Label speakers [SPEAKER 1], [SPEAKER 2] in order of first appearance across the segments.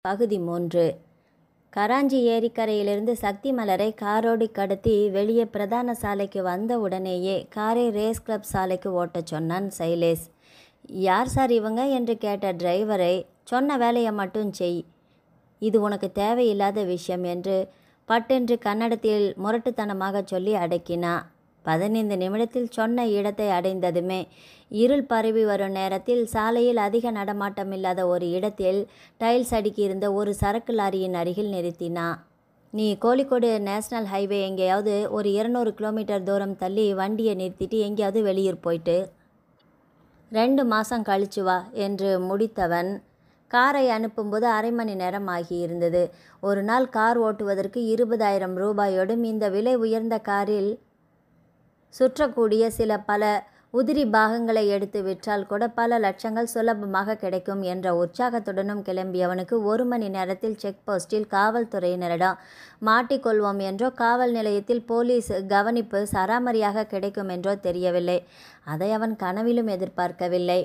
[SPEAKER 1] பகுதி 3. கராஞ்சி ஏரிக்கரையிலிருந்து சக்தி மலரை காரோடி கடத்தி வெளியே பிரதான சாலைக்கு வந்த உடனேயே காரை ரேஸ் கிளப் சாலைக்கு ஓட்டச் சொன்னான் சைலேஷ். யார் சார் இவங்க என்று கேட்ட டிரைவரை, சொன்ன வேலையை மட்டும் செய், இது உனக்கு தேவையில்லாத விஷயம் என்று பட்டென்று கன்னடத்தில் முரட்டுத்தனமாக சொல்லி அடக்கினா. 15 நிமிடத்தில் சொன்ன இடத்தை அடைந்ததுமே இருள் பரவி வரும் நேரத்தில் சாலையில் அதிக நடமாட்டம் இல்லாத ஒரு இடத்தில் டைல்ஸ் அடுக்கியிருந்த ஒரு சரக்கு லாரியின் அருகில் நிறுத்தினா. நீ கோழிக்கோடு நேஷ்னல் ஹைவே எங்கேயாவது ஒரு 200 கிலோமீட்டர் தூரம் தள்ளி வண்டியை நிறுத்திட்டு எங்கேயாவது வெளியூர் போயிட்டு 2 மாதம் கழிச்சு வா என்று முடித்தவன் காரை அனுப்பும்போது அரை மணி நேரம் ஆகியிருந்தது. ஒரு நாள் கார் ஓட்டுவதற்கு 20,000 ரூபாயோடும் இந்த விலை உயர்ந்த காரில் சுற்றக்கூடிய பல உதிரி பாகங்களை எடுத்து விற்றால் கூட பல லட்சங்கள் சுலபமாக கிடைக்கும் என்ற உற்சாகத்துடனும் கிளம்பியவனுக்கு 1 மணி நேரத்தில் செக் போஸ்டில் காவல்துறையினரிடம் மாட்டிக்கொள்வோம் என்றோ காவல் நிலையத்தில் போலீஸ் கவனிப்பு சராமரியாக கிடைக்கும் என்றோ தெரியவில்லை. அதை அவன் கனவிலும் எதிர்பார்க்கவில்லை.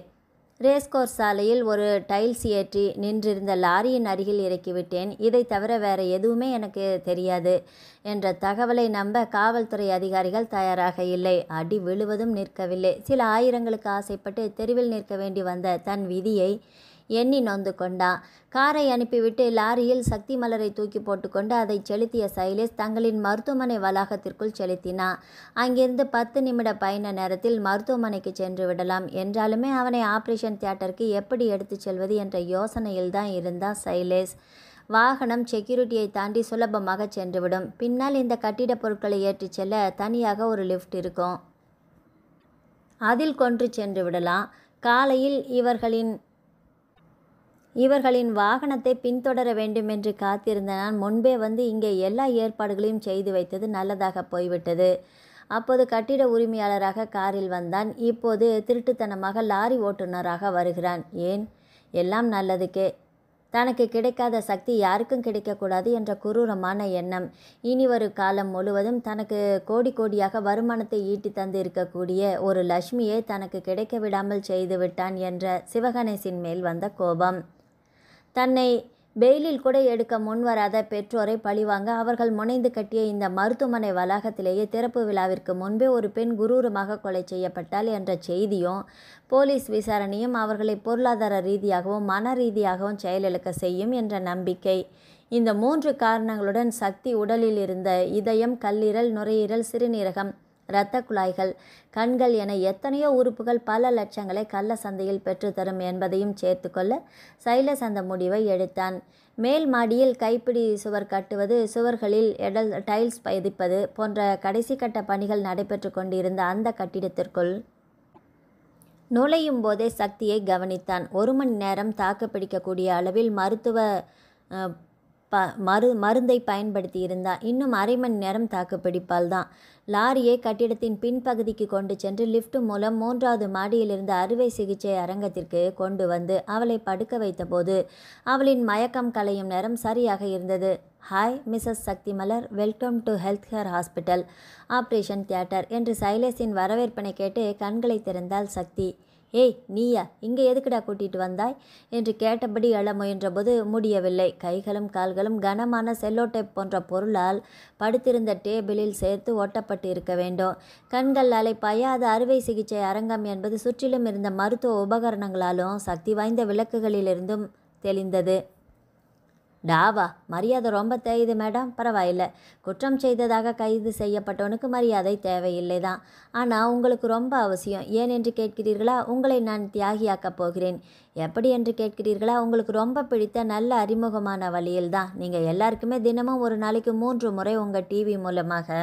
[SPEAKER 1] ரேஸ்கோர்ஸ் சாலையில் ஒரு டைல்ஸ் ஏற்றி நின்றிருந்த லாரியின் அருகில் இறக்கிவிட்டேன், இதை தவிர வேற எதுவுமே எனக்கு தெரியாது என்ற தகவலை நம்ப காவல்துறை அதிகாரிகள் தயாராக இல்லை. அடி விழுவதும் நிற்கவில்லை. சில ஆயிரங்களுக்கு ஆசைப்பட்டு தெருவில் நிற்க வேண்டி வந்த தன் விதியை எண்ணி நொந்து கொண்டான். காரை அனுப்பிவிட்டு லாரியில் சக்தி மலரை தூக்கி போட்டுக்கொண்டு அதை செலுத்திய சைலேஷ் தங்களின் மருத்துவமனை வளாகத்திற்குள் செலுத்தினான். அங்கிருந்து 10 நிமிட பயண நேரத்தில் மருத்துவமனைக்கு சென்று விடலாம் என்றாலுமே அவனை ஆபரேஷன் தியேட்டருக்கு எப்படி எடுத்துச் செல்வது என்ற யோசனையில்தான் இருந்தான் சைலேஷ். வாகனம் செக்யூரிட்டியை தாண்டி சுலபமாக சென்றுவிடும். பின்னால் இந்த கட்டிடப் பொருட்களை ஏற்றிச் செல்ல தனியாக ஒரு லிஃப்ட் இருக்கும், அதில் கொண்டு சென்று விடலாம். காலையில் இவர்களின் வாகனத்தை பின்தொடர வேண்டும் என்று காத்திருந்த நான் முன்பே வந்து இங்கே எல்லா ஏற்பாடுகளையும் செய்து வைத்தது நல்லதாக போய்விட்டது. அப்போது கட்டிட உரிமையாளராக காரில் வந்தான். இப்போது திருட்டுத்தனமாக லாரி ஓட்டுநராக வருகிறான். ஏன்? எல்லாம் நல்லதுக்கே. தனக்கு கிடைக்காத சக்தி யாருக்கும் கிடைக்கக்கூடாது என்ற குரூரமான எண்ணம். இனி வரும் காலம் முழுவதும் தனக்கு கோடி கோடியாக வருமானத்தை ஈட்டி தந்து இருக்கக்கூடிய ஒரு லட்சுமியை தனக்கு கிடைக்க விடாமல் செய்து விட்டான் என்ற சிவகணேசின் மேல் வந்த கோபம். தன்னை பெயிலில் கூட எடுக்க முன்வராத பெற்றோரை பழிவாங்க அவர்கள் முனைந்து கட்டிய இந்த மருத்துவமனை வளாகத்திலேயே திறப்பு விழாவிற்கு முன்பே ஒரு பெண் குரூரமாக கொலை செய்யப்பட்டாள் என்ற செய்தியும் போலீஸ் விசாரணையும் அவர்களை பொருளாதார ரீதியாகவும் மன ரீதியாகவும் செயலிழக்க செய்யும் என்ற நம்பிக்கை. இந்த 3 காரணங்களுடன் சக்தி உடலில் இருந்த இதயம், கல்லீரல், நுரையீரல், சிறுநீரகம், இரத்த குழாய்கள், கண்கள் என எத்தனையோ உறுப்புகள் பல லட்சங்களை கள்ள சந்தையில் பெற்றுத்தரும் என்பதையும் சேர்த்து கொள்ள சைலேஷ் அந்த முடிவை எடுத்தான். மேல் மாடியில் கைப்பிடி சுவர் கட்டுவது, சுவர்களில் டைல்ஸ் பதிப்பது போன்ற கடைசி கட்ட பணிகள் நடைபெற்று கொண்டிருந்த அந்த கட்டிடத்திற்குள் நுழையும் போதே சக்தியை கவனித்தான். 1 மணி நேரம் தாக்கு பிடிக்கக்கூடிய அளவில் மருந்தை பயன்படுத்தி இருந்தான். இன்னும் அரை மணி நேரம் தாக்கு பிடிப்பால் தான். லாரியை கட்டிடத்தின் பின்பகுதிக்கு கொண்டு சென்று லிஃப்ட் மூலம் 3வது மாடியிலிருந்து அறுவை சிகிச்சை அரங்கத்திற்கு கொண்டு வந்து அவளை படுக்க வைத்தபோது அவளின் மயக்கம் கலையும் நேரம் சரியாக இருந்தது. Hi Mrs Sakthi Malar, welcome to health care hospital, operation theatre என்று சைலேஷின் வரவேற்பனை கேட்டு கண்களை திறந்தாள் சக்தி. ஏய் நீயா, இங்கே எதுக்குடா கூட்டிகிட்டு வந்தாய் என்று கேட்டபடி எழ முயன்றபோது முடியவில்லை. கைகளும் கால்களும் கனமான செல்லோடேப் போன்ற பொருளால் படுத்திருந்த டேபிளில் சேர்த்து ஒட்டப்பட்டு இருக்க வேண்டும். கண்கள் அலைப்பாய அது அறுவை சிகிச்சை அரங்கம் என்பது சுற்றிலும் இருந்த மருத்துவ உபகரணங்களாலும் சக்தி வாய்ந்த விளக்குகளிலிருந்தும் தெளிந்தது. டாவா, மரியாதை ரொம்ப தேயுது மேடம். பரவாயில்ல, குற்றம் செய்ததாக கைது செய்யப்பட்டவனுக்கு மரியாதை தேவையில்லை தான். ஆனால் உங்களுக்கு ரொம்ப அவசியம். ஏன் என்று கேட்கிறீர்களா? உங்களை நான் தியாகியாக்கப் போகிறேன். எப்படி என்று கேட்கிறீர்களா? உங்களுக்கு ரொம்ப பிடித்த நல்ல அறிமுகமான வழியில் தான். நீங்கள் எல்லாருக்குமே தினமும் ஒரு நாளைக்கு 3 முறை உங்கள் டிவி மூலமாக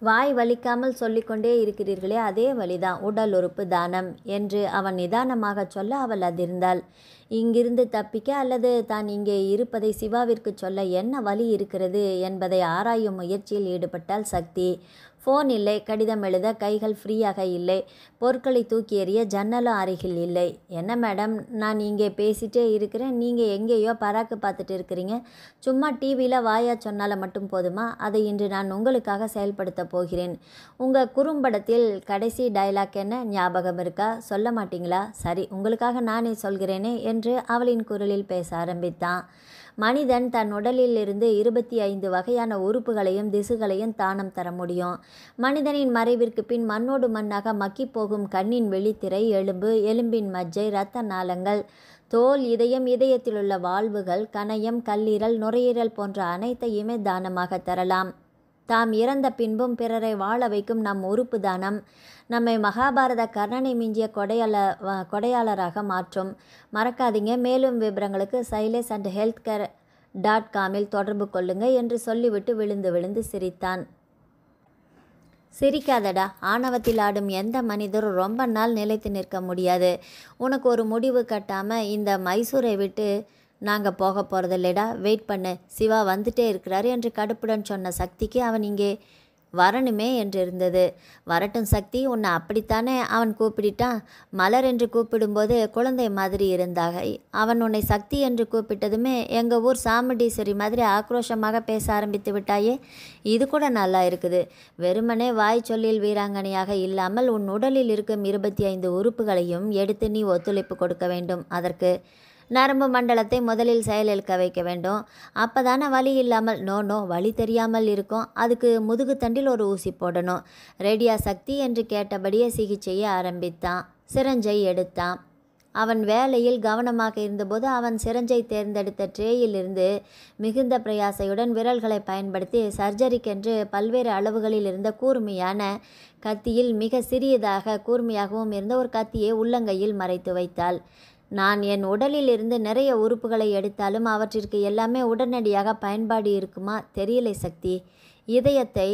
[SPEAKER 1] வாய் வலிக்காமல் சொல்லிக்கொண்டே இருக்கிறீர்களே, அதே வழிதான், உடல் உறுப்பு தானம் என்று அவன் நிதானமாக சொல்ல அவள் அதிர்ந்தாள். இங்கிருந்து தப்பிக்க அல்லது தான் இங்கே இருப்பதை சிவாவிற்கு சொல்ல என்ன வழி இருக்கிறது என்பதை ஆராயும் முயற்சியில் ஈடுபட்டாள் சக்தி. ஃபோன் இல்லை, கடிதம் எழுத கைகள் ஃப்ரீயாக இல்லை, பொருட்களை தூக்கி எறிய ஜன்னலும் அருகில் இல்லை. என்ன மேடம், நான் இங்கே பேசிட்டே இருக்கிறேன், நீங்கள் எங்கேயோ பராக்கு பார்த்துட்டு இருக்கிறீங்க. சும்மா டிவியில் வாயா சொன்னால மட்டும் போதுமா? அதை இன்று நான் உங்களுக்காக செயல்படுத்த போகிறேன். உங்கள் குறும்படத்தில் கடைசி டயலாக் என்ன ஞாபகம் இருக்கா? சொல்ல மாட்டீங்களா? சரி, உங்களுக்காக நானே சொல்கிறேனே என்று அவளின் குரலில் பேச ஆரம்பித்தான். மனிதன் தன் உடலில் இருந்து 25 வகையான உறுப்புகளையும் திசுகளையும் தானம் தர முடியும். மனிதனின் மறைவிற்கு பின் மண்ணோடு மண்ணாக மக்கிப்போகும் கண்ணின் வெளித்திரை, எலும்பு, எலும்பின் மஜ்ஜை, இரத்த நாளங்கள், தோல், இதயம், இதயத்திலுள்ள வால்வுகள், கணையம், கல்லீரல், நுரையீரல் போன்ற அனைத்தையுமே தானமாக தரலாம். தாம் இறந்த பின்பும் பிறரை வாழ வைக்கும் நம் உறுப்பு தானம் நம்மை மகாபாரத கர்ணனை மிஞ்சிய கொடையாளராக மாற்றும். மறக்காதீங்க. மேலும் விவரங்களுக்கு shailesh&healthcare.com தொடர்பு கொள்ளுங்க என்று சொல்லிவிட்டு விழுந்து விழுந்து சிரித்தான். சிரிக்காதடா. ஆணவத்தில் ஆடும் எந்த மனிதரும் ரொம்ப நாள் நிலைத்து நிற்க முடியாது. உனக்கு ஒரு முடிவு கட்டாமல் இந்த மைசூரை விட்டு நாங்கள் போக போகிறதில்லடா. வெயிட் பண்ணு, சிவா வந்துட்டே இருக்கிறாரு என்று கடுப்புடன் சொன்ன சக்திக்கு அவன் இங்கே வரணுமே என்று இருந்தது. வரட்டும் சக்தி, உன்னை அப்படித்தானே அவன் கூப்பிட்டான். மலர் என்று கூப்பிடும்போது குழந்தை மாதிரி இருந்தாக. அவன் உன்னை சக்தி என்று கூப்பிட்டதுமே எங்கள் ஊர் சாமுண்டீஸ்வரி மாதிரி ஆக்ரோஷமாக பேச ஆரம்பித்து விட்டாயே. இது கூட நல்லா இருக்குது. வெறுமனே வாய் சொல்லில் வீராங்கனையாக இல்லாமல் உன் உடலில் இருக்கும் 25 உறுப்புகளையும் எடுத்து நீ ஒத்துழைப்பு கொடுக்க வேண்டும். அதற்கு நரம்பு மண்டலத்தை முதலில் செயலிழக்க வைக்க வேண்டும். அப்போதானே வலி இல்லாமல் நோ வலி தெரியாமல் இருக்கும். அதுக்கு முதுகுத்தண்டில் ஒரு ஊசி போடணும். ரெடியா சக்தி என்று கேட்டபடியே சிகிச்சையை ஆரம்பித்தான். சிரஞ்சை எடுத்தான். அவன் வேலையில் கவனமாக இருந்தபோது அவன் சிரஞ்சை தேர்ந்தெடுத்த ட்ரேயிலிருந்து மிகுந்த பிரயாசையுடன் விரல்களை பயன்படுத்தி சர்ஜரிக்கென்று பல்வேறு அளவுகளில் இருந்த கூர்மையான கத்தியில் மிக சிறியதாக கூர்மையாகவும் இருந்த ஒரு கத்தியை உள்ளங்கையில் மறைத்து வைத்தாள். நான் என் உடலில் இருந்து நிறைய உறுப்புகளை எடுத்தாலும் அவற்றிற்கு எல்லாமே உடனடியாக பயன்பாடு இருக்குமா தெரியலை சக்தி. இதயத்தை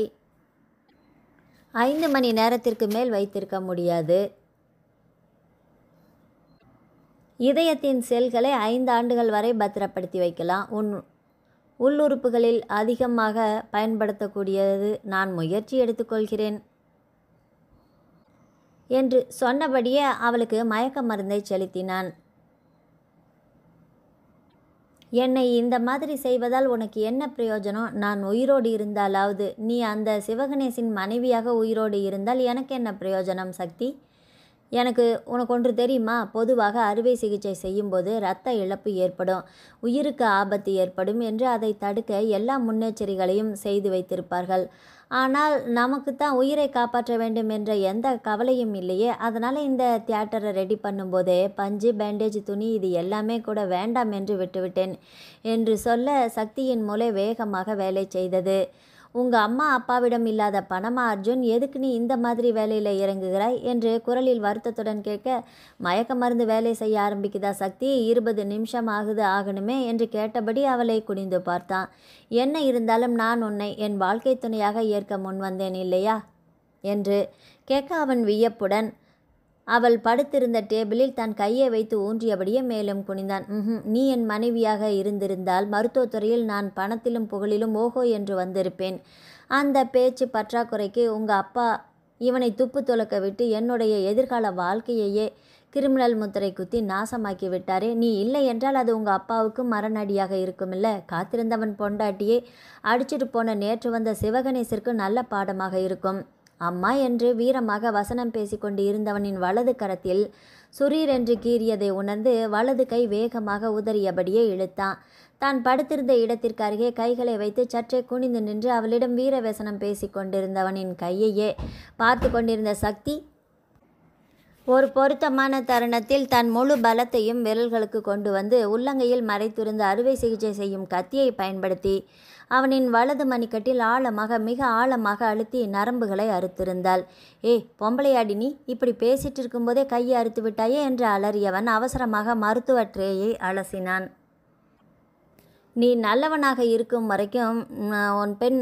[SPEAKER 1] 5 மணி நேரத்திற்கு மேல் வைத்திருக்க முடியாது. இதயத்தின் செல்களை 5 ஆண்டுகள் வரை பத்திரப்படுத்தி வைக்கலாம். உள்ளுறுப்புகளில் அதிகமாக பயன்படுத்தக்கூடியது நான் முயற்சி எடுத்துக்கொள்கிறேன் என்று சொன்னபடியே அவளுக்கு மயக்க மருந்தை செலுத்தினான். என்னை இந்த மாதிரி செய்வதால் உனக்கு என்ன பிரயோஜனம்? நான் உயிரோடு இருந்தாலாவது, நீ அந்த சிவகணேசின் மனைவியாக உயிரோடு இருந்தால் எனக்கு என்ன பிரயோஜனம் சக்தி? உனக்கு ஒன்று தெரியுமா? பொதுவாக அறுவை சிகிச்சை செய்யும்போது இரத்த இழப்பு ஏற்படும், உயிருக்கு ஆபத்து ஏற்படும் என்று அதை தடுக்க எல்லா முன்னெச்சரிக்கைகளையும் செய்து வைத்திருப்பார்கள். ஆனால் நமக்குத்தான் உயிரை காப்பாற்ற வேண்டும் என்ற எந்த கவலையும் இல்லையே. அதனால் இந்த தியேட்டரை ரெடி பண்ணும்போதே பஞ்சு, பேண்டேஜ், துணி இது எல்லாமே கூட வேண்டாம் என்று விட்டுவிட்டேன் என்று சொல்ல சக்தியின் மூளை வேகமாக வேலை செய்தது. உங்கள் அம்மா அப்பாவிடம் இல்லாத பணமா அர்ஜுன்? எதுக்கு நீ இந்த மாதிரி வேலையில் இறங்குகிறாய் என்று குரலில் வருத்தத்துடன் கேட்க, மயக்க மருந்து வேலை செய்ய ஆரம்பிக்குதா சக்தி? 20 நிமிஷம் ஆகணுமே என்று கேட்டபடி அவளை குனிந்து பார்த்தான். என்ன இருந்தாலும் நான் உன்னை என் வாழ்க்கை துணையாக ஏற்க முன் வந்தேன் இல்லையா என்று கேட்க அவன் வியப்புடன் அவள் படுத்திருந்த டேபிளில் தன் கையை வைத்து ஊன்றியபடியே மேலும் குனிந்தான். நீ என் மனைவியாக இருந்திருந்தால் மருத்துவத்துறையில் நான் பணத்திலும் புகழிலும் ஓஹோ என்று வந்திருப்பேன். அந்த பேச்சு பற்றாக்குறைக்கு உங்கள் அப்பா இவனை துப்பு துலக்க விட்டு என்னுடைய எதிர்கால வாழ்க்கையையே கிரிமினல் முத்திரை குத்தி நாசமாக்கி விட்டாரே. நீ இல்லை என்றால் அது உங்கள் அப்பாவுக்கு மரணடியாக இருக்குமில்ல. காத்திருந்தவன் பொண்டாட்டியை அடிச்சிட்டு போன நேற்று வந்த சிவகணேசிற்கு நல்ல பாடமாக இருக்கும். அம்மா என்று வீரமாக வசனம் பேசிக்கொண்டு இருந்தவனின் வலது கரத்தில் சுரீர் என்று கீறியதை உணர்ந்து வலது கை வேகமாக உதறியபடியே இழுத்தான். தான் படுத்திருந்த இடத்திற்கு அருகே கைகளை வைத்து சற்றே குனிந்து நின்று அவளிடம் வீரவசனம் பேசி கொண்டிருந்தவனின் கையையே பார்த்து கொண்டிருந்த சக்தி ஒரு பொருத்தமான தருணத்தில் தன் முழு பலத்தையும் விரல்களுக்கு கொண்டு வந்து உள்ளங்கையில் மறைத்திருந்த அறுவை சிகிச்சை செய்யும் கத்தியை பயன்படுத்தி அவனின் வலது மணிக்கட்டில் மிக ஆழமாக அழுத்தி நரம்புகளை அறுத்திருந்தாள். பொம்பளையாடி, நீ இப்படி பேசிட்டு இருக்கும்போதே கையை அறுத்து விட்டாயே என்று அலறியவன் அவசரமாக மருத்துவ ட்ரேயை அலசினான். நீ நல்லவனாக இருக்கும் வரைக்கும் உன் பெண்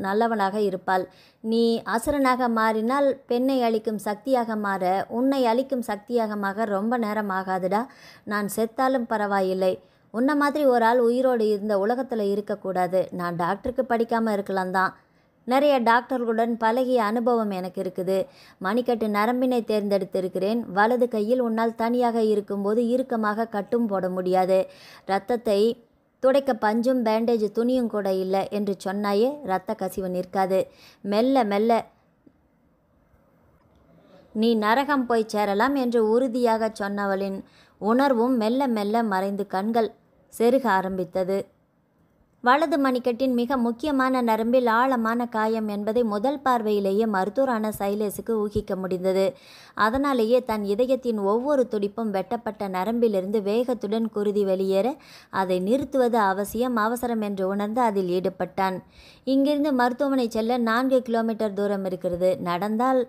[SPEAKER 1] நல்லவனாக இருப்பாள். நீ அசுரனாக மாறினால் பெண்ணை அழிக்கும் சக்தியாக மாற, உன்னை அழிக்கும் சக்தியாக மாற ரொம்ப நேரம் ஆகாதுடா. நான் செத்தாலும் பரவாயில்லை. உன்னை மாதிரி ஒரு ஆள் உயிரோடு இருந்த உலகத்தில் இருக்கக்கூடாது. நான் டாக்டருக்கு படிக்காமல் இருக்கலாம் தான் நிறைய டாக்டர்களுடன் பழகிய அனுபவம் எனக்கு இருக்குது. மணிக்கட்டு நரம்பினை தேர்ந்தெடுத்திருக்கிறேன். வலது கையில் உன்னால் தனியாக இருக்கும்போது இறுக்கமாக கட்டும் போட முடியாது. இரத்தத்தை துடைக்க பஞ்சும் பேண்டேஜ் துணியும் கூட இல்லை என்று சொன்னாயே, இரத்த கசிவு நிற்காது. மெல்ல மெல்ல நீ நரகம் போய் சேரலாம் என்று உறுதியாக சொன்னவளின் உணர்வும் மெல்ல மெல்ல மறைந்து கண்கள் செருக ஆரம்பித்தது. வலது மணிக்கட்டின் மிக முக்கியமான நரம்பில் ஆழமான காயம் என்பதை முதல் பார்வையிலேயே மருத்துவரான சைலேஸுக்கு ஊகிக்க முடிந்தது. அதனாலேயே தன் இதயத்தின் ஒவ்வொரு துடிப்பும் வெட்டப்பட்ட நரம்பிலிருந்து வேகத்துடன் குருதி வெளியேற அதை நிறுத்துவது அவசரம் என்று உணர்ந்து அதில் ஈடுபட்டான். இங்கிருந்து மருத்துவமனை செல்ல 4 கிலோமீட்டர் தூரம் இருக்கிறது. நடந்தால்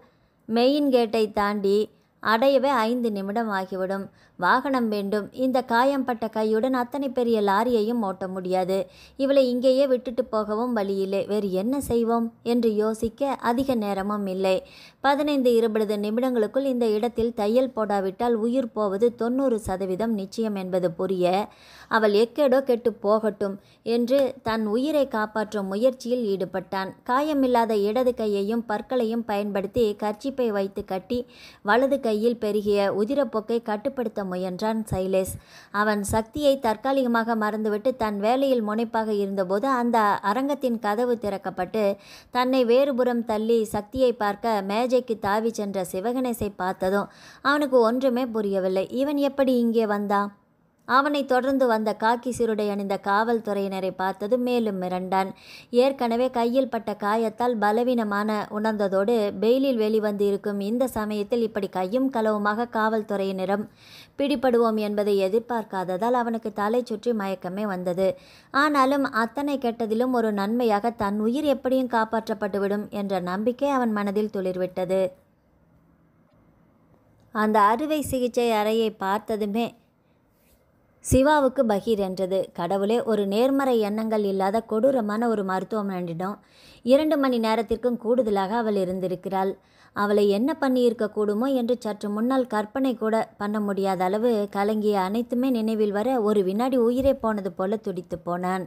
[SPEAKER 1] மெயின் கேட்டை தாண்டி அடையவே 5 நிமிடம் ஆகிவிடும். வாகனம் வேண்டும். இந்த காயம்பட்ட கையுடன் அத்தனை பெரிய லாரியையும் ஓட்ட முடியாது. இவளை இங்கேயே விட்டுட்டு போகவும் வழியில்லை. வேறு என்ன செய்வோம் என்று யோசிக்க அதிக நேரமும் இல்லை. 15-20 நிமிடங்களுக்குள் இந்த இடத்தில் தையல் போடாவிட்டால் உயிர் போவது 90% நிச்சயம் என்பது புரிய அவள் எக்கேடோ கெட்டு போகட்டும் என்று தன் உயிரை காப்பாற்றும் முயற்சியில் ஈடுபட்டான். காயமில்லாத இடது கையையும் பற்களையும் பயன்படுத்தி கர்ச்சிப்பை வைத்து கட்டி வலது கையில் பெருகிய உதிரப்போக்கை கட்டுப்படுத்த முயன்றான் சைலேஸ். அவன் சக்தியை தற்காலிகமாக மறந்துவிட்டு தன் வேலையில் முனைப்பாக இருந்தபோது அந்த அரங்கத்தின் கதவு திறக்கப்பட்டு தன்னை வேறுபுறம் தள்ளி சக்தியை பார்க்க மேஜைக்கு தாவி சென்ற சிவகணேசை பார்த்ததும் அவனுக்கு ஒன்றுமே புரியவில்லை. இவன் எப்படி இங்கே வந்தான்? அவனை தொடர்ந்து வந்த காக்கி சிறுடை அணிந்த காவல்துறையினரை பார்த்தது மேலும் மிரண்டான். ஏற்கனவே கையில் பட்ட காயத்தால் பலவீனமான உணர்ந்ததோடு பெயிலில் வெளிவந்து இருக்கும் இந்த சமயத்தில் இப்படி கையும் களவுமாக காவல்துறையினரும் பிடிபடுவோம் என்பதை எதிர்பார்க்காததால் அவனுக்கு தலை சுற்றி மயக்கமே வந்தது. ஆனாலும் அத்தனை கெட்டதிலும் ஒரு நன்மையாக தன் உயிர் எப்படியும் காப்பாற்றப்பட்டுவிடும் என்ற நம்பிக்கை அவன் மனதில் துளிர்விட்டது. அந்த அறுவை சிகிச்சை அறையை பார்த்ததுமே சிவாவுக்கு பகீர் என்றது. கடவுளே, ஒரு நேர்மறை எண்ணங்கள் இல்லாத கொடூரமான ஒரு மருத்துவமனையிடம் 2 மணி நேரத்திற்கும் கூடுதலாக அவள் இருந்திருக்கிறாள். அவளை என்ன பண்ணியிருக்க கூடுமோ என்று சற்று முன்னால் கற்பனை கூட பண்ண முடியாத அளவு கலங்கிய அனைத்துமே நினைவில் வர ஒரு வினாடி உயிரே போனது போல துடித்து போனான்.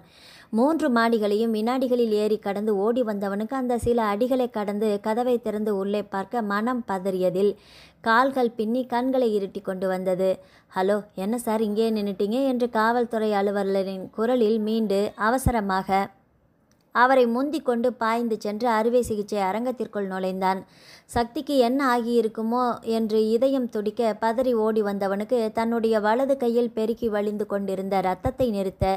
[SPEAKER 1] 3 மாடிகளையும் வினாடிகளில் ஏறி கடந்து ஓடி வந்தவனுக்கு அந்த சில அடிகளை கடந்து கதவை திறந்து உள்ளே பார்க்க மனம் பதறியதில் கால்கள் பின்னி கண்களை இருட்டி கொண்டு வந்தது. ஹலோ, என்ன சார் இங்கே நின்னுட்டீங்க என்று காவல்துறை அலுவலரின் குரலில் மீண்டு அவசரமாக அவரை முந்தி கொண்டு பாய்ந்து சென்று அறுவை சிகிச்சை அரங்கத்திற்குள் நுழைந்தான். சக்திக்கு என்ன ஆகியிருக்குமோ என்று இதயம் துடிக்க பதறி ஓடி வந்தவனுக்கு தன்னுடைய வலது கையில் பெருக்கி வழிந்து கொண்டிருந்த இரத்தத்தை நிறுத்த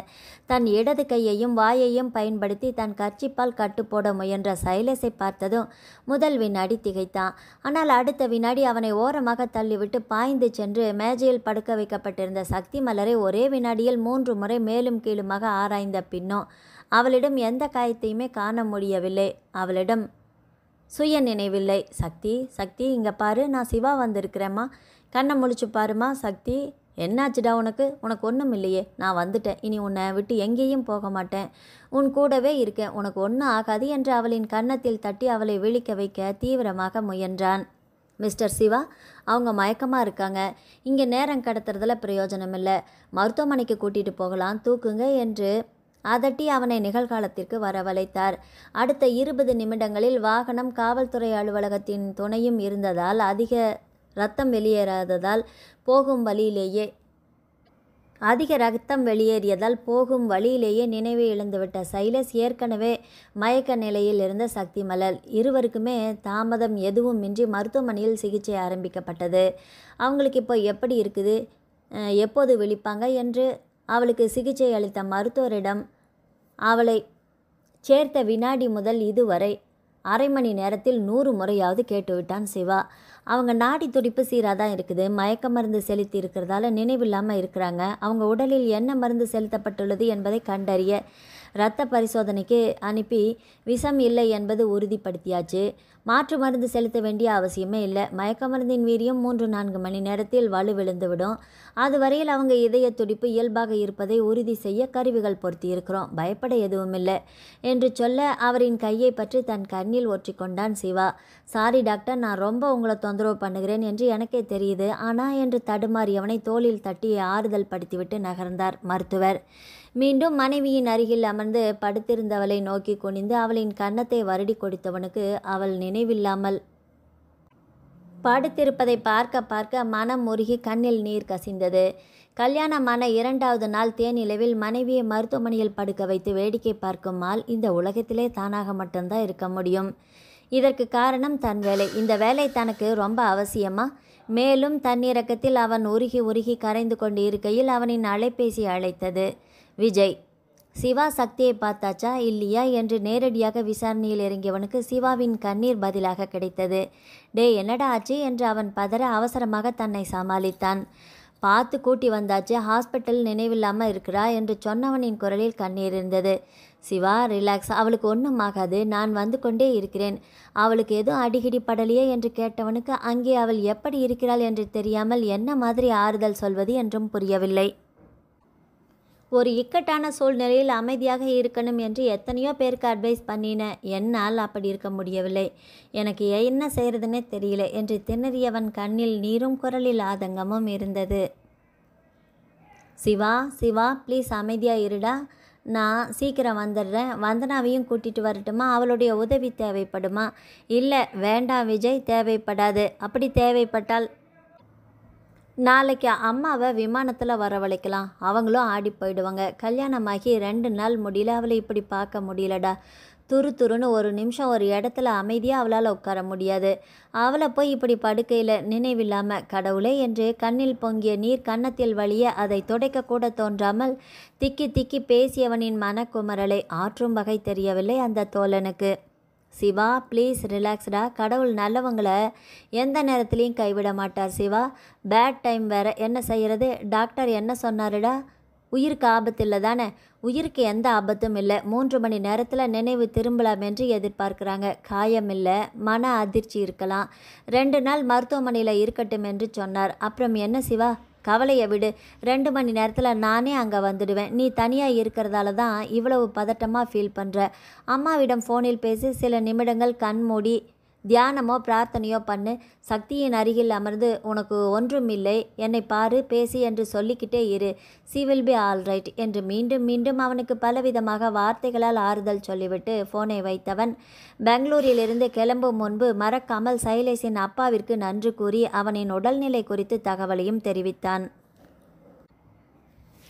[SPEAKER 1] தன் இடது கையையும் வாயையும் பயன்படுத்தி தன் கர்ச்சிப்பால் கட்டுப்போட முயன்ற சைலேஸை பார்த்ததும் முதல் வினாடி திகைத்தான். ஆனால் அடுத்த வினாடி அவனை ஓரமாக தள்ளிவிட்டு பாய்ந்து சென்று மேஜையில் படுக்க வைக்கப்பட்டிருந்த சக்தி மலரை ஒரே வினாடியில் 3 முறை மேலும் கீழுமாக ஆராய்ந்த பின்னோ அவளிடம் எந்த காயத்தையுமே காண முடியவில்லை. அவளிடம் சுய நினைவில்லை. சக்தி இங்கே பாரு, நான் சிவா வந்திருக்கிறேம்மா, கண்ணை முழிச்சு பாருமா. சக்தி, என்னாச்சுடா உனக்கு ஒன்றும் இல்லையே, நான் வந்துட்டேன், இனி உன்னை விட்டு எங்கேயும் போக மாட்டேன், உன் கூடவே இருக்கேன், உனக்கு ஒன்றும் ஆகாது என்று அவளின் கன்னத்தில் தட்டி அவளை விழிக்க வைக்க தீவிரமாக முயன்றான். மிஸ்டர் சிவா, அவங்க மயக்கமாக இருக்காங்க, இங்கே நேரம் கடத்துறதுல பிரயோஜனம் இல்லை, மருத்துவமனைக்கு கூட்டிகிட்டு போகலாம், தூக்குங்க என்று அதட்டி அவனை நிகழ்காலத்திற்கு வரவழைத்தார். அடுத்த 20 நிமிடங்களில் வாகனம் காவல்துறை அலுவலகத்தின் துணையும் இருந்ததால் அதிக இரத்தம் வெளியேறியதால் போகும் வழியிலேயே நினைவை இழந்துவிட்ட சைலேஸ் ஏற்கனவே மயக்க நிலையில் இருந்த சக்தி மலர் இருவருக்குமே தாமதம் எதுவுமின்றி மருத்துவமனையில் சிகிச்சை ஆரம்பிக்கப்பட்டது. அவங்களுக்கு இப்போ எப்படி இருக்குது, எப்போது விழிப்பாங்க என்று அவளுக்கு சிகிச்சை அளித்த மருத்துவரிடம் அவளை சேர்த்த வினாடி முதல் இதுவரை அரை மணி நேரத்தில் 100 முறையாவது கேட்டுவிட்டான் சிவா. அவங்க நாடி துடிப்பு சீராக தான் இருக்குது, மயக்க மருந்து செலுத்தி இருக்கிறதால நினைவில்லாமல் இருக்கிறாங்க. அவங்க உடலில் என்ன மருந்து செலுத்தப்பட்டுள்ளது என்பதை கண்டறிய இரத்த பரிசோதனைக்கு அனுப்பி விஷம் இல்லை என்பது உறுதிப்படுத்தியாச்சு. மாற்று மருந்து செலுத்த வேண்டிய அவசியமே இல்லை. மயக்க மருந்தின் வீரியம் 3-4 மணி நேரத்தில் வலுவிழந்துவிடும். அதுவரையில் அவங்க இதய துடிப்பு இயல்பாக இருப்பதை உறுதி செய்ய கருவிகள் பொருத்தி இருக்கிறோம், பயப்பட எதுவும் இல்லை என்று சொல்ல அவரின் கையை பற்றி தன் கண்ணில் ஒற்றிக்கொண்டான் சிவா. சாரி டாக்டர், நான் ரொம்ப உங்களை தொந்தரவு பண்ணுகிறேன் என்று எனக்கே தெரியுது, ஆனால் என்று தடுமாறியவனை தோளில் தட்டி ஆறுதல் படுத்திவிட்டு நகர்ந்தார் மருத்துவர். மீண்டும் மனைவியின் அருகில் அமர்ந்து படுத்திருந்தவளை நோக்கி குனிந்து அவளின் கன்னத்தை வருடி கொடுத்தவனுக்கு அவள் நினைவில்லாமல் படுத்திருப்பதை பார்க்க பார்க்க மனம் உருகி கண்ணில் நீர் கசிந்தது. கல்யாணமான 2வது நாள் தேனிலவில் மனைவியை மருத்துவமனையில் படுக்க வைத்து வேடிக்கை பார்க்கும் ஆள் இந்த உலகத்திலே தானாக மட்டும்தான் இருக்க முடியும். இதற்கு காரணம் தன் வேலை. இந்த வேலை தனக்கு ரொம்ப அவசியமா? மேலும் தன்னிறக்கத்தில் அவன் உருகி உருகி கரைந்து கொண்டு இருக்கையில் அவனின் அலைபேசி அழைத்தது. விஜய். சிவா சக்தியை பார்த்தாச்சா இல்லையா என்று நேரடியாக விசாரணையில் இறங்கியவனுக்கு சிவாவின் கண்ணீர் பதிலாக கிடைத்தது. டே என்னடா ஆச்சு என்று அவன் பதற அவசரமாக தன்னை சமாளித்தான். பார்த்து கூட்டி வந்தாச்சு, ஹாஸ்பிட்டல் நினைவில்லாமல் இருக்கிறா என்று சொன்னவனின் குரலில் கண்ணீர் இருந்தது. சிவா ரிலாக்ஸ், அவளுக்கு ஒன்றும் ஆகாது, நான் வந்து கொண்டே இருக்கிறேன். அவளுக்கு எதுவும் அடிக்கடி படலையே என்று கேட்டவனுக்கு அங்கே அவள் எப்படி இருக்கிறாள் என்று தெரியாமல் என்ன மாதிரி ஆறுதல் சொல்வது என்றும் புரியவில்லை. ஒரு இக்கட்டான சூழ்நிலையில் அமைதியாக இருக்கணும் என்று எத்தனையோ பேருக்கு அட்வைஸ் பண்ணினேன். என்னால் அப்படி இருக்க முடியவில்லை. எனக்கு என்ன செய்கிறதுனே தெரியல என்று திணறியவன் கண்ணில் நீரும் குரலில் ஆதங்கமும் இருந்தது. சிவா சிவா ப்ளீஸ் அமைதியாக இருடா, நான் சீக்கிரம் வந்துடுறேன். வந்தனாவையும் கூட்டிகிட்டு வரட்டுமா? அவளுடைய உதவி தேவைப்படுமா? இல்லை வேண்டாம் விஜய், தேவைப்படாது. அப்படி தேவைப்பட்டால் நாளைக்கு அம்மாவை விமானத்தில் வரவழைக்கலாம், அவங்களும் ஆடி போயிடுவாங்க. கல்யாணமாகி 2 நாள் முடியல, அவளை இப்படி பார்க்க முடியலடா. துருன்னு ஒரு நிமிஷம் ஒரு இடத்துல அமைதியாக அவளால் உட்கார முடியாது. அவளை போய் இப்படி படுக்கையில் நினைவில்லாமல் கடவுளே என்று கண்ணில் பொங்கிய நீர் கன்னத்தில் வழிய அதை துடைக்க கூட தோன்றாமல் திக்கி திக்கி பேசியவனின் மனக்குமரலை ஆற்றும் வகை தெரியவில்லை அந்த தோழனுக்கு. சிவா ப்ளீஸ் ரிலாக்ஸ்டா, கடவுள் நல்லவங்களை எந்த நேரத்துலையும் கைவிட மாட்டார் சிவா. பேட் டைம் வேறு, என்ன செய்கிறது? டாக்டர் என்ன சொன்னாருடா? உயிருக்கு ஆபத்து இல்லை தானே? உயிருக்கு எந்த ஆபத்தும் இல்லை. 3 மணி நேரத்தில் நினைவு திரும்பலாம் என்று எதிர்பார்க்குறாங்க. காயம் இல்லை, மன அதிர்ச்சி இருக்கலாம். 2 நாள் மருத்துவமனையில் இருக்கட்டும் என்று சொன்னார். அப்புறம் என்ன சிவா? கவலையை விடு. 2 மணி நேரத்தில் நானே அங்கே வந்துடுவேன். நீ தனியாக இருக்கிறதால தான் இவ்வளவு பதட்டமாக ஃபீல் பண்ணுற. அம்மாவிடம் ஃபோனில் பேசி சில நிமிடங்கள் கண் மூடி தியானமோ பிரார்த்தனையோ பண்ணு. சக்தியின் அருகில் அமர்ந்து உனக்கு ஒன்றும் இல்லை, என்னை பாரு, பேசி என்று சொல்லிக்கிட்டே இரு. C will be all right என்று மீண்டும் மீண்டும் அவனுக்கு பலவிதமாக வார்த்தைகளால் ஆறுதல் சொல்லிவிட்டு ஃபோனை வைத்தவன் பெங்களூரிலிருந்து கிளம்பும் முன்பு மறக்காமல் சைலேஷின் அப்பாவிற்கு நன்றி கூறி அவனின் உடல்நிலை குறித்து தகவலையும் தெரிவித்தான்.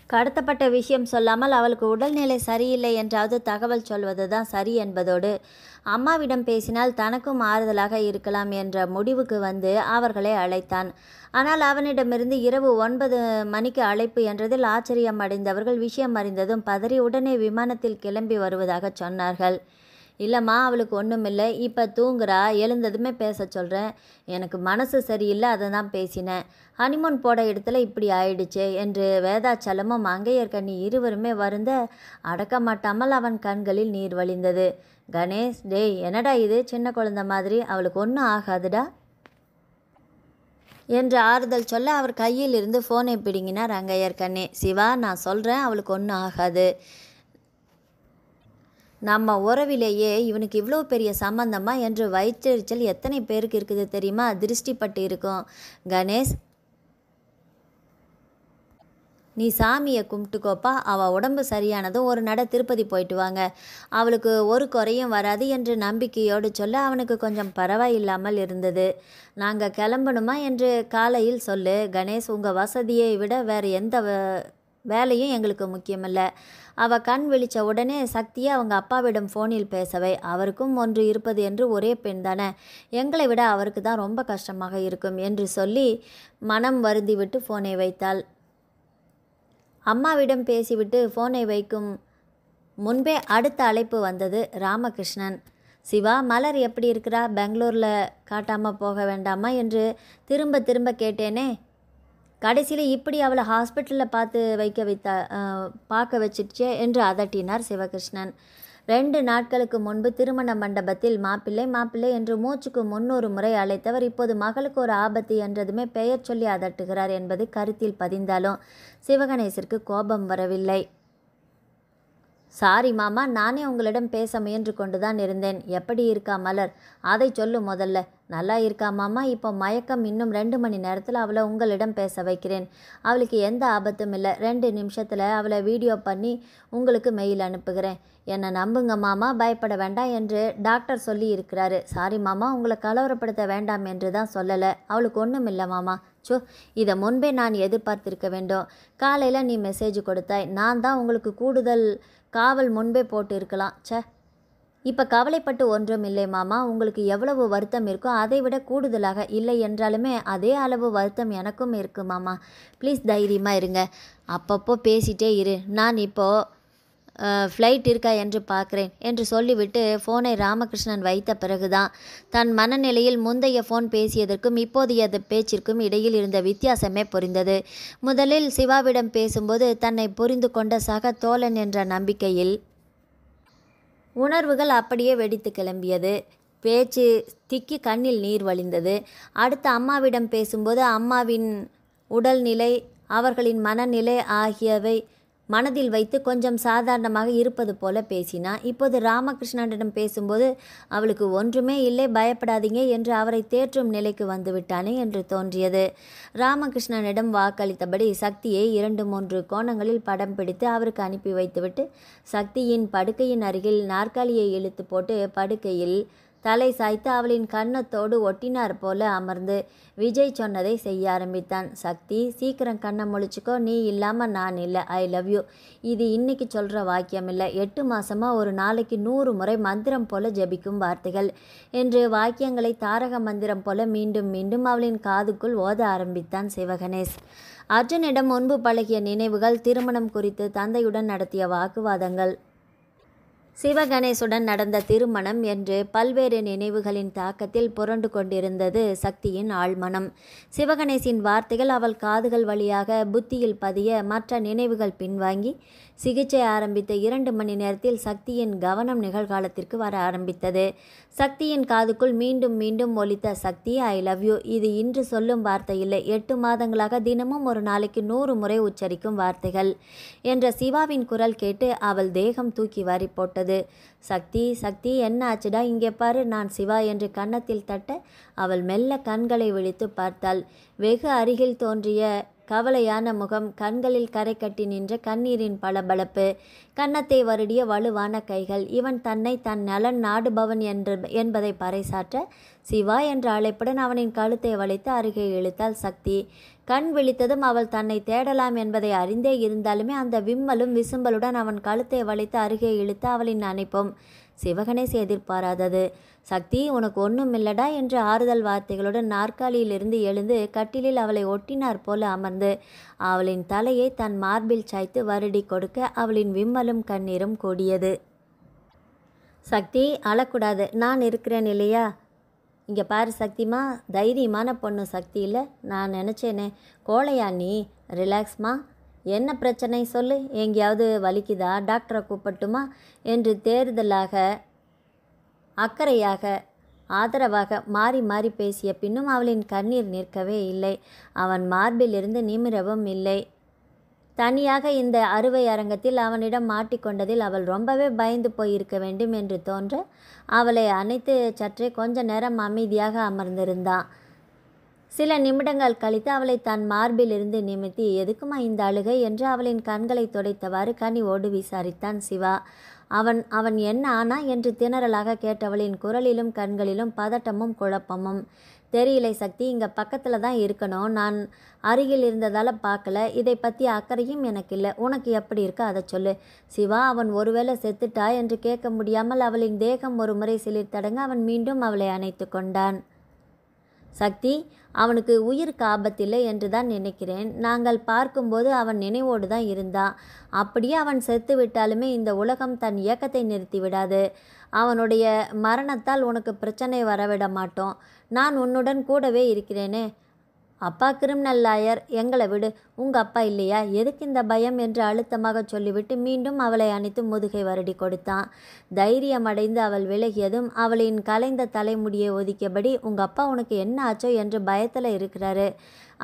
[SPEAKER 1] கடத்தப்பட்ட விஷயம் சொல்லாமல் அவளுக்கு உடல்நிலை சரியில்லை என்றாவது தகவல் சொல்வது தான் சரி என்பதோடு அம்மாவிடம் பேசினால் தனக்கும் ஆறுதலாக இருக்கலாம் என்ற முடிவுக்கு வந்து அவர்களை அழைத்தான். ஆனால் அவனிடமிருந்து இரவு 9 மணிக்கு அழைப்பு என்றதில் ஆச்சரியம் அடைந்தவர்கள் விஷயம் அறிந்ததும் பதறி உடனே விமானத்தில் கிளம்பி வருவதாக சொன்னார்கள். இல்லைம்மா, அவளுக்கு ஒன்றும் இல்லை, இப்போ தூங்குறா, எழுந்ததுமே பேச சொல்கிறேன். எனக்கு மனசு சரியில்லை, அதை தான் பேசினேன். ஹனிமூன் போட இடத்துல இப்படி ஆயிடுச்சு என்று வேதாச்சலமும் அங்கையர்கண்ணி இருவருமே வருந்த அடக்க மாட்டாமல் அவன் கண்களில் நீர் வழிந்தது. கணேஷ், டேய் என்னடா இது, சின்ன குழந்தை மாதிரி, அவளுக்கு ஒன்றும் ஆகாதுடா என்று ஆறுதல் சொல்ல அவர் கையில் இருந்து ஃபோனை பிடுங்கினார் அங்கையர்கண்ணி. சிவா, நான் சொல்கிறேன், அவளுக்கு ஒன்றும் ஆகாது. நம்ம உறவிலேயே இவனுக்கு இவ்வளோ பெரிய சம்பந்தமா என்று வயிற்றெரிச்சல் எத்தனை பேருக்கு இருக்குது தெரியுமா? திருஷ்டிப்பட்டு இருக்கும். கணேஷ், நீ சாமியை கும்பிட்டுக்கோப்பா, அவள் உடம்பு சரியானதும் ஒரு நட திருப்பதி போயிட்டு வாங்க, அவளுக்கு ஒரு குறையும் வராது என்று நம்பிக்கையோடு சொல்ல அவனுக்கு கொஞ்சம் பரவாயில்லாமல் இருந்தது. நாங்கள் கிளம்பணுமா என்று காலையில் சொல்லு கணேஷ், உங்கள் வசதியை விட வேறு எந்த வேலையும் எங்களுக்கு முக்கியமில்லை. அவள் கண் விழித்த உடனே சக்தியை அவங்க அப்பாவிடம் ஃபோனில் பேசவை. அவருக்கும் ஒன்று இருப்பது என்று ஒரே பெண் தானே, எங்களை விட அவருக்கு தான் ரொம்ப கஷ்டமாக இருக்கும் என்று சொல்லி மனம் வருந்திவிட்டு ஃபோனை வைத்தாள். அம்மாவிடம் பேசிவிட்டு ஃபோனை வைக்கும் முன்பே அடுத்த அழைப்பு வந்தது. ராமகிருஷ்ணன். சிவா, மலர் எப்படி இருக்கிறா? பெங்களூரில் காட்டாமல் போக வேண்டாமா என்று திரும்ப திரும்ப கேட்டேனே, கடைசியில் இப்படி அவளை ஹாஸ்பிட்டலில் பார்க்க வச்சிடுச்சே என்று அதட்டினார் சிவகிருஷ்ணன். 2 நாட்களுக்கு முன்பு திருமண மண்டபத்தில் மாப்பிள்ளை மாப்பிள்ளை என்று மூச்சுக்கு 300 முறை அழைத்தவர் இப்போது மகளுக்கு ஒரு ஆபத்து என்றதுமே பெயர் சொல்லி அதட்டுகிறார் என்பது கருத்தில் பதிந்தாலும் சிவகணேசருக்கு கோபம் வரவில்லை. சாரி மாமா, நானே உங்களிடம் பேச முயன்று கொண்டுதான் இருந்தேன். எப்படி இருக்கா மலர்? அதை சொல்லு முதல்ல. நல்லா இருக்கா மாமா? இப்போ மயக்கம். இன்னும் 2 மணி நேரத்தில் அவளை உங்களிடம் பேச வைக்கிறேன். அவளுக்கு எந்த ஆபத்தும் இல்லை. 2 நிமிஷத்தில் அவளை வீடியோ பண்ணி உங்களுக்கு மெயில் அனுப்புகிறேன். என்னை நம்புங்க மாமா, பயப்பட வேண்டாம் என்று டாக்டர் சொல்லி இருக்கிறாரு. சாரி மாமா, உங்களை கலவரப்படுத்த வேண்டாம் என்று தான் சொல்லலை. அவளுக்கு ஒன்றும் இல்லை மாமா. இதை முன்பே நான் எதிர்பார்த்திருக்க வேண்டும். காலையில் நீ மெசேஜ் கொடுத்தாய். நான் தான் உங்களுக்கு கூடுதல் காவல் முன்பே போட்டு இருக்கலாம். இப்போ கவலைப்பட்டு ஒன்றும் இல்லை மாமா. உங்களுக்கு எவ்வளவு வருத்தம் இருக்கோ அதை விட கூடுதலாக, இல்லை என்றாலுமே அதே அளவு வருத்தம் எனக்கும் இருக்கு மாமா. ப்ளீஸ் தைரியமாக இருங்க. அப்பப்போ பேசிகிட்டே இரு. நான் இப்போது ஃப்ளைட் இருக்கா என்று பார்க்குறேன் என்று சொல்லிவிட்டு ஃபோனை ராமகிருஷ்ணன் வைத்த பிறகுதான் தன் மனநிலையில் முந்தைய ஃபோன் பேசியதற்கும் இப்போதைய பேச்சிற்கும் இடையில் இருந்த வித்தியாசமே புரிந்தது. முதலில் சிவாவிடம் பேசும்போது தன்னை புரிந்து கொண்ட சக தோழன் என்ற நம்பிக்கையில் உணர்வுகள் அப்படியே வெடித்து கிளம்பியது. பேச்சு திக்கி கண்ணில் நீர் வழிந்தது. அடுத்த அம்மாவிடம் பேசும்போது அம்மாவின் உடல்நிலை, அவர்களின் மனநிலை ஆகியவை மனதில் வைத்து கொஞ்சம் சாதாரணமாக இருப்பது போல பேசினா. இப்போது ராமகிருஷ்ணனிடம் பேசும்போது அவளுக்கு ஒன்றுமே இல்லை, பயப்படாதீங்க என்று அவரை தேற்றும் நிலைக்கு வந்துவிட்டானே என்று தோன்றியது. ராமகிருஷ்ணனிடம் வாக்களித்தபடி சக்தியை 2-3 கோணங்களில் படம் பிடித்து அவருக்கு அனுப்பி வைத்துவிட்டு சக்தியின் படுக்கையின் அருகில் நாற்காலியை இழுத்து போட்டு படுக்கையில் தலை சாய்த்து அவளின் கன்னத்தோடு ஒட்டினார் போல அமர்ந்து விஜய் சொன்னதை செய்ய ஆரம்பித்தான். சக்தி, சீக்கிரம் கண்ணை முழிச்சுக்கோ. நீ இல்லாமல் நான் இல்லை. I love you. இது இன்னைக்கு சொல்கிற வாக்கியம் இல்லை. 8 மாதமாக ஒரு நாளைக்கு 100 முறை மந்திரம் போல ஜபிக்கும் வார்த்தைகள் என்று வாக்கியங்களை தாரக மந்திரம் போல மீண்டும் மீண்டும் அவளின் காதுக்குள் ஓத ஆரம்பித்தான் சிவகணேஷ். அர்ஜுனிடம் முன்பு பழகிய நினைவுகள், திருமணம் குறித்து தந்தையுடன் நடத்திய வாக்குவாதங்கள், சிவகணேசுடன் நடந்த திருமணம் என்று பல்வேறு நினைவுகளின் தாக்கத்தில் புரண்டு கொண்டிருந்தது சக்தியின் ஆழ்மனம். சிவகணேசின் வார்த்தைகள் அவள் காதுகள் வழியாக புத்தியில் பதிய மற்ற நினைவுகள் பின்வாங்கி சிகிச்சை ஆரம்பித்த 2 மணி நேரத்தில் சக்தியின் கவனம் நிகழ்காலத்திற்கு வர ஆரம்பித்தது. சக்தியின் காதுக்குள் மீண்டும் மீண்டும் ஒலித்த சக்தி, ஐ லவ் யூ. இது இன்று சொல்லும் வார்த்தை இல்லை, 8 மாதங்களாக தினமும் ஒரு நாளைக்கு 100 முறை உச்சரிக்கும் வார்த்தைகள் என்ற சிவாவின் குரல் கேட்டு அவள் தேகம் தூக்கி வாரி போட்டது. சக்தி, சக்தி, என்ன ஆச்சுடா? இங்கே பாரு, நான் சிவா என்று கன்னத்தில் தட்ட அவள் மெல்ல கண்களை விழித்து பார்த்தாள். வெகு அருகில் தோன்றிய கவலையான முகம், கண்களில் கரை கட்டி நின்ற கண்ணீரின் பளபளப்பு, கன்னத்தை வருடிய வலுவான கைகள், இவன் தன்னை தன் நலன் நாடுபவன் என்பதை பறைசாற்ற சிவா என்ற அழைப்புடன் அவனின் கழுத்தை வளைத்து அருகே இழுத்தாள் சக்தி. கண் விழித்ததும் அவள் தன்னை தேடலாம் என்பதை அறிந்தே இருந்தாலுமே அந்த விம்மலும் விசும்பலுடன் அவன் கழுத்தை வளைத்து அருகே இழுத்து அவளின் அணைப்பும் சிவகணேஷ் எதிர்பாராதது. சக்தி, உனக்கு ஒன்றும் இல்லடா என்று ஆறுதல் வார்த்தைகளுடன் நாற்காலியிலிருந்து எழுந்து கட்டிலில் அவளை ஒட்டினார் போல அமர்ந்து அவளின் தலையை தன் மார்பில் சாய்த்து வருடி கொடுக்க அவளின் விம்மலும் கண்ணீரும் கூடியது. சக்தி, அழக்கூடாது, நான் இருக்கிறேன் இல்லையா? இங்கே பாரு சக்திமா, தைரியமான பொண்ணு சக்தி இல்லை. நான் நினச்சேனே, கோழையா நீ? ரிலாக்ஸ்மா. என்ன பிரச்சனை சொல்லு. எங்கேயாவது வலிக்குதா? டாக்டரை கூப்பிட்டுமா என்று தேறுதலாக, அக்கறையாக, ஆதரவாக மாறி மாறி பேசிய பின்னும் அவளின் கண்ணீர் நிற்கவே இல்லை. அவன் மார்பிலிருந்து நிமிரவும் இல்லை. தனியாக இந்த அறுவை அரங்கத்தில் அவனிடம் மாட்டிக்கொண்டதில் அவள் ரொம்பவே பயந்து போயிருக்க வேண்டும் என்று தோன்ற அவளை அணைத்து சற்றே கொஞ்ச நேரம் அமைதியாக அமர்ந்திருந்தான். சில நிமிடங்கள் கழித்து அவளை தன் மார்பிலிருந்து நிமித்தி, எதுக்குமா இந்த அழுகை என்று அவளின் கண்களை துடைத்தவாறு கனிவோடு விசாரித்தான் சிவா. அவன் என்ன ஆனா என்று திணறலாக கேட்டவளின் குரலிலும் கண்களிலும் பதட்டமும் குழப்பமும். தெரியலை சக்தி, இங்கே பக்கத்தில் தான் இருக்கணும். நான் அருகில் இருந்ததால் பார்க்கல. இதை பற்றி அக்கறையும் எனக்கு இல்லை. உனக்கு எப்படி இருக்கோ அதை சொல்லு. சிவா, அவன் ஒருவேளை செத்துட்டா என்று கேட்க முடியாமல் அவளின் தேகம் ஒரு முறை சிலிர்த்தடங்க அவன் மீண்டும் அவளை அணைத்து கொண்டான். சக்தி, அவனுக்கு உயிருக்கு ஆபத்தில்லை என்று தான் நினைக்கிறேன். நாங்கள் பார்க்கும்போது அவன் நினைவோடு தான் இருந்தான். அப்படியே அவன் செத்து விட்டாலுமே இந்த உலகம் தன் இயக்கத்தை நிறுத்தி விடாது. அவனுடைய மரணத்தால் உனக்கு பிரச்சனை வரவிட மாட்டோம். நான் உன்னுடன் கூடவே இருக்கிறேனே. அப்பா கிரிமினல் லாயர், எங்களை விடு. உங்கள் அப்பா இல்லையா? எதுக்கு இந்த பயம் என்று அழுத்தமாக சொல்லிவிட்டு மீண்டும் அவளை அணைத்து முதுகை வருடி கொடுத்தான். தைரியமடைந்து அவள் விலகியதும் அவளின் கலைந்த தலைமுடியை ஒதுக்கியபடி, உங்கள் அப்பா உனக்கு என்ன ஆச்சோ என்று பயத்தில் இருக்கிறாரு.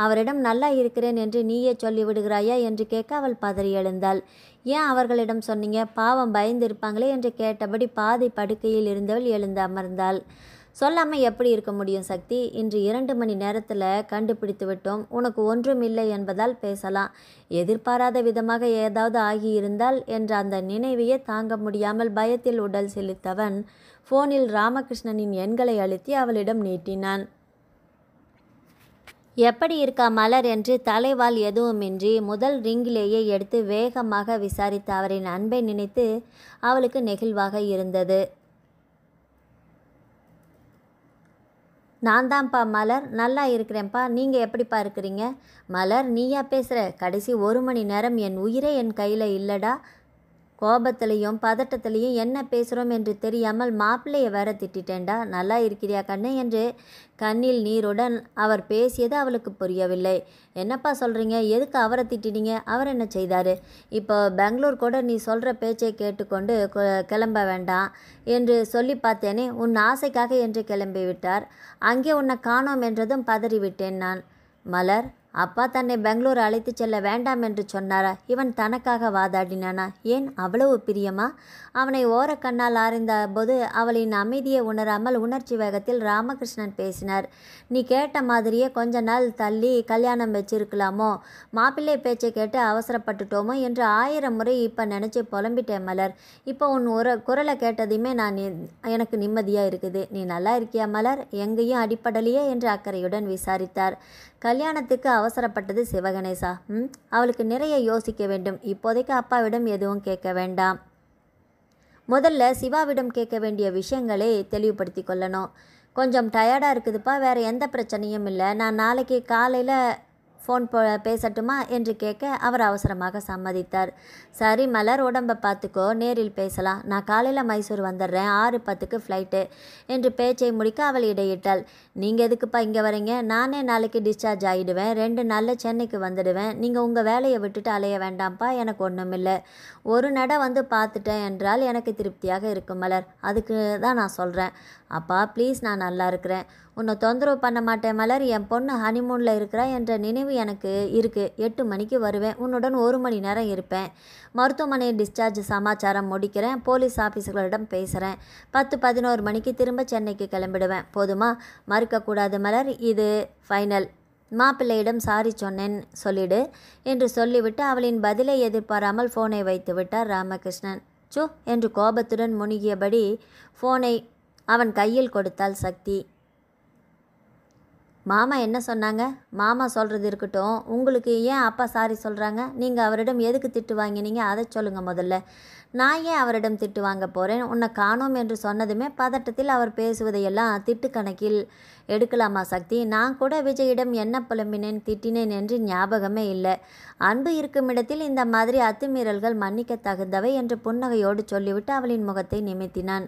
[SPEAKER 1] அவரிடம் நல்லா இருக்கிறேன் என்று நீயே சொல்லிவிடுகிறாயா என்று கேட்க அவள் பதறி எழுந்தாள். ஏன் அவர்களிடம் சொன்னீங்க? பாவம் பயந்து இருப்பாங்களே என்று கேட்டபடி பாதி படுக்கையில் இருந்தவள் எழுந்து அமர்ந்தாள். சொல்லாமல் எப்படி இருக்க முடியும் சக்தி? இன்று 2 மணி நேரத்தில் கண்டுபிடித்து விட்டோம். உனக்கு ஒன்றும் இல்லை என்பதால் பேசலாம். எதிர்பாராத விதமாக ஏதாவது ஆகியிருந்தால் என்ற அந்த நினைவையே தாங்க முடியாமல் பயத்தில் உடல் செலுத்தவன் ஃபோனில் ராமகிருஷ்ணனின் எண்களை அழுத்தி அவளிடம் நீட்டினான். எப்படி இருக்கா மலர் என்று தலைவால் எதுவுமின்றி முதல் ரிங்கிலேயே எடுத்து வேகமாக விசாரித்த அவரின் அன்பை நினைத்து அவளுக்கு நெகிழ்வாக இருந்தது. நான் தான்ப்பா மலர், நல்லா இருக்கிறேன்ப்பா. நீங்கள் எப்படிப்பா இருக்கிறீங்க? மலர், நீயா பேசுகிற? கடைசி 1 மணி நேரம் என் உயிரே என் கையில் இல்லடா. கோபத்திலையும் பதட்டத்திலையும் என்ன பேசுகிறோம் என்று தெரியாமல் மாப்பிள்ளையை வேற திட்டேன்டா. நல்லா இருக்கிறியா கண்ணே என்று கண்ணில் நீருடன் அவர் பேசியது அவளுக்கு புரியவில்லை. என்னப்பா சொல்கிறீங்க? எதுக்கு அவரை திட்டினீங்க? அவர் என்ன செய்தார்? இப்போ பெங்களூர் கூட நீ சொல்கிற பேச்சை கேட்டுக்கொண்டு கிளம்ப வேண்டாம் என்று சொல்லி பார்த்தேனே, உன் ஆசைக்காக என்று கிளம்பி விட்டார். அங்கே உன்னை காணோம் என்றதும் பதறிவிட்டேன் நான். மலர், அப்பா தன்னை பெங்களூர் அழைத்து செல்ல வேண்டாம் என்று சொன்னாரா? இவன் தனக்காக வாதாடினானா? ஏன் அவ்வளவு பிரியமா? அவனை ஓரக்கண்ணால் ஆராய்ந்த போது அவளின் அமைதியை உணராமல் உணர்ச்சி வேகத்தில் ராமகிருஷ்ணன் பேசினார். நீ கேட்ட மாதிரியே கொஞ்ச நாள் தள்ளி கல்யாணம் வச்சிருக்கலாமோ? மாப்பிள்ளை பேச்சை கேட்டு அவசரப்பட்டுட்டோமோ என்று 1000 முறை இப்போ நினச்சி புலம்பிட்டேன் மலர். இப்போ உன் குரலை கேட்டதையுமே எனக்கு நிம்மதியாக இருக்குது. நீ நல்லா இருக்கியா மலர்? எங்கேயும் அடிப்படலையே என்று அக்கறையுடன் விசாரித்தார். கல்யாணத்துக்கு அவசரப்பட்டது சிவகணேசா. அவளுக்கு நிறைய யோசிக்க வேண்டும். இப்போதைக்கு அப்பாவிடம் எதுவும் கேட்க வேண்டாம். முதல்ல சிவாவிடம் கேட்க வேண்டிய விஷயங்களை தெளிவுபடுத்தி கொள்ளணும். கொஞ்சம் டயர்டாக இருக்குதுப்பா, வேறு எந்த பிரச்சனையும் இல்லை. நான் நாளைக்கு காலையில் ஃபோன் பேசட்டுமா என்று கேட்க அவர் அவசரமாக சம்மதித்தார். சரி மலர், உடம்பை பார்த்துக்கோ, நேரில் பேசலாம். நான் காலையில் மைசூர் வந்துடுறேன், 6:10க்கு ஃப்ளைட்டு என்று பேச்சை முடிக்க அவள் இடையிட்டாள். நீங்கள் எதுக்குப்பா இங்கே வரீங்க? நானே நாளைக்கு டிஸ்சார்ஜ் ஆகிடுவேன். 2 நாளில் சென்னைக்கு வந்துடுவேன். நீங்கள் உங்கள் வேலையை விட்டுட்டு அலைய வேண்டாம்ப்பா. எனக்கு ஒன்றும் இல்லை. ஒரு நடை வந்து பார்த்துட்டேன் என்றால் எனக்கு திருப்தியாக இருக்கும் மலர். அதுக்கு தான் நான் சொல்கிறேன். அப்பா ப்ளீஸ், நான் நல்லா இருக்கிறேன். உன்னை தொந்தரவு பண்ண மாட்டேன் மலர். என் பொண்ணு ஹனிமூனில் இருக்கிறா என்ற நினைவு எனக்கு இருக்குது. 8 மணிக்கு வருவேன். உன்னுடன் 1 மணி நேரம் இருப்பேன். மருத்துவமனை டிஸ்சார்ஜ் சமாச்சாரம் முடிக்கிறேன். போலீஸ் ஆஃபீஸர்களிடம் பேசுகிறேன். 10-11 மணிக்கு திரும்ப சென்னைக்கு கிளம்பிடுவேன். போதுமா? மறுக்கக்கூடாது மலர், இது ஃபைனல். மாப்பிள்ளையிடம் சாரி சொன்னேன் சொல்லிடு என்று சொல்லிவிட்டு அவளின் பதிலை எதிர்பாராமல் ஃபோனை வைத்து விட்டார் ராமகிருஷ்ணன். சு என்று கோபத்துடன் முணுகியபடி ஃபோனை அவன் கையில் கொடுத்தாள் சக்தி. மாமா என்ன சொன்னாங்க? மாமா சொல்கிறது இருக்கட்டும், உங்களுக்கு ஏன் அப்பா சாரி சொல்கிறாங்க? நீங்கள் அவரிடம் எதுக்கு திட்டு வாங்கினீங்க அதை சொல்லுங்கள் முதல்ல. நான் ஏன் அவரிடம் திட்டு வாங்க போகிறேன்? உன்னை காணோம் என்று சொன்னதுமே பதட்டத்தில் அவர் பேசுவதையெல்லாம் திட்டு கணக்கில் எடுக்கலாமா சக்தி? நான் கூட விஜயிடம் என்ன புலம்பினேன் திட்டினேன் என்று ஞாபகமே இல்லை. அன்பு இருக்கும் இடத்தில் இந்த மாதிரி அத்துமீறல்கள் மன்னிக்க தகுந்தவை என்று புன்னகையோடு சொல்லிவிட்டு அவளின் முகத்தை நிமித்தினான்.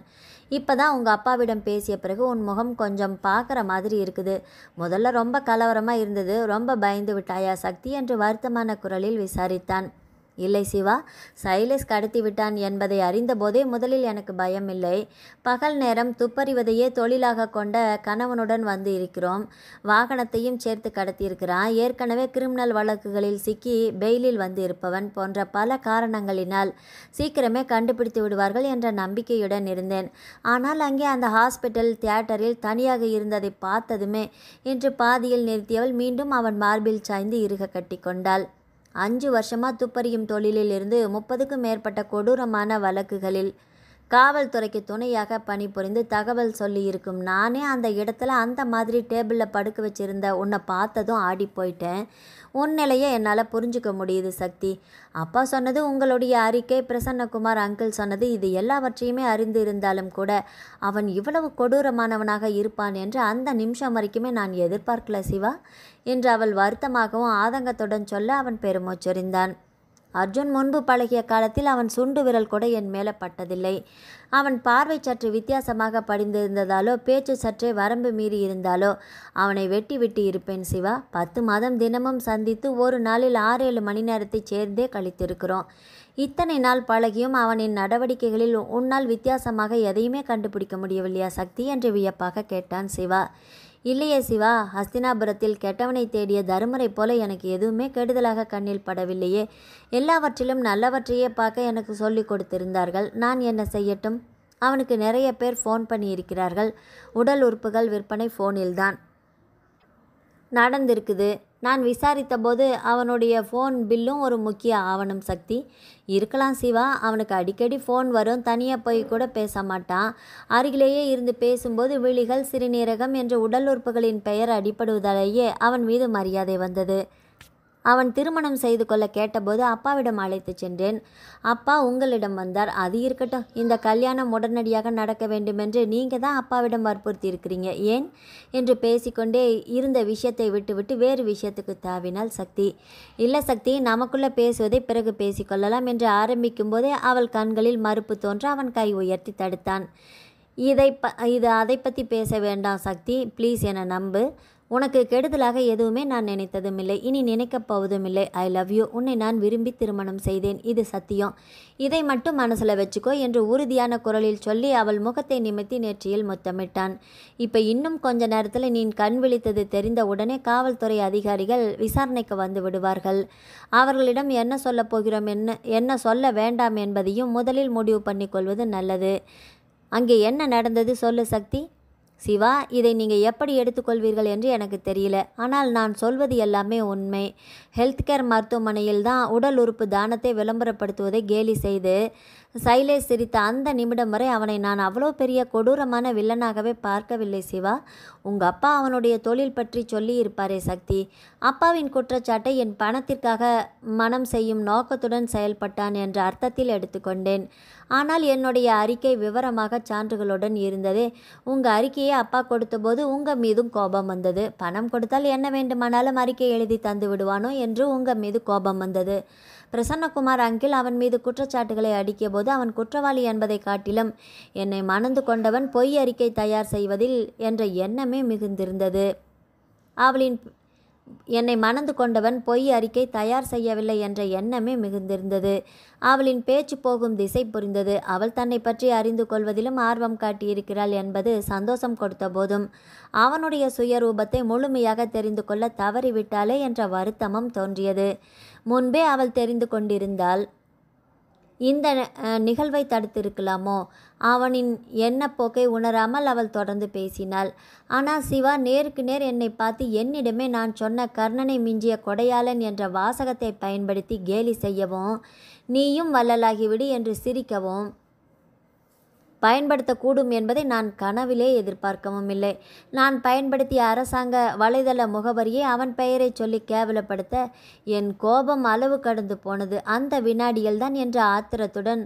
[SPEAKER 1] இப்போதான் உங்கள் அப்பாவிடம் பேசிய பிறகு உன் முகம் கொஞ்சம் பார்க்குற மாதிரி இருக்குது. முதல்ல ரொம்ப கலவரமாக இருந்தது. ரொம்ப பயந்து விட்டாயா சக்தி என்று வருத்தமான குரலில் விசாரித்தான். இல்லை சிவா, சைலேஷ் கடத்தி விட்டான் என்பதை அறிந்தபோதே முதலில் எனக்கு பயம் இல்லை. பகல் நேரம் துப்பறிவதையே தொழிலாக கொண்ட கணவனுடன் வந்து இருக்கிறோம். வாகனத்தையும் சேர்த்து கடத்தியிருக்கிறான். ஏற்கனவே கிரிமினல் வழக்குகளில் சிக்கி பெயிலில் வந்து இருப்பவன் போன்ற பல காரணங்களினால் சீக்கிரமே கண்டுபிடித்து விடுவார்கள் என்ற நம்பிக்கையுடன் இருந்தேன். ஆனால் அங்கே அந்த ஹாஸ்பிட்டல் தியேட்டரில் தனியாக இருந்ததை பார்த்ததுமே இன்று பாதியில் நிறுத்தியவள் மீண்டும் அவன் மார்பில் சாய்ந்து இறுக கட்டி கொண்டாள். 5 வருஷமாக துப்பறியும் தொழிலில் இருந்து 30க்கும் மேற்பட்ட கொடூரமான வழக்குகளில் காவல்துறைக்கு துணையாக பணிபுரிந்து தகவல் சொல்லி இருக்கும் நானே அந்த இடத்துல அந்த மாதிரி டேபிளில் படுக்க வச்சுருந்த உன்னை பார்த்ததும் ஆடி போயிட்டேன். உன் நிலையை என்னால் புரிஞ்சுக்க முடியுது சக்தி. அப்பா சொன்னது, உங்களுடைய அறிக்கை, பிரசன்னகுமார் அங்கிள் சொன்னது, இது எல்லாவற்றையுமே அறிந்து இருந்தாலும் கூட அவன் இவ்வளவு கொடூரமானவனாக இருப்பான் என்று அந்த நிமிஷம் வரைக்குமே நான் எதிர்பார்க்கல சிவா என்று அவள் வருத்தமாகவும் ஆதங்கத்துடன் சொல்ல அவன் பெருமூச்சொறிந்தான். அர்ஜுன் முன்பு பழகிய காலத்தில் அவன் சுண்டு விரல் கூட என் மேலே பட்டதில்லை. அவன் பார்வை சற்று வித்தியாசமாக படிந்திருந்ததாலோ பேச்சு சற்றே வரம்பு மீறி இருந்தாலோ அவனை வெட்டி விட்டு இருப்பேன் சிவா. 10 மாதம் தினமும் சந்தித்து ஒரு நாளில் 6-7 மணி நேரத்தை சேர்ந்தே கழித்திருக்கிறோம். இத்தனை நாள் பழகியும் அவனின் நடவடிக்கைகளில் உன்னால் வித்தியாசமாக எதையுமே கண்டுபிடிக்க முடியவில்லையா சக்தி என்று வியப்பாக கேட்டான் சிவா. இல்லையே சிவா, ஹஸ்தினாபுரத்தில் கெட்டவனை தேடிய தருமரை போல எனக்கு எதுவுமே கெடுதலாக கண்ணில் படவில்லையே. எல்லாவற்றிலும் நல்லவற்றையே பார்க்க எனக்கு சொல்லி கொடுத்திருந்தார்கள். நான் என்ன செய்யட்டும்? அவனுக்கு நிறைய பேர் ஃபோன் பண்ணியிருக்கிறார்கள். உடல் உறுப்புகள் விற்பனை ஃபோனில்தான் நடந்திருக்குது. நான் விசாரித்த போது அவனுடைய ஃபோன் பில்லும் ஒரு முக்கிய ஆவணம் சக்தி. இருக்கலாம் சிவா, அவனுக்கு அடிக்கடி ஃபோன் வரும். தனியாக போய் கூட பேச மாட்டான். அருகிலேயே இருந்து பேசும்போது விழிகள், சிறுநீரகம் என்ற உடல் உறுப்புகளின் பெயர் அடிபடுவதாலேயே அவன் மீது மரியாதை வந்தது. அவன் திருமணம் செய்து கொள்ள கேட்டபோது அப்பாவிடம் அழைத்து சென்றேன். அப்பா உங்களிடம் வந்தார். அது இருக்கட்டும், இந்த கல்யாணம் உடனடியாக நடக்க வேண்டுமென்று நீங்கள் தான் அப்பாவிடம் வற்புறுத்தி இருக்கிறீங்க, ஏன் என்று பேசிக்கொண்டே இருந்த விஷயத்தை விட்டுவிட்டு வேறு விஷயத்துக்கு தாவினாள் சக்தி. இல்லை சக்தி, நமக்குள்ளே பேசுவதை பிறகு பேசிக்கொள்ளலாம் என்று ஆரம்பிக்கும் போதே அவள் கண்களில் மறுப்பு தோன்ற அவன் கை உயர்த்தி தடுத்தான். அதை பற்றி பேச வேண்டாம் சக்தி, ப்ளீஸ் என நம்பு. உனக்கு கெடுதலாக எதுவுமே நான் நினைத்ததும் இல்லை, இனி நினைக்கப் போவதும் இல்லை. I love you. உன்னை நான் விரும்பி திருமணம் செய்தேன், இது சத்தியம். இதை மட்டும் மனசில் வச்சுக்கோ என்று உறுதியான குரலில் சொல்லி அவள் முகத்தை நிமித்தி நெற்றியில் முத்தமிட்டான். இப்போ இன்னும் கொஞ்ச நேரத்தில் நீ கண் விழித்தது தெரிந்த உடனே காவல்துறை அதிகாரிகள் விசாரணைக்கு வந்து விடுவார்கள். அவர்களிடம் என்ன சொல்ல போகிறோம், என்ன சொல்ல வேண்டாம் என்பதையும் முதலில் முடிவு பண்ணிக்கொள்வது நல்லது. அங்கே என்ன நடந்தது சொல்லு சக்தி. சிவா, இதை நீங்கள் எப்படி எடுத்துக்கொள்வீர்கள் என்று எனக்கு தெரியல. ஆனால் நான் சொல்வது எல்லாமே உண்மை. ஹெல்த் கேர் மருத்துவமனையில் தான் உடல் உறுப்பு தானத்தை விளம்பரப்படுத்துவதை கேலி செய்து சைலேஷ் சிரித்த அந்த நிமிடம் வரை அவனை நான் அவ்வளோ பெரிய கொடூரமான வில்லனாகவே பார்க்கவில்லை சிவா. உங்கள் அப்பா அவனுடைய தொழில் பற்றி சொல்லி இருப்பாரே சக்தி. அப்பாவின் குற்றச்சாட்டை என் பணத்திற்காக மனம் செய்யும் நோக்கத்துடன் செயல்பட்டான் என்ற அர்த்தத்தில் எடுத்துக்கொண்டேன். ஆனால் என்னுடைய அறிக்கை விவரமாக சான்றுகளுடன் இருந்ததே. உங்கள் அறிக்கையை அப்பா கொடுத்தபோது உங்கள் மீதும் கோபம் வந்தது. பணம் கொடுத்தால் என்ன வேண்டுமானாலும் அறிக்கை எழுதி தந்து விடுவானோ என்று உங்கள் மீது கோபம் வந்தது. பிரசன்னகுமார் அங்கிள் அவன் மீது குற்றச்சாட்டுகளை அடிக்கிய போது அவன் குற்றவாளி என்பதை காட்டிலும் என்னை மணந்து கொண்டவன் பொய் அறிக்கை தயார் செய்வதில் என்ற எண்ணமே மிகுந்திருந்தது. என்னை மணந்து கொண்டவன் பொய் அறிக்கை தயார் செய்யவில்லை என்ற எண்ணமே மிகுந்திருந்தது. அவளின் பேச்சு போகும் திசை புரிந்தது. அவள் தன்னை பற்றி அறிந்து கொள்வதிலும் ஆர்வம் காட்டியிருக்கிறாள் என்பது சந்தோஷம் கொடுத்த போதும் அவனுடைய சுயரூபத்தை முழுமையாக தெரிந்து கொள்ள தவறிவிட்டாளே என்ற வருத்தமும் தோன்றியது. முன்பே அவள் தெரிந்து கொண்டிருந்தாள் இந்த நிகழ்வை தடுத்திருக்கலாமோ? அவனின் எண்ணப்போக்கை உணராமல் அவள் தொடர்ந்து பேசினாள். ஆனால் சிவா நேருக்கு நேர் என்னை பார்த்து என்னிடமே நான் சொன்ன கர்ணனை மிஞ்சிய கொடையாளன் என்ற வாசகத்தை பயன்படுத்தி கேலி செய்யவும், நீயும் வள்ளலாகிவிடு என்று சிரிக்கவும் பயன்படுத்தக்கூடும் என்பதை நான் கனவிலே எதிர்பார்க்கவும் இல்லை. நான் பயன்படுத்திய அரசாங்க வலைதள முகவரியை அவன் பெயரை சொல்லி கேவலப்படுத்த என் கோபம் அளவு கடந்து போனது. அந்த வினாடியில்தான் என்ற ஆத்திரத்துடன்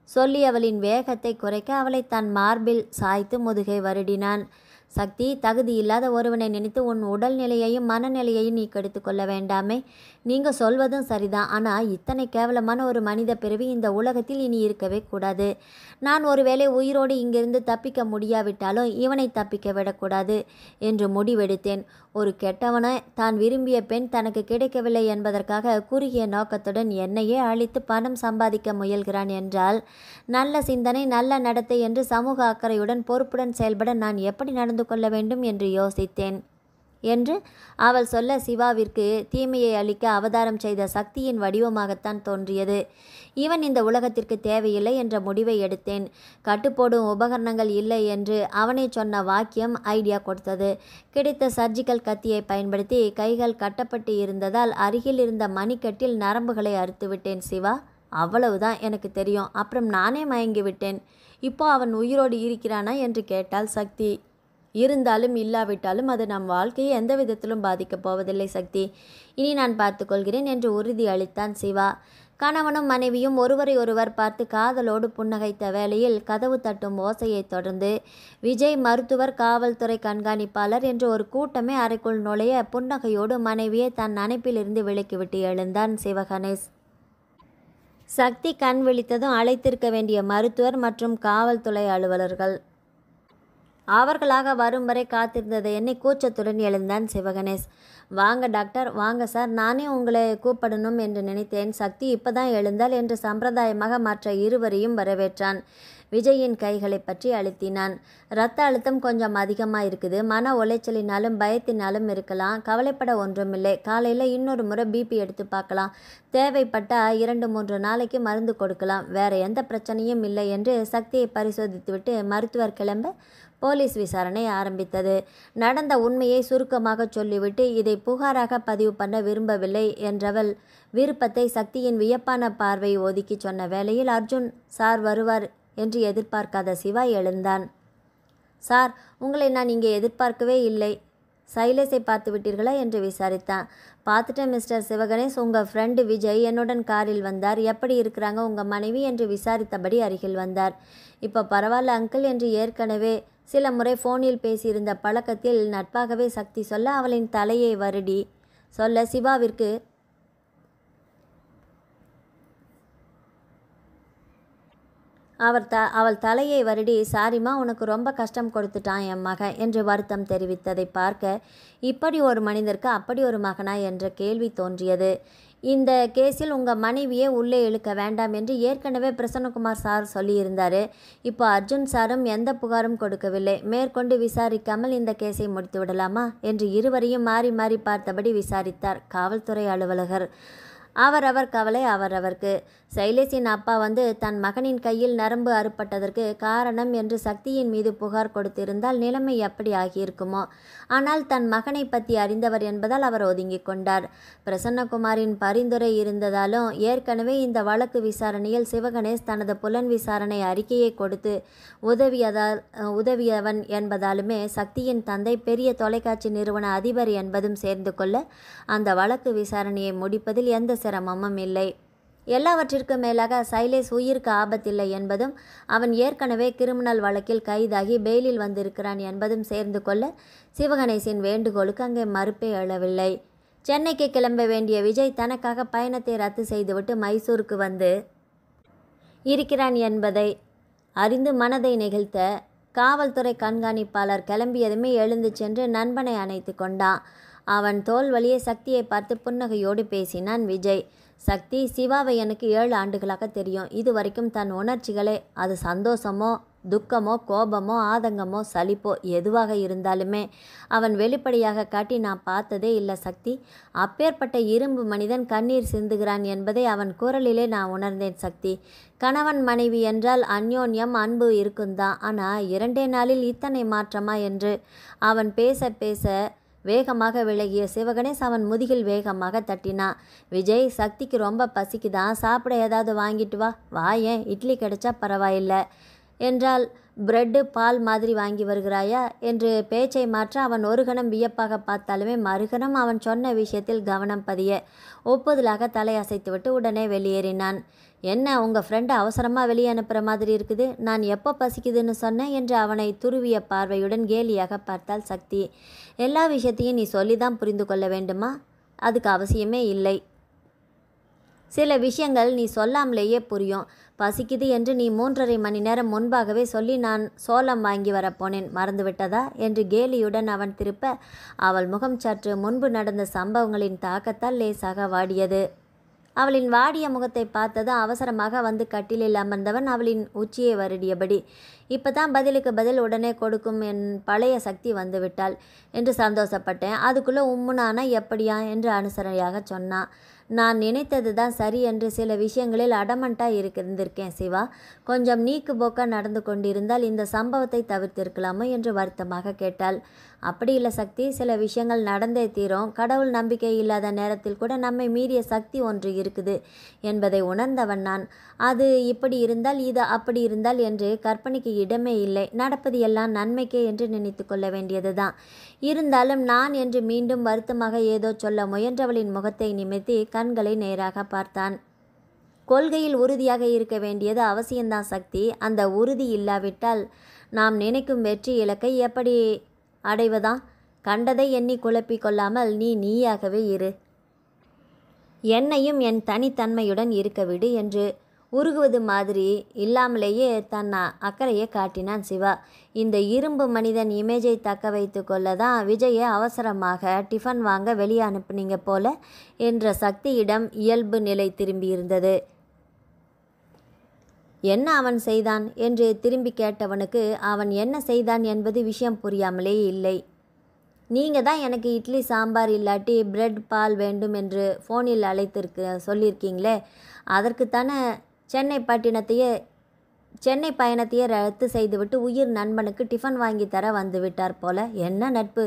[SPEAKER 1] சொல்லி அவளின் வேகத்தை குறைக்க அவளை தன் மார்பில் சாய்த்து முதுகை வருடினான். சக்தி, தகுதி இல்லாத ஒருவனை நினைத்து உன் உடல்நிலையையும் மனநிலையையும் நீ கெடுத்து கொள்ள வேண்டாமே. நீங்கள் சொல்வதும் சரிதான். ஆனால் இத்தனை கேவலமான ஒரு மனித பிறவி இந்த உலகத்தில் இனி இருக்கவே கூடாது. நான் ஒருவேளை உயிரோடு இங்கிருந்து தப்பிக்க முடியாவிட்டாலும் இவனை தப்பிக்க விடக்கூடாது என்று முடிவெடுத்தேன். ஒரு கெட்டவனை தான் விரும்பிய பெண் தனக்கு கிடைக்கவில்லை என்பதற்காக குறுகிய நோக்கத்துடன் என்னையே அழித்து பணம் சம்பாதிக்க முயல்கிறான் என்றால் நல்ல சிந்தனை, நல்ல நடத்தை என்று சமூக அக்கறையுடன் பொறுப்புடன் செயல்பட நான் எப்படி நடந்து கொள்ள வேண்டும் என்று யோசித்தேன் என்று அவள் சொல்ல சிவாவிற்கு தீமையை அளிக்க அவதாரம் செய்த சக்தியின் வடிவமாகத்தான் தோன்றியது. இவன் இந்த உலகத்திற்கு தேவையில்லை என்ற முடிவை எடுத்தேன். கட்டுப்போடும் உபகரணங்கள் இல்லை என்று அவனை சொன்ன வாக்கியம் ஐடியா கொடுத்தது. கிடைத்த சர்ஜிக்கல் கத்தியை பயன்படுத்தி கைகள் கட்டப்பட்டு இருந்ததால் அருகில் இருந்த மணிக்கட்டில் நரம்புகளை அறுத்துவிட்டேன் சிவா. அவ்வளவுதான் எனக்கு தெரியும். அப்புறம் நானே மயங்கி விட்டேன். இப்போ அவன் உயிரோடு இருக்கிறானா என்று கேட்டாள் சக்தி. இருந்தாலும் இல்லாவிட்டாலும் அது நம் வாழ்க்கையை எந்த விதத்திலும் பாதிக்கப் போவதில்லை சக்தி. இனி நான் பார்த்துக்கொள்கிறேன் என்று உறுதி அளித்தான் சிவா. கணவனும் மனைவியும் ஒருவரை ஒருவர் பார்த்து காதலோடு புன்னகைத்த வேளையில் கதவு தட்டும் ஓசையை தொடர்ந்து விஜய் மருத்துவர், காவல்துறை கண்காணிப்பாளர் என்று ஒரு கூட்டமே அறைக்குள் நுழைய புன்னகையோடு மனைவியை தன் அணைப்பிலிருந்து விலக்கிவிட்டு எழுந்தான் சிவகணேஷ். சக்தி கண் விழித்ததும் அழைத்திருக்க வேண்டிய மருத்துவர் மற்றும் காவல்துறை அலுவலர்கள் அவர்களாக வரும் வரை காத்திருந்ததை எண்ணி கூச்சத்துடன் எழுந்தான் சிவகணேஷ். வாங்க டாக்டர், வாங்க சார், நானே உங்களை கூப்பிடணும் என்று நினைத்தேன். சக்தி இப்பதான் எழுந்தால் என்று சம்பிரதாயமாக மற்ற இருவரையும் வரவேற்றான். விஜயின் கைகளை பற்றி அழுத்தினான். இரத்த அழுத்தம் கொஞ்சம் அதிகமாக இருக்குது. மன உளைச்சலினாலும் பயத்தினாலும் இருக்கலாம். கவலைப்பட ஒன்றுமில்லை. காலையில் இன்னொரு முறை பிபி எடுத்து பார்க்கலாம். தேவைப்பட்டால் 2-3 நாளைக்கு மருந்து கொடுக்கலாம். வேற எந்த பிரச்சனையும் இல்லை என்று சக்தியை பரிசோதித்துவிட்டு மருத்துவர் கிளம்ப போலீஸ் விசாரணை ஆரம்பித்தது. நடந்த உண்மையை சுருக்கமாக சொல்லிவிட்டு இதை புகாராக பதிவு பண்ண விரும்பவில்லை என்றவள் விருப்பத்தை சக்தியின் வியப்பான பார்வை ஒதுக்கி சொன்ன வேளையில் அர்ஜுன் சார் வருவார் என்று எதிர்பார்க்காத சிவா எழுந்தான். சார், உங்களை நான் இங்கே எதிர்பார்க்கவே இல்லை. சைலேஷை பார்த்து விட்டீர்களா என்று விசாரித்தான். பார்த்துட்டேன் மிஸ்டர் சிவகணேஷ். உங்கள் ஃப்ரெண்டு விஜய் என்னுடன் காரில் வந்தார். எப்படி இருக்கிறாங்க உங்கள் மனைவி என்று விசாரித்தபடி அருகில் வந்தார். இப்போ பரவாயில்ல அங்கிள் என்று ஏற்கனவே சில முறை ஃபோனில் பேசியிருந்த பழக்கத்தில் நட்பாகவே சக்தி சொல்ல அவளின் தலையை வருடி சொல்ல சிவாவிற்கு அவள் தலையை வருடி சாரிம்மா, உனக்கு ரொம்ப கஷ்டம் கொடுத்துட்டான் என் மகன் என்று வருத்தம் தெரிவித்ததை பார்க்க இப்படி ஒரு மனிதருக்கு அப்படி ஒரு மகனா என்ற கேள்வி தோன்றியது. இந்த கேஸில் உங்கள் மனைவியே உள்ளே இழுக்க வேண்டாம் என்று ஏற்கனவே பிரசன்னகுமார் சார் சொல்லியிருந்தார். இப்போ அர்ஜுன் சாரும் எந்த புகாரும் கொடுக்கவில்லை. மேற்கொண்டு விசாரிக்காமல் இந்த கேஸை முடித்து விடலாமா என்று இருவரையும் மாறி மாறி பார்த்தபடி விசாரித்தார் காவல்துறை அலுவலகர். அவரவர் கவலை அவரவர்க்கு. சைலேஷின் அப்பா வந்து தன் மகனின் கையில் நரம்பு அறுப்பட்டதற்கு காரணம் என்று சக்தியின் மீது புகார் கொடுத்திருந்தால் நிலைமை எப்படி ஆகியிருக்குமோ. ஆனால் தன் மகனை பற்றி அறிந்தவர் என்பதால் அவர் ஒதுங்கிக் கொண்டார். பிரசன்னகுமாரின் பரிந்துரை இருந்ததாலும் ஏற்கனவே இந்த வழக்கு விசாரணையில் சிவகணேஷ் தனது புலன் விசாரணை அறிக்கையை கொடுத்து உதவியவன் என்பதாலுமே சக்தியின் தந்தை பெரிய தொலைக்காட்சி நிறுவன அதிபர் என்பதும் சேர்ந்து கொள்ள அந்த வழக்கு விசாரணையை முடிப்பதில் எந்த சிரமமும் இல்லை. எல்லாவற்றிற்கும் மேலாக சைலேஷ் உயிருக்கு ஆபத்தில்லை என்பதும் அவன் ஏற்கனவே கிரிமினல் வழக்கில் கைதாகி பெயிலில் வந்திருக்கிறான் என்பதும் சேர்ந்து கொள்ள சிவகணேஷின் வேண்டுகோளுக்கு அங்கே மறுப்பே எழவில்லை. சென்னைக்கு கிளம்ப வேண்டிய விஜய் தனக்காக பயணத்தை ரத்து செய்துவிட்டு மைசூருக்கு வந்து இருக்கிறான் என்பதை அறிந்து மனதை நெகிழ்த்த காவல்துறை கண்காணிப்பாளர் கிளம்பியதுமே எழுந்து சென்று நண்பனை அணைத்து கொண்டான். அவன் தோள் வழியே சக்தியை பார்த்து புன்னகையோடு பேசினான் விஜய். சக்தி, சிவாவை எனக்கு 7 ஆண்டுகளாக தெரியும். இதுவரைக்கும் தன் உணர்ச்சிகளை, அது சந்தோஷமோ துக்கமோ கோபமோ ஆதங்கமோ சலிப்போ எதுவாக இருந்தாலுமே அவன் வெளிப்படையாக காட்டி நான் பார்த்ததே இல்லை சக்தி. அப்பேற்பட்ட இரும்பு மனிதன் கண்ணீர் சிந்துகிறான் என்பதை அவன் குரலிலே நான் உணர்ந்தேன் சக்தி. கணவன் மனைவி என்றால் அந்யோன்யம் அன்பு இருக்குந்தான். ஆனால் 2 நாளில் இத்தனை மாற்றமா என்று அவன் பேச பேச வேகமாக விலகிய சிவகணேஷ் அவன் முதுகில் வேகமாக தட்டினான். விஜய், சக்திக்கு ரொம்ப பசிக்குதான், சாப்பிட ஏதாவது வாங்கிட்டு வா. வாயேன், இட்லி கிடைச்சா பரவாயில்லை என்றால் பிரெட்டு பால் மாதிரி வாங்கி வருகிறாயா என்று பேச்சை மாற்ற அவன் ஒரு கணம் வியப்பாக பார்த்தாலுமே மறுகணம் அவன் சொன்ன விஷயத்தில் கவனம் பதிய ஒப்புதலாக தலையசைத்துவிட்டு உடனே வெளியேறினான். என்ன, உங்கள் ஃப்ரெண்டை அவசரமாக வெளியே அனுப்புகிற மாதிரி இருக்குது. நான் எப்போ பசிக்குதுன்னு சொன்னேன் என்று அவனை துருவிய பார்வையுடன் கேலியாக பார்த்தாள் சக்தி. எல்லா விஷயத்தையும் நீ சொல்லி தான் புரிந்து கொள்ள வேண்டுமா? அதுக்கு அவசியமே இல்லை. சில விஷயங்கள் நீ சொல்லாமலேயே புரியும். பசிக்குது என்று நீ 3.5 மணி நேரம் முன்பாகவே சொல்லி நான் சோளம் வாங்கி வரப்போனேன், மறந்துவிட்டதா என்று கேலியுடன் அவன் திருப்ப அவள் முகம் சற்று முன்பு நடந்த சம்பவங்களின் தாக்கத்தால் லேசாக வாடியது. அவளின் வாடிய முகத்தை பார்த்ததும் அவசரமாக வந்து கட்டிலில் அமர்ந்தவன் அவளின் உச்சியை வருடியபடி, இப்போதான் பதிலுக்கு பதில் உடனே கொடுக்கும் என் பழைய சக்தி வந்துவிட்டாள் என்று சந்தோஷப்பட்டேன். அதுக்குள்ளே உம்முனானா எப்படியா என்று அனுசரணையாக சொன்னான். நான் நினைத்தது தான் சரி என்று சில விஷயங்களில் அடமண்ட்டாக இருந்திருக்கேன் சிவா. கொஞ்சம் நீக்கு போக்கா நடந்து கொண்டிருந்தால் இந்த சம்பவத்தை தவிர்த்திருக்கலாமோ என்று வருத்தமாக கேட்டாள். அப்படி இல்லை சக்தி, சில விஷயங்கள் நடந்தே தீரும். கடவுள் நம்பிக்கை இல்லாத நேரத்தில் கூட நம்மை மீறிய சக்தி ஒன்று இருக்குது என்பதை உணர்ந்தவன் நான். அது இப்படி இருந்தால் இது அப்படி இருந்தால் என்று கற்பனைக்கு இடமே இல்லை. நடப்பது எல்லாம் நன்மைக்கே என்று நினைத்து கொள்ள வேண்டியது தான். இருந்தாலும் நான் என்று மீண்டும் வருத்தமாக ஏதோ சொல்ல முயன்றவளின் முகத்தை நிமிர்த்தி கண்களை நேராக பார்த்தான். கொள்கையில் உறுதியாக இருக்க வேண்டியது அவசியம்தான் சக்தி. அந்த உறுதி இல்லாவிட்டால் நாம் நினைக்கும் வெற்றி இலக்கை எப்படி அடைவதா? கண்டதை எண்ணி குழப்பிக் கொள்ளாமல் நீயாகவே இரு. என்னையும் என் தனித்தன்மையுடன் இருக்க விடு என்று உருகுவது மாதிரி இல்லாமலேயே தன் அக்கறையை காட்டினான் சிவா. இந்த இரும்பு மனிதன் இமேஜை தக்க வைத்து கொள்ள தான் விஜயை அவசரமாக டிஃபன் வாங்க வெளியே அனுப்புனீங்க போல என்ற சக்தியிடம் இயல்பு நிலை திரும்பியிருந்தது. என்ன அவன் செய்தான் என்று திரும்பி கேட்டவனுக்கு அவன் என்ன செய்தான் என்பது விஷயம் புரியாமலே இல்லை. நீங்கள் தான் எனக்கு இட்லி சாம்பார் இல்லாட்டி பிரெட் பால் வேண்டும் என்று ஃபோனில் சொல்லியிருக்கீங்களே, அதற்குத்தானே சென்னை பயணத்தையே ரத்து செய்துவிட்டு உயிர் நண்பனுக்கு டிஃபன் வாங்கி தர வந்து விட்டார் போல. என்ன நட்பு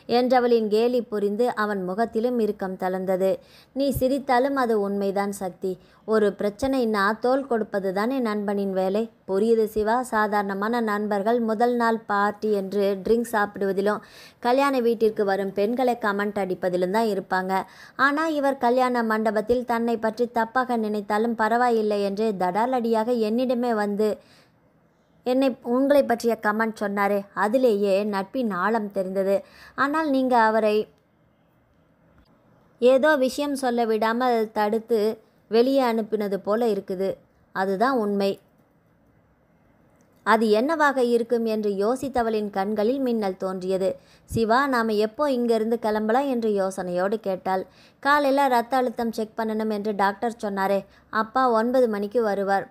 [SPEAKER 1] என்றவளின் கேலி புரிந்து அவன் முகத்திலும் இறுக்கம் தளர்ந்தது. நீ சிரித்தாலும் அது உண்மைதான் சக்தி. ஒரு பிரச்சனைனா தோள் கொடுப்பது தானே நண்பனின் வேலை. புரியுது சிவா. சாதாரணமான நண்பர்கள் முதல் நாள் பார்ட்டி என்று ட்ரிங்க் சாப்பிடுவதிலும் கல்யாண வீட்டிற்கு வரும் பெண்களை கமெண்ட் அடிப்பதிலும் தான் இருப்பாங்க. ஆனால் இவர் கல்யாண மண்டபத்தில் தன்னை பற்றி தப்பாக நினைத்தாலும் பரவாயில்லை என்று தடாலடியாக என்னிடமே வந்து உங்களை பற்றிய கமெண்ட் சொன்னாரே, அதிலேயே நட்பின் ஆழம் தெரிந்தது. ஆனால் நீங்கள் அவரை ஏதோ விஷயம் சொல்ல விடாமல் தடுத்து வெளியே அனுப்பினது போல இருக்குது. அதுதான் உண்மை. அது என்னவாக இருக்கும் என்று யோசித்தவளின் கண்களில் மின்னல் தோன்றியது. சிவா, நாம் எப்போ இங்கிருந்து கிளம்பலாம் என்று யோசனையோடு கேட்டாள். காலையில் ரத்த அழுத்தம் செக் பண்ணணும் என்று டாக்டர் சொன்னாரே, அப்பா 9 மணிக்கு வருவார்.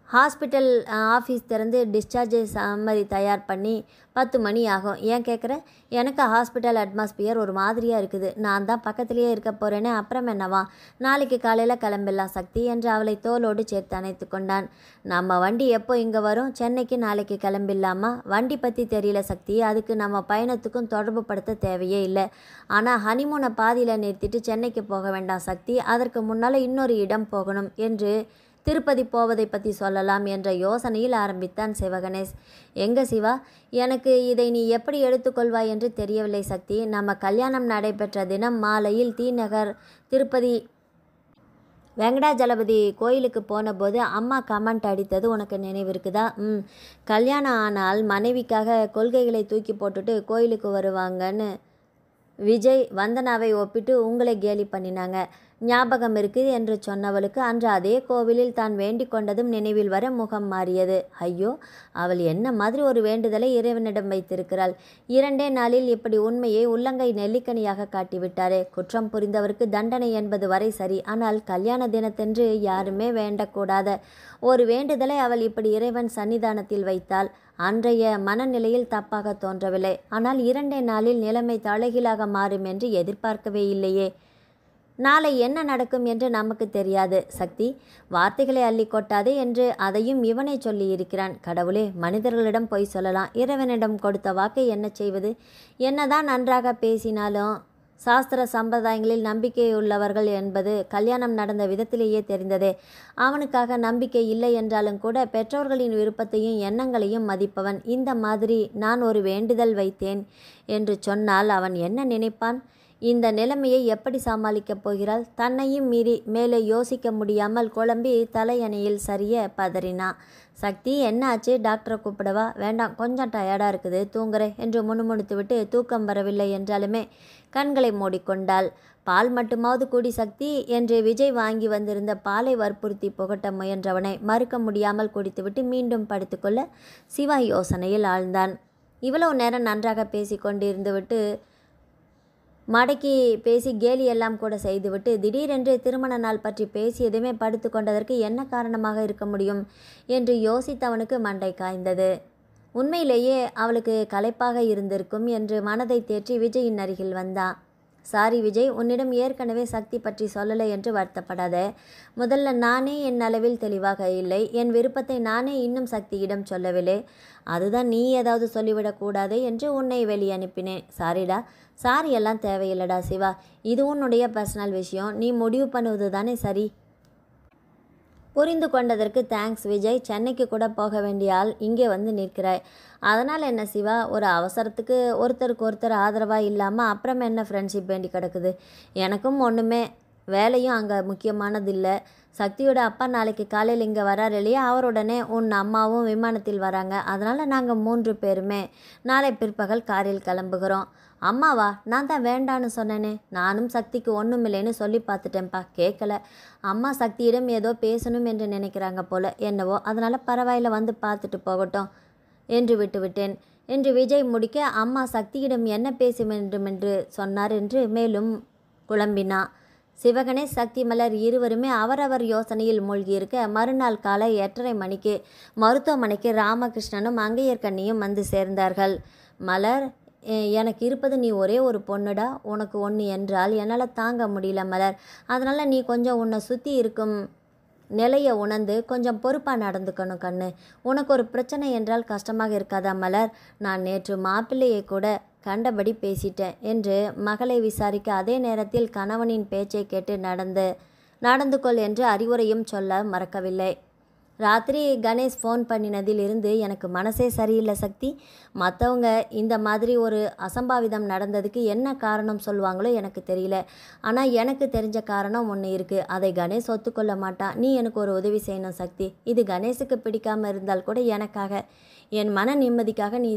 [SPEAKER 1] ஹாஸ்பிட்டல் ஆஃபீஸ் திறந்து டிஸ்சார்ஜ் சம்மரி தயார் பண்ணி 10 மணி ஆகும். ஏன் கேட்குற? எனக்கு ஹாஸ்பிட்டல் அட்மாஸ்பியர் ஒரு மாதிரியாக இருக்குது. நான் தான் பக்கத்துலேயே இருக்க போகிறேனே, அப்புறம் என்னவா? நாளைக்கு காலையில் கிளம்பிடலாம் சக்தி என்று அவளை தோளோடு சேர்த்து அணைத்து கொண்டான். நம்ம வண்டி எப்போ இங்கே வரும்? சென்னைக்கு நாளைக்கு கிளம்பிடலாமா? வண்டி பற்றி தெரியல சக்தி. அதுக்கு நம்ம பயணத்துக்கும் தொடர்பு படுத்த தேவையே இல்லை. ஆனால் ஹனிமூனை பாதியில் நிறுத்திட்டு சென்னைக்கு போக வேண்டாம் சக்தி. அதற்கு முன்னால் இன்னொரு இடம் போகணும் என்று திருப்பதி போவதை பற்றி சொல்லலாம் என்ற யோசனையில் ஆரம்பித்தான் சிவகணேஷ். எங்க சிவா, எனக்கு இதை நீ எப்படி எடுத்துக்கொள்வாய் என்று தெரியவில்லை சக்தி. நம்ம கல்யாணம் நடைபெற்ற தினம் மாலையில் தீநகர் திருப்பதி வெங்கடாஜலபதி கோயிலுக்கு போன போது அம்மா கமெண்ட் அடித்தது உனக்கு நினைவிருக்குதா? கல்யாணம் ஆனால் மனைவிக்காக கொள்கைகளை தூக்கி போட்டுட்டு கோயிலுக்கு வருவாங்கன்னு விஜய் வந்தனாவை ஒப்பிட்டு உங்களை கேலி பண்ணினாங்க. ஞாபகம் இருக்குது என்று சொன்னவளுக்கு அன்று அதே கோவிலில் தான் வேண்டிக் கொண்டதும் நினைவில் வர முகம் மாறியது. ஐயோ, அவள் என்ன மாதிரி ஒரு வேண்டுதலை இறைவனிடம் வைத்திருக்கிறாள். 2 நாளில் இப்படி உண்மையை உள்ளங்கை நெல்லிக்கனியாக காட்டிவிட்டாரே. குற்றம் புரிந்தவருக்கு தண்டனை என்பது வரை சரி. ஆனால் கல்யாண தினத்தன்று யாருமே வேண்டக்கூடாத ஒரு வேண்டுதலை அவள் இப்படி இறைவன் சன்னிதானத்தில் வைத்தாள். அன்றைய மனநிலையில் தப்பாக தோன்றவில்லை. ஆனால் 2 நாளில் நிலைமை தலைகீழாக மாறும் என்று எதிர்பார்க்கவே இல்லையே. நாளை என்ன நடக்கும் என்று நமக்கு தெரியாது சக்தி. வார்த்தைகளை அள்ளி கொட்டாதே என்று அதையும் இவனே சொல்லியிருக்கிறான். கடவுளே, மனிதர்களிடம் பொய் சொல்லலாம், இறைவனிடம் கொடுத்த வாக்கை என்ன செய்வது? என்னதான் நன்றாக பேசினாலும் சாஸ்திர சம்பிரதாயங்களில் நம்பிக்கையுள்ளவர்கள் என்பது கல்யாணம் நடந்த விதத்திலேயே தெரிந்ததே. அவனுக்காக நம்பிக்கை இல்லை என்றாலும் கூட பெற்றோர்களின் விருப்பத்தையும் எண்ணங்களையும் மதிப்பவன் இந்த மாதிரி நான் ஒரு வேண்டுதல் வைத்தேன் என்று சொன்னால் அவன் என்ன நினைப்பான்? இந்த நிலைமையை எப்படி சமாளிக்கப் போகிறாள்? தன்னையும் மீறி மேலே யோசிக்க முடியாமல் குழம்பி தலையணையில் சரிய பதறினா. சக்தி, என்ன ஆச்சு? டாக்டரை கூப்பிடவா? வேண்டாம், கொஞ்சம் டயர்டாக இருக்குது, தூங்குறேன் என்று முணுமுணுத்து விட்டு தூக்கம் வரவில்லை என்றாலுமே கண்களை மூடிக்கொண்டாள். பால் மட்டுமாவது கூடி சக்தி என்று விஜய் வாங்கி வந்திருந்த பாலை வற்புறுத்தி புகட்ட முயன்றவனை மறுக்க முடியாமல் குடித்துவிட்டு மீண்டும் படுத்துக்கொள்ள சிவா யோசனையில் ஆழ்ந்தான். இவ்வளவு நேரம் நன்றாக பேசி கொண்டிருந்து விட்டு மடக்கி பேசி கேலி எல்லாம் கூட செய்துவிட்டு திடீரென்று திருமண நாள் பற்றி பேசியதுமே படுத்து கொண்டதற்கு என்ன காரணமாக இருக்க முடியும் என்று யோசித்தவனுக்கு மண்டை காய்ந்தது. உண்மையிலேயே அவளுக்கு களைப்பாக இருந்திருக்கும் என்று மனதை தேற்றி விஜயின் அருகில் வந்தான். சாரி விஜய், உன்னிடம் ஏற்கனவே சக்தி பற்றி சொல்லலை என்று வருத்தப்படாத. முதல்ல நானே என் அளவில் தெளிவாக இல்லை. என் விருப்பத்தை நானே இன்னும் சக்தியிடம் சொல்லவில்லை. அதுதான் நீ ஏதாவது சொல்லிவிடக்கூடாது என்று உன்னை வெளியே அனுப்பினேன். சாரிடா. சாரி எல்லாம் தேவையில்லடா சிவா. இது உன்னுடைய பர்சனல் விஷயம். நீ முடிவு பண்ணுவது தானே சரி. புரிந்து கொண்டதற்கு தேங்க்ஸ் விஜய். சென்னைக்கு கூட போக வேண்டிய ஆள் இங்கே வந்து நிற்கிறாய். அதனால் என்ன சிவா, ஒரு அவசரத்துக்கு ஒருத்தருக்கு ஒருத்தர் ஆதரவாக இல்லாமல் அப்புறம் என்ன ஃப்ரெண்ட்ஷிப் வேண்டி கிடக்குது? எனக்கும் ஒன்றுமே வேலையும் அங்கே முக்கியமானது இல்லை. சக்தியோட அப்பா நாளைக்கு காலையில் இங்கே வரார் இல்லையா, அவருடனே உன் அம்மாவும் விமானத்தில் வராங்க. அதனால் நாங்கள் 3 பேருமே நாளை பிற்பகல் காரில் கிளம்புகிறோம். அம்மாவா? நான் தான் வேண்டான்னு சொன்னேனே. நானும் சக்திக்கு ஒன்றுமில்லைன்னு சொல்லி பார்த்துட்டேன்ப்பா, கேட்கல. அம்மா சக்தியிடம் ஏதோ பேசணும் என்று நினைக்கிறாங்க போல, என்னவோ. அதனால் பரவாயில்ல, வந்து பார்த்துட்டு போகட்டும் என்று விட்டுவிட்டேன் என்று விஜய் முடிக்க, அம்மா சக்தியிடம் என்ன பேச வேண்டுமென்று சொன்னார் என்று மேலும் குழம்பினா. சிவகணேஷ், சக்தி மலர் இருவருமே அவரவர் யோசனையில் மூழ்கியிருக்க, மறுநாள் காலை 8:30 மணிக்கு மருத்துவமனைக்கு ராமகிருஷ்ணனும் அங்கையர்கண்ணியும் வந்து சேர்ந்தார்கள். மலர், எனக்கு இருப்பது நீ ஒரே ஒரு பொண்ணுடா. உனக்கு ஒன்று என்றால் என்னால் தாங்க முடியல மலர். அதனால் நீ கொஞ்சம் உன்னை சுற்றி இருக்கும் நிலையை உணர்ந்து கொஞ்சம் பொறுப்பாக நடந்துக்கணும் கண்ணு. உனக்கு ஒரு பிரச்சனை என்றால் கஷ்டமாக இருக்காதா மலர்? நான் நேற்று மாப்பிள்ளையை கூட கண்டபடி பேசிட்டேன் என்று மகளை விசாரிக்க, அதே நேரத்தில் கணவனின் பேச்சை கேட்டு நடந்து கொள் என்று அறிவுரையும் சொல்ல மறக்கவில்லை. ராத்திரி கணேஷ் ஃபோன் பண்ணினதில் இருந்து எனக்கு மனசே சரியில்லை சக்தி. மற்றவங்க இந்த மாதிரி ஒரு அசம்பாவிதம் நடந்ததுக்கு என்ன காரணம் சொல்லுவாங்களோ எனக்கு தெரியல. ஆனால் எனக்கு தெரிஞ்ச காரணம் ஒன்று இருக்குது. அதை கணேஷ் ஒத்துக்கொள்ள மாட்டான். நீ எனக்கு ஒரு உதவி செய்யணும் சக்தி. இது கணேஷுக்கு பிடிக்காமல் இருந்தால் கூட எனக்காக, என் மன நிம்மதிக்காக நீ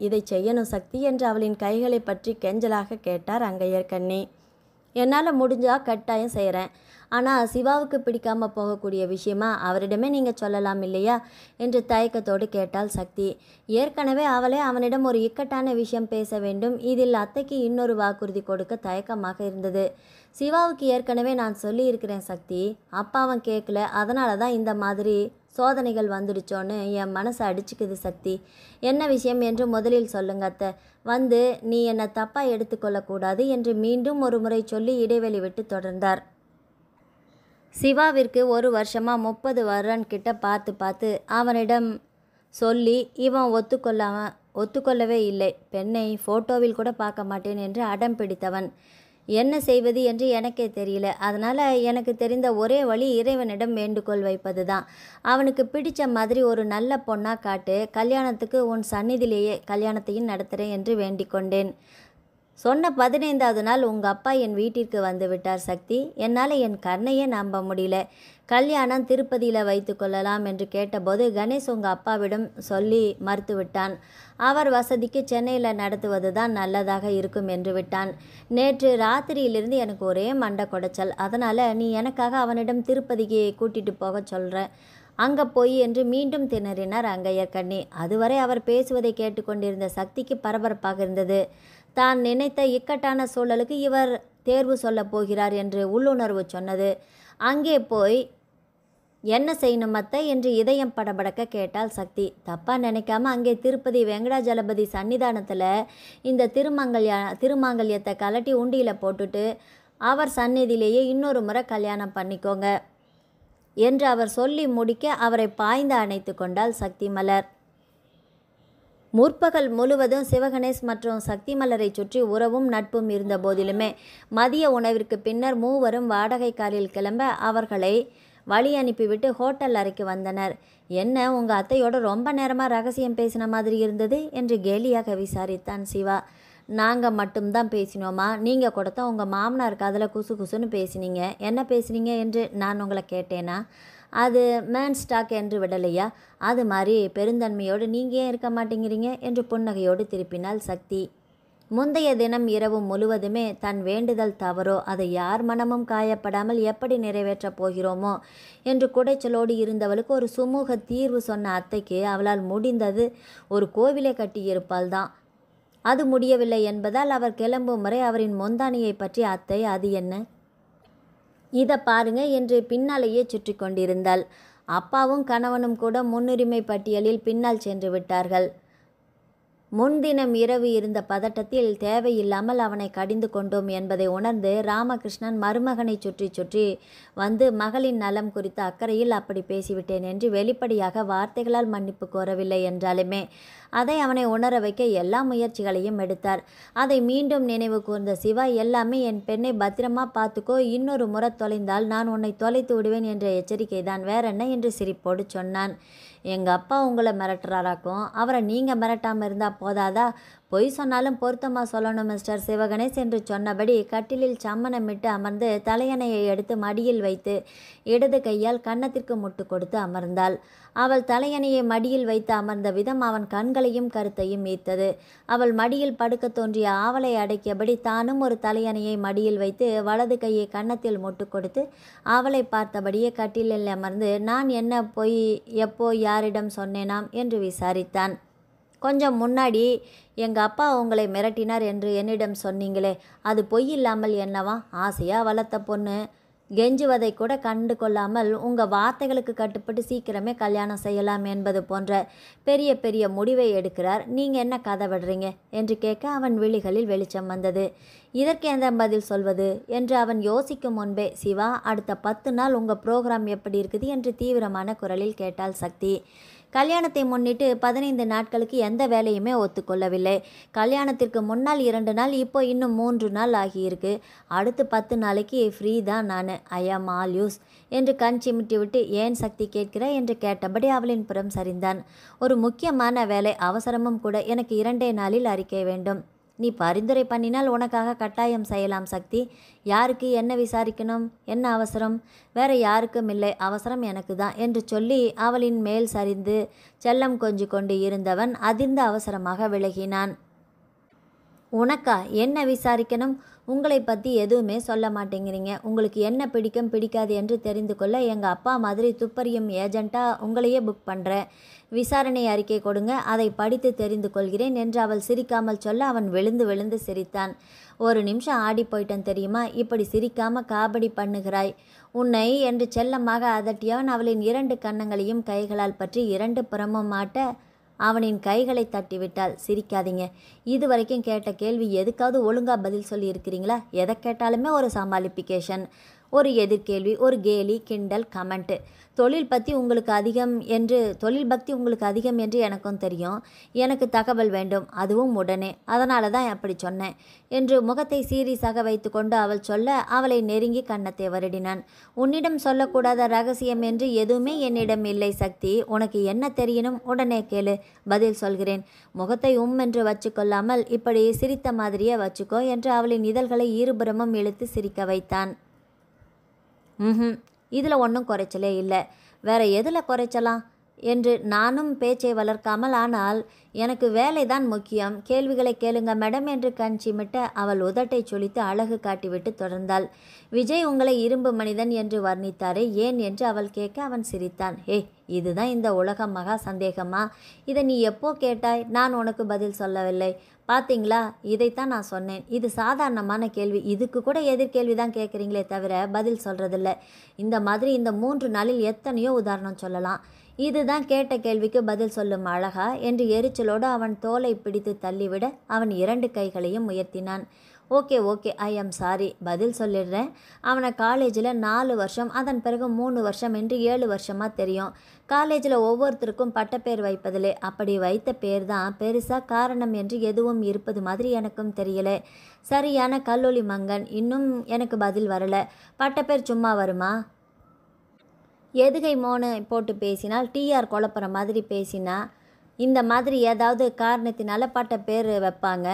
[SPEAKER 1] இதை செய்யணும் சக்தி என்று அவளின் கைகளை பற்றி கெஞ்சலாக கேட்டார் அங்கையர்கண்ணி. என்னால் முடிஞ்சால் கட்டாயம் செய்கிறேன். ஆனால் சிவாவுக்கு பிடிக்காமல் போகக்கூடிய விஷயமா அவரிடமே நீங்கள் சொல்லலாம் இல்லையா என்று தயக்கத்தோடு கேட்டாள் சக்தி. ஏற்கனவே அவளே அவனிடம் ஒரு இக்கட்டான விஷயம் பேச வேண்டும். இதில் அத்தைக்கு இன்னொரு வாக்குறுதி கொடுக்க தயக்கமாக இருந்தது. சிவாவுக்கு ஏற்கனவே நான் சொல்லியிருக்கிறேன் சக்தி. அப்பா அவன் கேட்கல. அதனால தான் இந்த மாதிரி சோதனைகள் வந்துடுச்சோன்னு என் மனசை அடிச்சுக்குது சக்தி. என்ன விஷயம் என்று முதலில் சொல்லுங்க அத்தை. வந்து நீ என்னை தப்பாக எடுத்துக்கொள்ளக்கூடாது என்று மீண்டும் ஒரு முறை சொல்லி இடைவெளி விட்டு தொடர்ந்தார். சிவாவிற்கு 1 வருஷமாக 30 வருடம் கிட்ட பார்த்து அவனிடம் சொல்லி இவன் ஒத்துக்கொள்ளவே இல்லை. பெண்ணை ஃபோட்டோவில் கூட பார்க்க மாட்டேன் என்று அடம் பிடித்தவன். என்ன செய்வது என்று எனக்கே தெரியல. அதனால் எனக்கு தெரிந்த ஒரே வழி இறைவனிடம் வேண்டுகோள் வைப்பது தான். அவனுக்கு பிடிச்ச மாதிரி ஒரு நல்ல பொண்ணாக காட்டு. கல்யாணத்துக்கு உன் சந்நிதியிலேயே கல்யாணத்தையும் நடத்துகிறேன் என்று வேண்டிக் கொண்டேன். சொன்ன 15வது நாள் உங்கள் அப்பா என் வீட்டிற்கு வந்து விட்டார் சக்தி. என்னால் என் கண்ணையே நம்ப முடியல. கல்யாணம் திருப்பதியில் வைத்து கொள்ளலாம் என்று கேட்டபோது கணேஷ் உங்கள் அப்பாவிடம் சொல்லி மறுத்துவிட்டான். அவர் வசதிக்கு சென்னையில் நடத்துவது தான் நல்லதாக இருக்கும் என்று விட்டான். நேற்று ராத்திரியிலிருந்து எனக்கு ஒரே மண்டை கொடைச்சல். அதனால் நீ எனக்காக அவனிடம் திருப்பதிக்கு கூட்டிகிட்டு போக சொல்கிறேன். அங்கே போய் என்று மீண்டும் திணறினார் அங்கையர்கண்ணி. அதுவரை அவர் பேசுவதை கேட்டுக்கொண்டிருந்த சக்திக்கு பரபரப்பாக இருந்தது. தான் நினைத்த இக்கட்டான சூழலுக்கு இவர் தேர்வு சொல்லப் போகிறார் என்று உள்ளுணர்வு சொன்னது. அங்கே போய் என்ன செய்யணும் அத்தை என்று இதயம் படபடக்க கேட்டாள் சக்தி. தப்பாக நினைக்காம அங்கே திருப்பதி வெங்கடாஜலபதி சன்னிதானத்தில் இந்த திருமாங்கல்யத்தை கலட்டி உண்டியில் போட்டுட்டு அவர் சந்நிதியிலேயே இன்னொரு முறை கல்யாணம் பண்ணிக்கோங்க என்று அவர் சொல்லி முடிக்க அவரை பாய்ந்து அணைத்து கொண்டாள் சக்தி மலர். முற்பகல் முழுவதும் சிவகணேஷ் மற்றும் சக்தி மலரை சுற்றி உறவும் நட்பும் இருந்த போதிலுமே மதிய உணவிற்கு பின்னர் மூவரும் வாடகை காரில் கிளம்ப அவர்களை வழி அனுப்பிவிட்டு ஹோட்டல் அறைக்கு வந்தனர். என்ன, உங்கள் அத்தையோட ரொம்ப நேரமாக ரகசியம் பேசின மாதிரி இருந்தது என்று கேலியாக விசாரித்தான் சிவா. நாங்கள் மட்டும்தான் பேசினோமா? நீங்கள் கூட தான் உங்கள் மாமனார் காதில் குசு குசுன்னு பேசினீங்க. என்ன பேசுனீங்க என்று நான் உங்களை கேட்டேனா? அது மேன் ஸ்டாக் என்று விடலையா? அது மாதிரி பெருந்தன்மையோடு நீங்கள் ஏன் இருக்க மாட்டேங்கிறீங்க என்று புன்னகையோடு திருப்பினாள் சக்தி. முந்தைய தினம் இரவு முழுவதுமே தன் வேண்டுதல் தவறோ அதை யார் மனமும் காயப்படாமல் எப்படி நிறைவேற்றப் போகிறோமோ என்று குடைச்சலோடு இருந்தவளுக்கு ஒரு சுமூக தீர்வு சொன்ன அத்தைக்கு அவளால் முடிந்தது ஒரு கோவிலை கட்டியிருப்பாள் தான். அது முடியவில்லை என்பதால் அவர் கிளம்பும் வரை அவரின் முந்தானியை பற்றி அத்தை அது என்ன, இதை பாருங்க என்று பின்னாலேயே சுற்றி கொண்டிருந்தாள். அப்பாவும் கணவனும் கூட முன்னுரிமை பட்டியலில் பின்னால் சென்று விட்டார்கள். முன்தினம் இரவு இருந்த பதட்டத்தில் தேவையில்லாமல் அவனை கடிந்து கொண்டோம் என்பதை உணர்ந்து ராமகிருஷ்ணன் மருமகனை சுற்றி வந்து மகளின் நலம் குறித்த அக்கறையில் அப்படி பேசிவிட்டேன் என்று வெளிப்படையாக வார்த்தைகளால் மன்னிப்பு கோரவில்லை என்றாலுமே அதை அவனை உணர வைக்க எல்லா முயற்சிகளையும் எடுத்தார். அதை மீண்டும் நினைவு கூர்ந்த சிவா, எல்லாமே என் பெண்ணை பத்திரமா பார்த்துக்கோ, இன்னொரு முறை தொலைந்தால் நான் உன்னை தொலைத்து விடுவேன் என்ற எச்சரிக்கை தான், வேறென்ன என்று சிரிப்போடு சொன்னான். எங்கள் அப்பா உங்களை மிரட்டுறாராக்கும், அவரை நீங்கள் மிரட்டாமல் இருந்தால் போதாதா? பொய் சொன்னாலும் பொருத்தமாக சொல்லணும் மிஸ்டர் சிவகணேஷ் என்று சொன்னபடி கட்டிலில் சம்மணமிட்டு அமர்ந்து தலையணையை எடுத்து மடியில் வைத்து இடது கையால் கன்னத்திற்கு முட்டு கொடுத்து அமர்ந்தாள். அவள் தலையணையை மடியில் வைத்து அமர்ந்த விதம் அவன் கண்களையும் கருத்தையும் ஈர்த்தது. அவள் மடியில் படுக்க தோன்றிய ஆவலை அடக்கியபடி தானும் ஒரு தலையணையை மடியில் வைத்து வலது கையை கன்னத்தில் முட்டு கொடுத்து அவளை பார்த்தபடியே கட்டிலில் அமர்ந்து, நான் என்ன பொய் எப்போ யாரிடம் சொன்னேனாம் என்று விசாரித்தான். கொஞ்சம் முன்னாடி எங்கள் அப்பா உங்களை மிரட்டினார் என்று என்னிடம் சொன்னீங்களே, அது பொய் இல்லாமல் என்னவா? ஆசையாக வளர்த்த பொண்ணு கெஞ்சுவதை கூட கண்டு கொள்ளாமல் உங்கள் வார்த்தைகளுக்கு கட்டுப்பட்டு சீக்கிரமே கல்யாணம் செய்யலாம் என்பது போன்ற பெரிய பெரிய முடிவை எடுக்கிறார். நீங்கள் என்ன கதை விடுறீங்க என்று கேட்க அவன் விழிகளில் வெளிச்சம் வந்தது. இதற்கு எந்த பதில் சொல்வது என்று அவன் யோசிக்கும் முன்பே, சிவா, அடுத்த 10 நாள் உங்கள் ப்ரோக்ராம் எப்படி இருக்குது என்று தீவிரமான குரலில் கேட்டாள் சக்தி. கல்யாணத்தை முன்னிட்டு 15 நாட்களுக்கு எந்த வேலையுமே ஒத்துக்கொள்ளவில்லை. கல்யாணத்திற்கு முன்னால் 2 நாள், இப்போ இன்னும் 3 நாள் ஆகியிருக்கு. அடுத்து 10 நாளைக்கு ஃப்ரீ தான் நான். ஐ ஆம் ஆல் யூஸ் என்று கண் சிமிட்டி விட்டு, ஏன் சக்தி கேட்கிற என்று கேட்டபடி அவளின் புறம் சரிந்தான். ஒரு முக்கியமான வேலை, அவசரமும் கூட. எனக்கு 2 நாளில் அறிக்கை வேண்டும். நீ பரிந்துரை பண்ணினால் உனக்காக கட்டாயம் செய்யலாம் சக்தி. யாருக்கு என்ன விசாரிக்கணும்? என்ன அவசரம்? வேற யாருக்கும் இல்லை, அவசரம் எனக்கு தான் என்று சொல்லி அவளின் மேல் சரிந்து செல்லம் கொஞ்சி கொண்டு இருந்தவன் அதிர்ந்து அவசரமாக விலகினான். உனக்கா என்ன விசாரிக்கணும்? உங்களை பற்றி எதுவுமே சொல்ல மாட்டேங்கிறீங்க. உங்களுக்கு என்ன பிடிக்கும் பிடிக்காது என்று தெரிந்து கொள்ள எங்கள் அப்பா மாதிரி துப்பறியும் ஏஜெண்ட்டாக உங்களையே புக் பண்ணுறேன். விசாரணை அறிக்கை கொடுங்க, அதை படித்து தெரிந்து கொள்கிறேன் என்று அவள் சிரிக்காமல் சொல்ல அவன் விழுந்து விழுந்து சிரித்தான். ஒரு நிமிஷம் ஆடி போயிட்டேன் தெரியுமா? இப்படி சிரிக்காம காபடி பண்ணுகிறாய் உன்னை என்று செல்லமாக அதட்டியவன் அவளின் 2 கன்னங்களையும் கைகளால் பற்றி 2 புறமும் மாட்ட அவனின் கைகளை தட்டிவிட்டாள். சிரிக்காதீங்க. இதுவரைக்கும் கேட்ட கேள்வி எதுக்காவது ஒழுங்காக பதில் சொல்லி இருக்கிறீங்களா? எதை கேட்டாலுமே ஒரு சமாளிப்பிகேஷன், ஒரு எதிர்கேள்வி, ஒரு கேலி, கிண்டல், கமெண்ட்டு. தொழில் பக்தி உங்களுக்கு அதிகம் என்று எனக்கும் தெரியும். எனக்கு தகவல் வேண்டும், அதுவும் உடனே. அதனால தான் அப்படி சொன்னேன் என்று முகத்தை சீரியஸாக வைத்து கொண்டு அவள் சொல்ல அவளை நெருங்கி கன்னத்தை வருடினான். உன்னிடம் சொல்லக்கூடாத ரகசியம் என்று எதுவுமே என்னிடம் இல்லை சக்தி. உனக்கு என்ன தெரியணும்? உடனே கேளு, பதில் சொல்கிறேன். முகத்தை என்று வச்சுக்கொள்ளாமல் இப்படி சிரித்த மாதிரியே வச்சுக்கோ என்று அவளின் இதழ்களை இருபுறமும் இழுத்து சிரிக்க வைத்தான். இதில் ஒன்றும் குறைச்சலே இல்லை. வேற எதில் குறைச்சலாம் என்று நானும் பேச்சை வளர்க்காமல், ஆனால் எனக்கு வேலை தான் முக்கியம், கேள்விகளை கேளுங்க மேடம் என்று கண் சிமிட்ட அவள் உதட்டை சுளித்து அழகு காட்டிவிட்டு தொடர்ந்தாள். விஜய் உங்களை இரும்பு மனிதன் என்று வர்ணித்தாரே, ஏன் என்று அவள் கேட்க அவன் சிரித்தான். இதுதான் இந்த உலகம் மகா சந்தேகமா? இதை நீ எப்போ கேட்டாய்? நான் உனக்கு பதில் சொல்லவில்லை. பார்த்தீங்களா, இதைத்தான் நான் சொன்னேன். இது சாதாரணமான கேள்வி. இதுக்கு கூட எதிர்கேள்வி தான் கேட்குறீங்களே தவிர பதில் சொல்கிறதில்ல. இந்த மாதிரி இந்த 3 நாளில் எத்தனையோ உதாரணம் சொல்லலாம். இதுதான் கேட்ட கேள்விக்கு பதில் சொல்லும் அழகா என்று எரிச்சலோடு அவன் தோலை பிடித்து தள்ளிவிட அவன் 2 கைகளையும் உயர்த்தினான். ஓகே, ஐ ஆம் சாரி, பதில் சொல்லிடுறேன். அவனை காலேஜில் 4 வருஷம், அதன் பிறகு 3 வருஷம் என்று 7 வருஷமாக தெரியும். காலேஜில் ஒவ்வொருத்தருக்கும் பட்டப்பேர் வைப்பதில்லை. அப்படி வைத்த பேர் தான் பெருசாக காரணம் என்று எதுவும் இருப்பது மாதிரி எனக்கும் தெரியல. சரியான கல்லூலி மங்கன். இன்னும் எனக்கு பதில் வரல. பட்டப்பேர் சும்மா வருமா? எதுகை மோனை போட்டு பேசினால், டிஆர் குழப்புற மாதிரி பேசினா, இந்த மாதிரி ஏதாவது காரணத்தினால பட்ட பேர் வைப்பாங்க.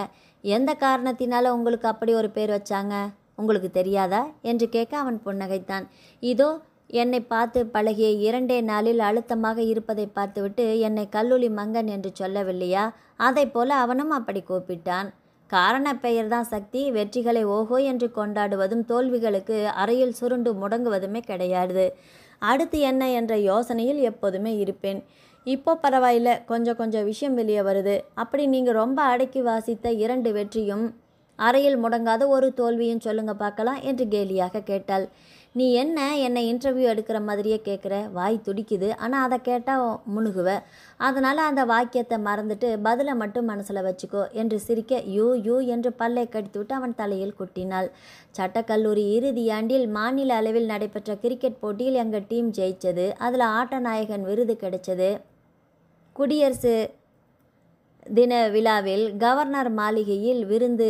[SPEAKER 1] எந்த காரணத்தினால உங்களுக்கு அப்படி ஒரு பேர் வச்சாங்க? உங்களுக்கு தெரியாதா என்று கேட்க அவன் புன்னகைத்தான். இதோ என்னை பார்த்து பழகிய 2 நாளில் அழுத்தமாக இருப்பதை பார்த்துவிட்டு என்னை கல்லூலி மங்கன் என்று சொல்லவில்லையா? அதை போல அவனும் அப்படி கூப்பிட்டான். காரண பெயர் தான் சக்தி. வெற்றிகளை ஓஹோ என்று கொண்டாடுவதும் தோல்விகளுக்கு அறையில் சுருண்டு முடங்குவதுமே கிடையாது. அடுத்து என்ன என்ற யோசனையில் எப்போதுமே இருப்பேன். இப்போ பரவாயில்ல, கொஞ்சம் விஷயம் வெளியே வருது. அப்படி நீங்கள் ரொம்ப அடக்கி வாசித்த 2 வெற்றியும் அறையில் முடங்காத ஒரு தோல்வியும் சொல்லுங்க பார்க்கலாம் என்று கேலியாக கேட்டாள். நீ என்னை இன்டர்வியூ எடுக்கிற மாதிரியே கேட்குற? வாய் துடிக்குது, ஆனால் அதை கேட்டால் முணுகுவ. அதனால் அந்த வாக்கியத்தை மறந்துட்டு பதிலை மட்டும் மனசில் வச்சுக்கோ என்று சிரிக்க யூ என்று பல்லை கடித்து விட்டு அவன் தலையில் குட்டினாள். சட்டக்கல்லூரி இறுதியாண்டில் மாநில அளவில் நடைபெற்ற கிரிக்கெட் போட்டியில் எங்கள் டீம் ஜெயித்தது. அதில் ஆட்ட நாயகன் விருது கிடைச்சது. குடியரசு தின விழாவில் கவர்னர் மாளிகையில் விருந்து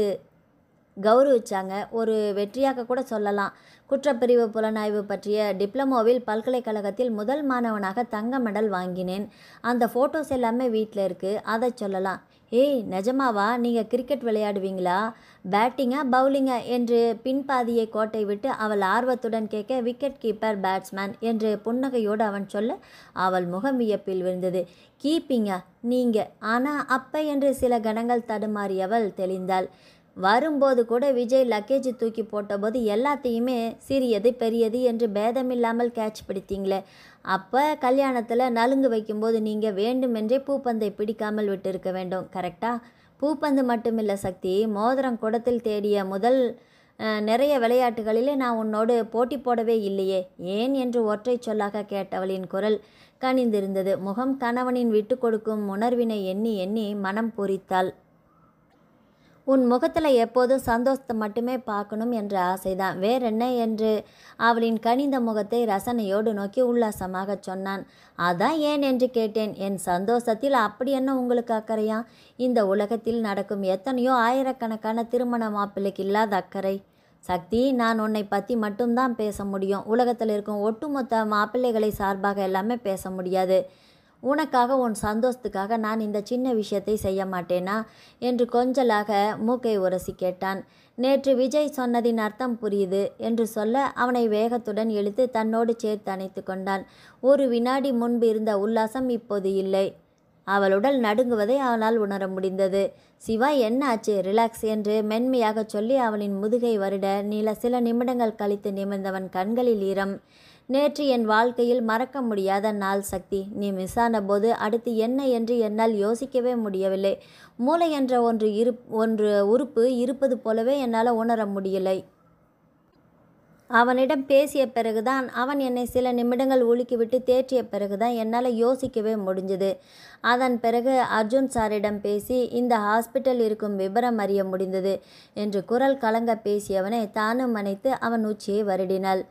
[SPEAKER 1] கௌரவிச்சாங்க. ஒரு வெற்றியாக கூட சொல்லலாம். குற்றப்பிரிவு புலனாய்வு பற்றிய டிப்ளமோவில் பல்கலைக்கழகத்தில் முதல் மாணவனாக தங்க மெடல் வாங்கினேன். அந்த ஃபோட்டோஸ் எல்லாமே வீட்டில் இருக்குது. அதை சொல்லலாம். ஏய் நிஜமாவா, நீங்கள் கிரிக்கெட் விளையாடுவீங்களா, பேட்டிங்கா பவுலிங்கா என்று பின்பாதியை கோட்டை விட்டு அவள் ஆர்வத்துடன் கேட்க, விக்கெட் கீப்பர் பேட்ஸ்மேன் என்று புன்னகையோடு அவன் சொல்ல அவள் முகம் வியப்பில் விழுந்தது. கீப்பிங்கா நீங்கள்? ஆனால் அப்ப என்று சில கணங்கள் தடுமாறியவள் தெளிந்தாள். வரும்போது கூட விஜய் லக்கேஜ் தூக்கி போட்டபோது எல்லாத்தையுமே சிறியது பெரியது என்று பேதமில்லாமல் கேட்ச் பிடித்தீங்களே, அப்போ கல்யாணத்தில் நலுங்கு வைக்கும்போது நீங்கள் வேண்டுமென்றே பூப்பந்தை பிடிக்காமல் விட்டிருக்க வேண்டும், கரெக்டா? பூப்பந்து மட்டுமில்லை சக்தி, மோதிரம் குடத்தில் தேடிய முதல் நிறைய விளையாட்டுகளிலே நான் உன்னோடு போட்டி போடவே இல்லையே, ஏன் என்று ஒற்றை சொல்லாக கேட்டவளின் குரல் கனிந்திருந்தது. முகம் கணவனின் விட்டு கொடுக்கும் உணர்வினை எண்ணி எண்ணி மனம் பூரித்தாள். உன் முகத்தில் எப்போதும் சந்தோஷத்தை மட்டுமே பார்க்கணும் என்ற ஆசைதான், வேறென்ன என்று அவளின் கனிந்த முகத்தை ரசனையோடு நோக்கி உல்லாசமாக சொன்னான். அதான் ஏன் என்று கேட்டேன். என் சந்தோஷத்தில் அப்படி என்ன உங்களுக்கு அக்கறையா? இந்த உலகத்தில் நடக்கும் எத்தனையோ ஆயிரக்கணக்கான திருமண மாப்பிள்ளைக்கு இல்லாத அக்கறை. சக்தி, நான் உன்னை பற்றி மட்டும்தான் பேச முடியும். உலகத்தில் இருக்கும் ஒட்டுமொத்த மாப்பிள்ளைகளை சார்பாக எல்லாமே பேச முடியாது. உனக்காக, உன் சந்தோஷத்துக்காக நான் இந்த சின்ன விஷயத்தை செய்ய மாட்டேனா என்று கொஞ்சலாக மூக்கை உரசி கேட்டான். நேற்று விஜய் சொன்னதின் அர்த்தம் புரியுது என்று சொல்ல அவனை வேகத்துடன் இழுத்து தன்னோடு சேர்த்து அணைத்து கொண்டான். ஒரு வினாடி முன்பு இருந்த உல்லாசம் இப்போது இல்லை. அவள் உடல் நடுங்குவதை அவனால் உணர முடிந்தது. சிவா, என்ன ஆச்சு, ரிலாக்ஸ் என்று மென்மையாக சொல்லி அவளின் முதுகை வருட சில நிமிடங்கள் கழித்து நிமிர்ந்தவன் கண்களில் ஈரம். நேற்று என் வாழ்க்கையில் மறக்க முடியாத நாள் சக்தி. நீ மிஸ் ஆன போது அடுத்து என்ன என்று என்னால் யோசிக்கவே முடியவில்லை. மூளை என்ற ஒன்று உறுப்பு இருப்பது போலவே என்னால் உணர முடியலை. அவனிடம் பேசிய பிறகுதான், அவன் என்னை சில நிமிடங்கள் உலுக்கிவிட்டு தேற்றிய பிறகுதான் என்னால் யோசிக்கவே முடிஞ்சது. அதன் பிறகு அர்ஜுன் சாரிடம் பேசி இந்த ஹாஸ்பிட்டல் இருக்கும் விபரம் அறிய முடிந்தது என்று குரல் கலங்க பேசியவனை தானும் அணைத்து அவன் உச்சியை வருடினாள்.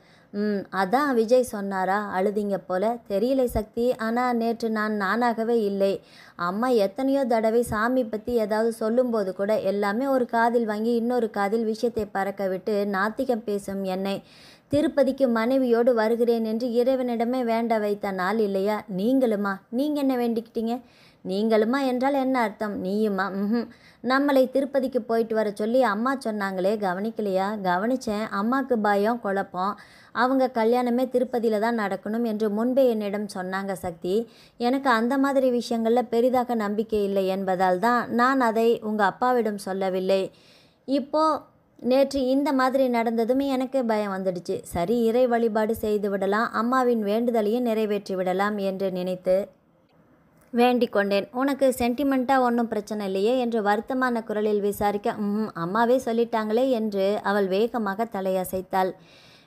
[SPEAKER 1] அதான் விஜய் சொன்னாரா? அழுதிங்க போல. தெரியலை சக்தி, ஆனால் நேற்று நான் நானாகவே இல்லை. அம்மா எத்தனையோ தடவை சாமி பற்றி ஏதாவது சொல்லும்போது கூட எல்லாமே ஒரு காதில் வாங்கி இன்னொரு காதில் விஷயத்தை பறக்க விட்டு நாத்திகம் பேசும் என்னை திருப்பதிக்கு மனைவியோடு வருகிறேன் என்று இறைவனிடமே வேண்ட வைத்த நாள் இல்லையா? நீங்களுமா? நீங்கள் என்ன வேண்டிக்கிட்டீங்க? நீங்களுமா என்றால் என்ன அர்த்தம்? நீயுமா? நம்மளை திருப்பதிக்கு போயிட்டு வர சொல்லி அம்மா சொன்னாங்களே, கவனிக்கலையா? கவனித்தேன். அம்மாவுக்கு பயம், குழப்பம். அவங்க கல்யாணமே திருப்பதியில் தான் நடக்கணும் என்று முன்பே என்னிடம் சொன்னாங்க சக்தி. எனக்கு அந்த மாதிரி விஷயங்களில் பெரிதாக நம்பிக்கை இல்லை என்பதால் தான் நான் அதை உங்கள் அப்பாவிடம் சொல்லவில்லை. இப்போது நேற்று இந்த மாதிரி நடந்ததுமே எனக்கு பயம் வந்துடுச்சு. சரி, இறை வழிபாடு செய்து விடலாம், அம்மாவின் வேண்டுதலையும் நிறைவேற்றி விடலாம் என்று நினைத்து வேண்டிக் கொண்டேன். உனக்கு சென்டிமெண்ட்டாக ஒன்றும் பிரச்சனை இல்லையே என்று வருத்தமான குரலில் விசாரிக்க, அம்மாவே சொல்லிட்டாங்களே என்று அவள் வேகமாக தலையசைத்தாள்.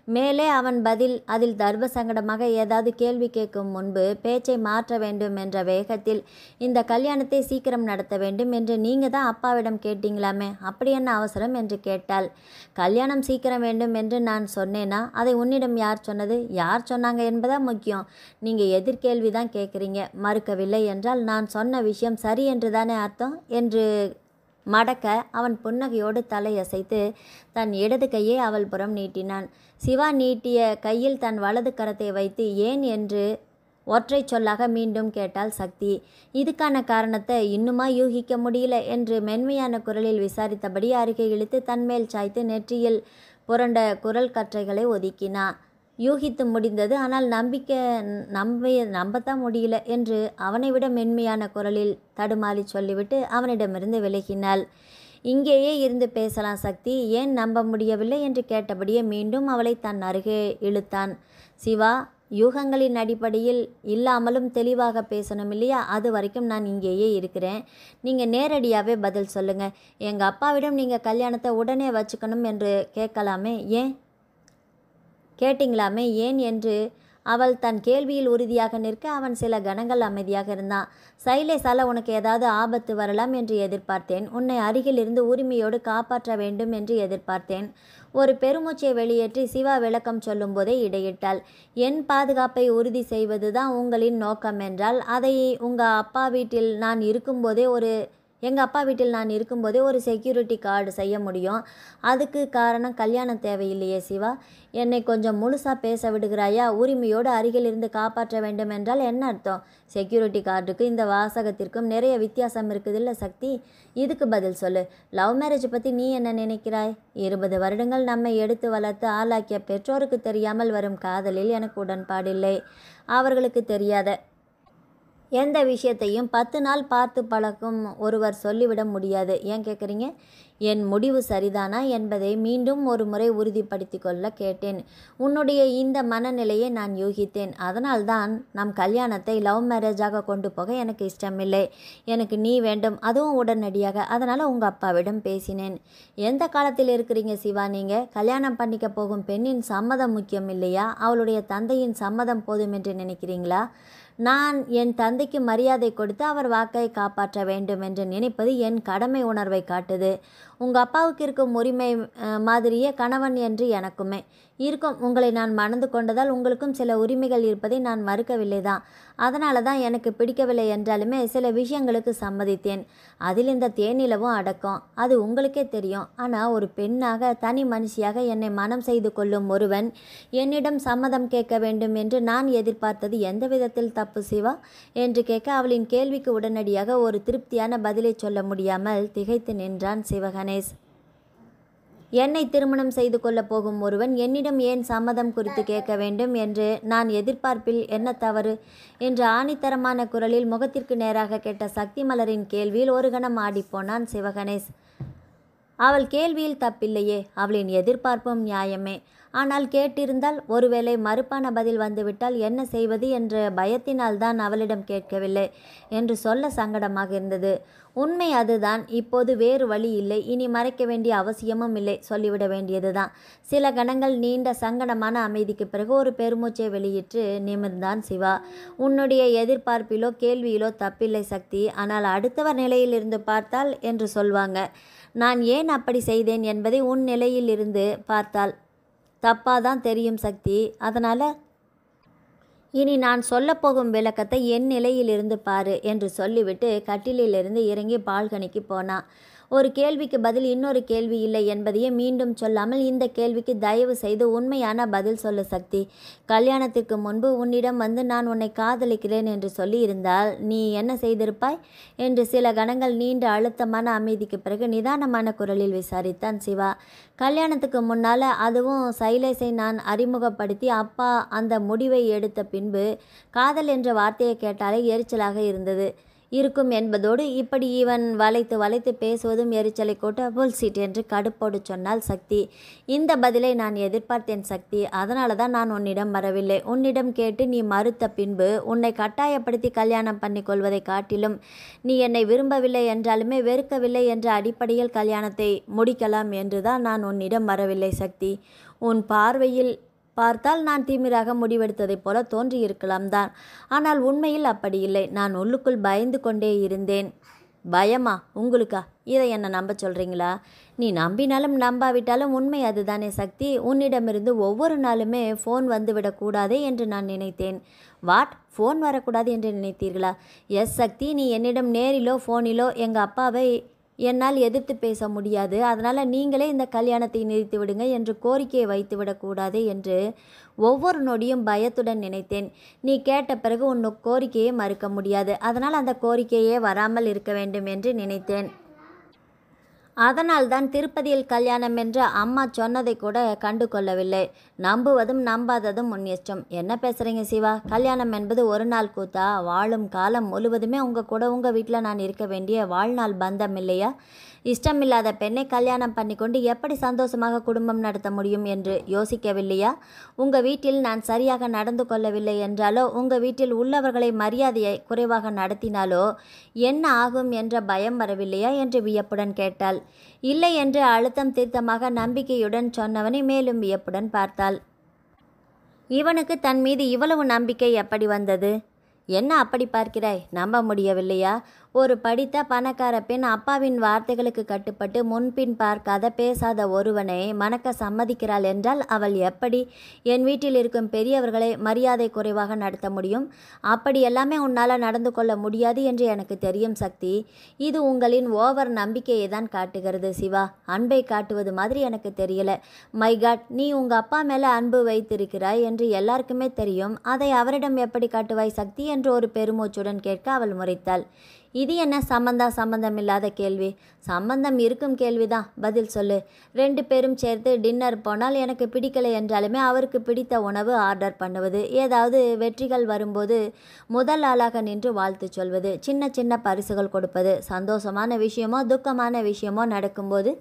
[SPEAKER 1] மேலே அவன் பதில் அதில் தர்ம சங்கடமாக ஏதாவது கேள்வி கேட்கும் முன்பு பேச்சை மாற்ற வேண்டும் என்ற வேகத்தில், இந்த கல்யாணத்தை சீக்கிரம் நடத்த வேண்டும் என்று நீங்கள் தான் அப்பாவிடம் கேட்டீங்களாமே, அப்படி என்ன அவசரம் என்று கேட்டாள். கல்யாணம் சீக்கிரம் வேண்டும் என்று நான் சொன்னேனா? அதை உன்னிடம் யார் சொன்னது? யார் சொன்னாங்க என்பதா முக்கியம். நீங்கள் எதிர்கேள்வி தான் கேட்குறீங்க. மறுக்கவில்லை என்றால் நான் சொன்ன விஷயம் சரி என்று தானே அர்த்தம் என்று மடக்க அவன் புன்னகையோடு தலையசைத்து தன் இடது கையை அவள் புறம் நீட்டினான். சிவா நீட்டிய கையில் தன் வலது கரத்தை வைத்து ஏன் என்று ஒற்றை சொல்லாக மீண்டும் கேட்டாள் சக்தி. இதுக்கான காரணத்தை இன்னுமா யூகிக்க முடியல என்று மென்மையான குரலில் விசாரித்தபடி அருகே இழுத்து தன்மேல் சாய்த்து நெற்றியில் புரண்ட குரல் கற்றைகளை ஒதுக்கினான். யூகித்து முடிந்தது, ஆனால் நம்பத்தான் முடியல என்று அவனை விட மென்மையான குரலில் தடுமாறி சொல்லிவிட்டு அவனிடமிருந்து விலகினாள். இங்கேயே இருந்து பேசலாம் சக்தி, ஏன் நம்ப முடியவில்லை என்று கேட்டபடியே மீண்டும் அவளை தன் அருகே இழுத்தான். சிவா, யூகங்களின் அடிப்படையில் இல்லாமலும் தெளிவாக பேசணும் இல்லையா? அது வரைக்கும் நான் இங்கேயே இருக்கிறேன். நீங்கள் நேரடியாகவே பதில் சொல்லுங்கள். எங்கள் அப்பாவிடம் நீங்கள் கல்யாணத்தை உடனே வச்சுக்கணும் என்று கேட்கலாமே, ஏன் கேட்டிங்களாமே, ஏன் என்று அவள் தன் கேள்வியில் உறுதியாக நிற்க அவன் சில கணங்கள் அமைதியாக இருந்தான். சைலேசால உனக்கு ஏதாவது ஆபத்து வரலாம் என்று எதிர்பார்த்தேன். உன்னை அருகிலிருந்து உரிமையோடு காப்பாற்ற வேண்டும் என்று எதிர்பார்த்தேன். ஒரு பெருமூச்சை வெளியேற்றி சிவா விளக்கம் சொல்லும் போதே இடையிட்டாள். என் பாதுகாப்பை உறுதி செய்வது தான் உங்களின் நோக்கம் என்றால் அதை உங்கள் அப்பா வீட்டில் நான் இருக்கும்போதே ஒரு எங்கள் அப்பா வீட்டில் நான் இருக்கும்போதே ஒரு செக்யூரிட்டி கார்டு செய்ய முடியும். அதுக்கு காரணம் கல்யாணம் தேவையில்லையே சிவா. என்னை கொஞ்சம் முழுசாக பேச விடுகிறாயா? உரிமையோடு அருகில் இருந்து காப்பாற்ற வேண்டும் என்றால் என்ன அர்த்தம்? செக்யூரிட்டி கார்டுக்கு இந்த வாசகத்திற்கும் நிறைய வித்தியாசம் இருக்குதுல்ல சக்தி. இதுக்கு பதில் சொல்லு. லவ் மேரேஜ் பற்றி நீ என்ன நினைக்கிறாய்? 20 வருடங்கள் நம்மை எடுத்து வளர்த்து ஆளாக்கிய பெற்றோருக்கு தெரியாமல் வரும் காதலில் எனக்கு உடன்பாடில்லை. அவர்களுக்கு தெரியாத எந்த விஷயத்தையும் 10 நாள் பார்த்து பழக்கும் ஒருவர் சொல்லிவிட முடியாது. ஏன் கேட்குறீங்க? என் முடிவு சரிதானா என்பதை மீண்டும் ஒரு முறை உறுதிப்படுத்தி கொள்ள கேட்டேன். உன்னுடைய இந்த மனநிலையை நான் யூகித்தேன். அதனால்தான் நம் கல்யாணத்தை லவ் மேரேஜாக கொண்டு போக எனக்கு இஷ்டமில்லை. எனக்கு நீ வேண்டும், அதுவும் உடனடியாக. அதனால் உங்கள் அப்பாவிடம் பேசினேன். எந்த காலத்தில் இருக்கிறீங்க சிவா நீங்கள்? கல்யாணம் பண்ணிக்க போகும் பெண்ணின் சம்மதம் முக்கியம் இல்லையா? அவளுடைய தந்தையின் சம்மதம் போதும் என்று நினைக்கிறீங்களா? நான் என் தந்தைக்கு மரியாதை கொடுத்து அவர் வாக்கை காப்பாற்ற வேண்டும் என்று நினைப்பது என் கடமை உணர்வை காட்டுது. உங்கள் அப்பாவுக்கு இருக்கும் உரிமை மாதிரியே கணவன் என்று எனக்குமே இருக்கும். உங்களை நான் மணந்து கொண்டதால் உங்களுக்கும் சில உரிமைகள் இருப்பதை நான் மறுக்கவில்லை தான். அதனால தான் எனக்கு பிடிக்கவில்லை என்றாலுமே சில விஷயங்களுக்கு சம்மதித்தேன். அதில் இந்த தேனிலவும் அடக்கம். அது உங்களுக்கே தெரியும். ஆனால் ஒரு பெண்ணாக, தனி மனுஷியாக என்னை மனம் செய்து கொள்ளும் ஒருவன் என்னிடம் சம்மதம் கேட்க வேண்டும் என்று நான் எதிர்பார்த்தது எந்த விதத்தில் தப்பு சிவா என்று கேட்க, அவளின் கேள்விக்கு உடனடியாக ஒரு திருப்தியான பதிலை சொல்ல முடியாமல் திகைத்து நின்றான் சிவகணேஷ். என்னை திருமணம் செய்து கொள்ளப் போகும் ஒருவன் என்னிடம் ஏன் சம்மதம் குறித்து கேட்க வேண்டும் என்று நான் எதிர்பார்ப்பில் என்ன தவறு என்று ஆணித்தரமான குரலில் முகத்திற்கு நேராக கேட்ட சக்தி மலரின் கேள்வியில் ஒரு கணம் ஆடிப்போனான் சிவகணேஷ். அவள் கேள்வியில் தப்பில்லையே, அவளின் எதிர்பார்ப்பும் நியாயமே. ஆனால் கேட்டிருந்தால், ஒருவேளை மறுப்பான பதில் வந்துவிட்டால் என்ன செய்வது என்ற பயத்தினால் தான் அவளிடம் கேட்கவில்லை என்று சொல்ல சங்கடமாக இருந்தது. உண்மை அதுதான். இப்போது வேறு வழி இல்லை. இனி மறைக்க வேண்டிய அவசியமும் இல்லை. சொல்லிவிட வேண்டியதுதான். சில கணங்கள் நீண்ட சங்கடமான அமைதிக்கு பிறகு ஒரு பெருமூச்சை வெளியிட்டு நிமிர்ந்தான் சிவா. உன்னுடைய எதிர்பார்ப்பிலோ கேள்வியிலோ தப்பில்லை சக்தி. ஆனால் அடுத்தவர் நிலையில் இருந்து பார்த்தால் என்று சொல்வாங்க. நான் ஏன் அப்படி செய்தேன் என்பதை உன் நிலையில் இருந்து பார்த்தால் தப்பாதான் தெரியும் சக்தி. அதனால் இனி நான் சொல்லப்போகும் விளக்கத்தை என் நிலையிலிருந்து பாரு என்று சொல்லிவிட்டு கட்டிலிலிருந்து இறங்கி பால்கனிக்கு போனான். ஒரு கேள்விக்கு பதில் இன்னொரு கேள்வி இல்லை என்பதையே மீண்டும் சொல்லாமல், இந்த கேள்விக்கு தயவு செய்து உண்மையான பதில் சொல்லு சக்தி. கல்யாணத்திற்கு முன்பு உன்னிடம் வந்து நான் உன்னை காதலிக்கிறேன் என்று சொல்லி இருந்தால் நீ என்ன செய்திருப்பாய் என்று சில கணங்கள் நீண்ட அழுத்தமான அமைதிக்கு பிறகு நிதானமான குரலில் விசாரித்தான் சிவா. கல்யாணத்துக்கு முன்னால், அதுவும் சைலேஷை நான் அறிமுகப்படுத்தி அப்பா அந்த முடிவை எடுத்த பின்பு காதல் என்ற வார்த்தையை கேட்டாலே எரிச்சலாக இருக்கும் என்பதோடு இப்படி இவன் வளைத்து வளைத்து பேசுவதும் எரிச்சலை கூட்ட புல்சீட் என்று கடுப்போடு சொன்னாள் சக்தி. இந்த பதிலை நான் எதிர்பார்த்தேன் சக்தி. அதனால தான் நான் உன்னிடம் வரவில்லை. உன்னிடம் கேட்டு நீ மறுத்த பின்பு உன்னை கட்டாயப்படுத்தி கல்யாணம் பண்ணி கொள்வதை காட்டிலும் நீ என்னை விரும்பவில்லை என்றாலுமே வெறுக்கவில்லை என்ற அடிப்படையில் கல்யாணத்தை முடிக்கலாம் என்று தான் நான் உன்னிடம் வரவில்லை சக்தி. உன் பார்வையில் பார்த்தால் நான் திமிராக முடிவெடுத்ததைப் போல தோன்றியிருக்கலாம் தான். ஆனால் உண்மையில் அப்படி இல்லை. நான் உள்ளுக்குள் பயந்து கொண்டே இருந்தேன். பயமா உங்களுக்கா? இதை என்ன நம்ப சொல்கிறீங்களா? நீ நம்பினாலும் நம்பாவிட்டாலும் உண்மை அதுதானே சக்தி. உன்னிடமிருந்து ஒவ்வொரு நாளுமே ஃபோன் வந்துவிடக்கூடாதே என்று நான் நினைத்தேன். வாட்? ஃபோன் வரக்கூடாது என்று நினைத்தீர்களா? எஸ் சக்தி. நீ என்னிடம் நேரிலோ ஃபோனிலோ எங்கள் அப்பாவை என்னால் எதிர்த்து பேச முடியாது. அதனால் நீங்களே இந்த கல்யாணத்தை நிறுத்தி விடுங்க என்று கோரிக்கையை வைத்துவிடக்கூடாது என்று ஒவ்வொரு நொடியும் பயத்துடன் நினைத்தேன். நீ கேட்ட பிறகு உன் கோரிக்கையை மறுக்க முடியாது. அதனால் அந்த கோரிக்கையே வராமல் இருக்க வேண்டும் என்று நினைத்தேன். அதனால்தான் திருப்பதியில் கல்யாணம் என்று அம்மா சொன்னதை கூட கண்டு கொள்ளவில்லை. நம்புவதும் நம்பாததும் உன் இஷ்டம். என்ன பேசுகிறீங்க சிவா? கல்யாணம் என்பது ஒரு நாள் கூத்தா? வாழும் காலம் முழுவதுமே உங்கள் கூட உங்கள் வீட்டில் நான் இருக்க வேண்டிய வாழ்நாள் பந்தம் இல்லையா? இஷ்டமில்லாத பெண்ணை கல்யாணம் பண்ணிக்கொண்டு எப்படி சந்தோஷமாக குடும்பம் நடத்த முடியும் என்று யோசிக்கவில்லையா? உங்கள் வீட்டில் நான் சரியாக நடந்து கொள்ளவில்லை என்றாலோ, உங்கள் வீட்டில் உள்ளவர்களை மரியாதையை குறைவாக நடத்தினாலோ என்ன ஆகும் என்ற பயம் வரவில்லையா என்று வியப்புடன் கேட்டாள். இல்லை என்று அழுத்தம் திருத்தமாக நம்பிக்கையுடன் சொன்னவனை மேலும் வியப்புடன் பார்த்தாள். இவனுக்கு தன் மீது இவ்வளவு நம்பிக்கை எப்படி வந்தது? என்ன அப்படி பார்க்கிறாய்? நம்ப முடியவில்லையா? ஒரு படித்த பணக்கார பெண் அப்பாவின் வார்த்தைகளுக்கு கட்டுப்பட்டு முன்பின் பார்க்காத பேசாத ஒருவனை மணக்க சம்மதிக்கிறாள் என்றால் அவள் எப்படி என் வீட்டில் இருக்கும் பெரியவர்களை மரியாதை குறைவாக நடத்த முடியும்? அப்படி எல்லாமே உன்னால் நடந்து கொள்ள முடியாது என்று எனக்கு தெரியும் சக்தி. இது உங்களின் ஓவர் நம்பிக்கையை தான் காட்டுகிறது சிவா. அன்பை காட்டுவது மாதிரி எனக்கு தெரியல. மை காட், நீ உங்கள் அப்பா மேலே அன்பு வைத்திருக்கிறாய் என்று எல்லாருக்குமே தெரியும். அதை அவரிடம் எப்படி காட்டுவாய் சக்தி என்று ஒரு பெருமூச்சுடன் கேட்க அவள் முறைத்தாள். இது என்ன சம்பந்தமில்லாத கேள்வி? சம்பந்தம் இருக்கும் கேள்விதான், பதில் சொல்லு. 2 பேரும் சேர்த்து டின்னர் போனால் எனக்கு பிடிக்கலை என்றாலுமே அவருக்கு பிடித்த உணவு ஆர்டர் பண்ணுவது, ஏதாவது வெற்றிகள் வரும்போது முதல் ஆளாக நின்று வாழ்த்து சொல்வது, சின்ன சின்ன பரிசுகள் கொடுப்பது, சந்தோஷமான விஷயமோ துக்கமான விஷயமோ நடக்கும்போது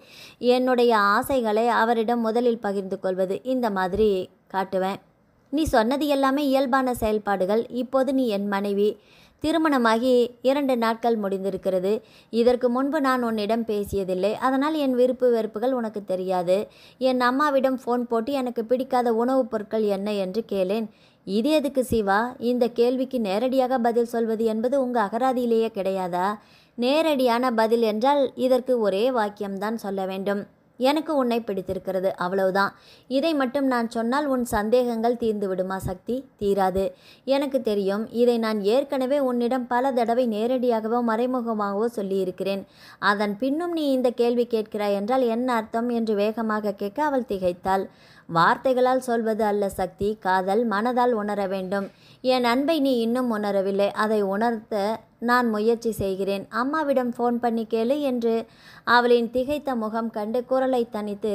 [SPEAKER 1] என்னுடைய ஆசைகளை அவரிடம் முதலில் பகிர்ந்து கொள்வது, இந்த மாதிரி காட்டுவேன். நீ சொன்னது எல்லாமே இயல்பான செயல்பாடுகள். இப்போது நீ என் மனைவி. திருமணமாகி 2 நாட்கள் முடிந்திருக்கிறது. இதற்கு முன்பு நான் உன்னிடம் பேசியதில்லை. அதனால் என் விருப்பு வெறுப்புகள் உனக்கு தெரியாது. என் அம்மாவிடம் ஃபோன் போட்டு எனக்கு பிடிக்காத உணவுப் பொருட்கள் என்ன என்று கேளேன். இது எதுக்கு சிவா? இந்த கேள்விக்கு நேரடியாக பதில் சொல்வது என்பது உங்கள் அகராதியிலேயே கிடையாதா? நேரடியான பதில் என்றால் இதற்கு ஒரே வாக்கியம்தான் சொல்ல வேண்டும். எனக்கு உன்னை பிடித்திருக்கிறது, அவ்வளவுதான். இதை மட்டும் நான் சொன்னால் உன் சந்தேகங்கள் தீர்ந்து விடுமா சக்தி? தீராது. எனக்கு தெரியும். இதை நான் ஏற்கனவே உன்னிடம் பல தடவை நேரடியாகவோ மறைமுகமாகவோ சொல்லியிருக்கிறேன். அதன் பின்னும் நீ இந்த கேள்வி கேட்கிறாய் என்றால் என்ன அர்த்தம் என்று வேகமாக கேட்க அவள் திகைத்தாள். வார்த்தைகளால் சொல்வது அல்ல சக்தி, காதல் மனதால் உணர வேண்டும். என் அன்பை நீ இன்னும் உணரவில்லை. அதை உணர்த்த நான் முயற்சி செய்கிறேன். அம்மாவிடம் ஃபோன் பண்ணி கேளு என்று அவளின் திகைத்த முகம் கண்டு குரலை தனித்து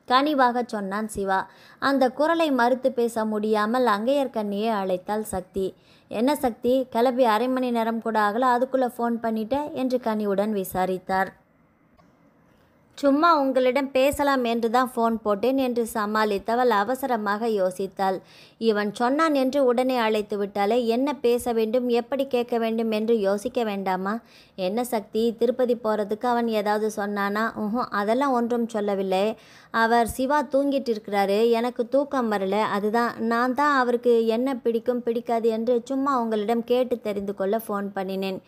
[SPEAKER 1] கனிவாக சொன்னான் சிவா. அந்த குரலை மறுத்து பேச முடியாமல் அங்கையர்கண்ணியை அழைத்தாள் சக்தி. என்ன சக்தி, கிளம்பி 1/2 மணி நேரம் கூட ஆகல, அதுக்குள்ளே ஃபோன் பண்ணிட்ட என்று கனிவுடன் விசாரித்தார். சும்மா உங்களிடம் பேசலாம் என்று தான் ஃபோன் போட்டேன் என்று சமாளித்தவள் அவசரமாக யோசித்தாள். இவன் சொன்னான் என்று உடனே அழைத்து விட்டாலே, என்ன பேச வேண்டும், எப்படி கேட்க வேண்டும் என்று யோசிக்க வேண்டாமா? என்ன சக்தி, திருப்பதி போகிறதுக்கு அவன் ஏதாவது சொன்னானா? அதெல்லாம் ஒன்றும் சொல்லவில்லை. அவர் சிவா தூங்கிட்டு இருக்கிறாரு, எனக்கு தூக்கம் வரல, அதுதான். நான் தான் அவருக்கு என்ன பிடிக்கும் பிடிக்காது என்று சும்மா உங்களிடம் கேட்டு தெரிந்து கொள்ள ஃபோன் பண்ணினேன்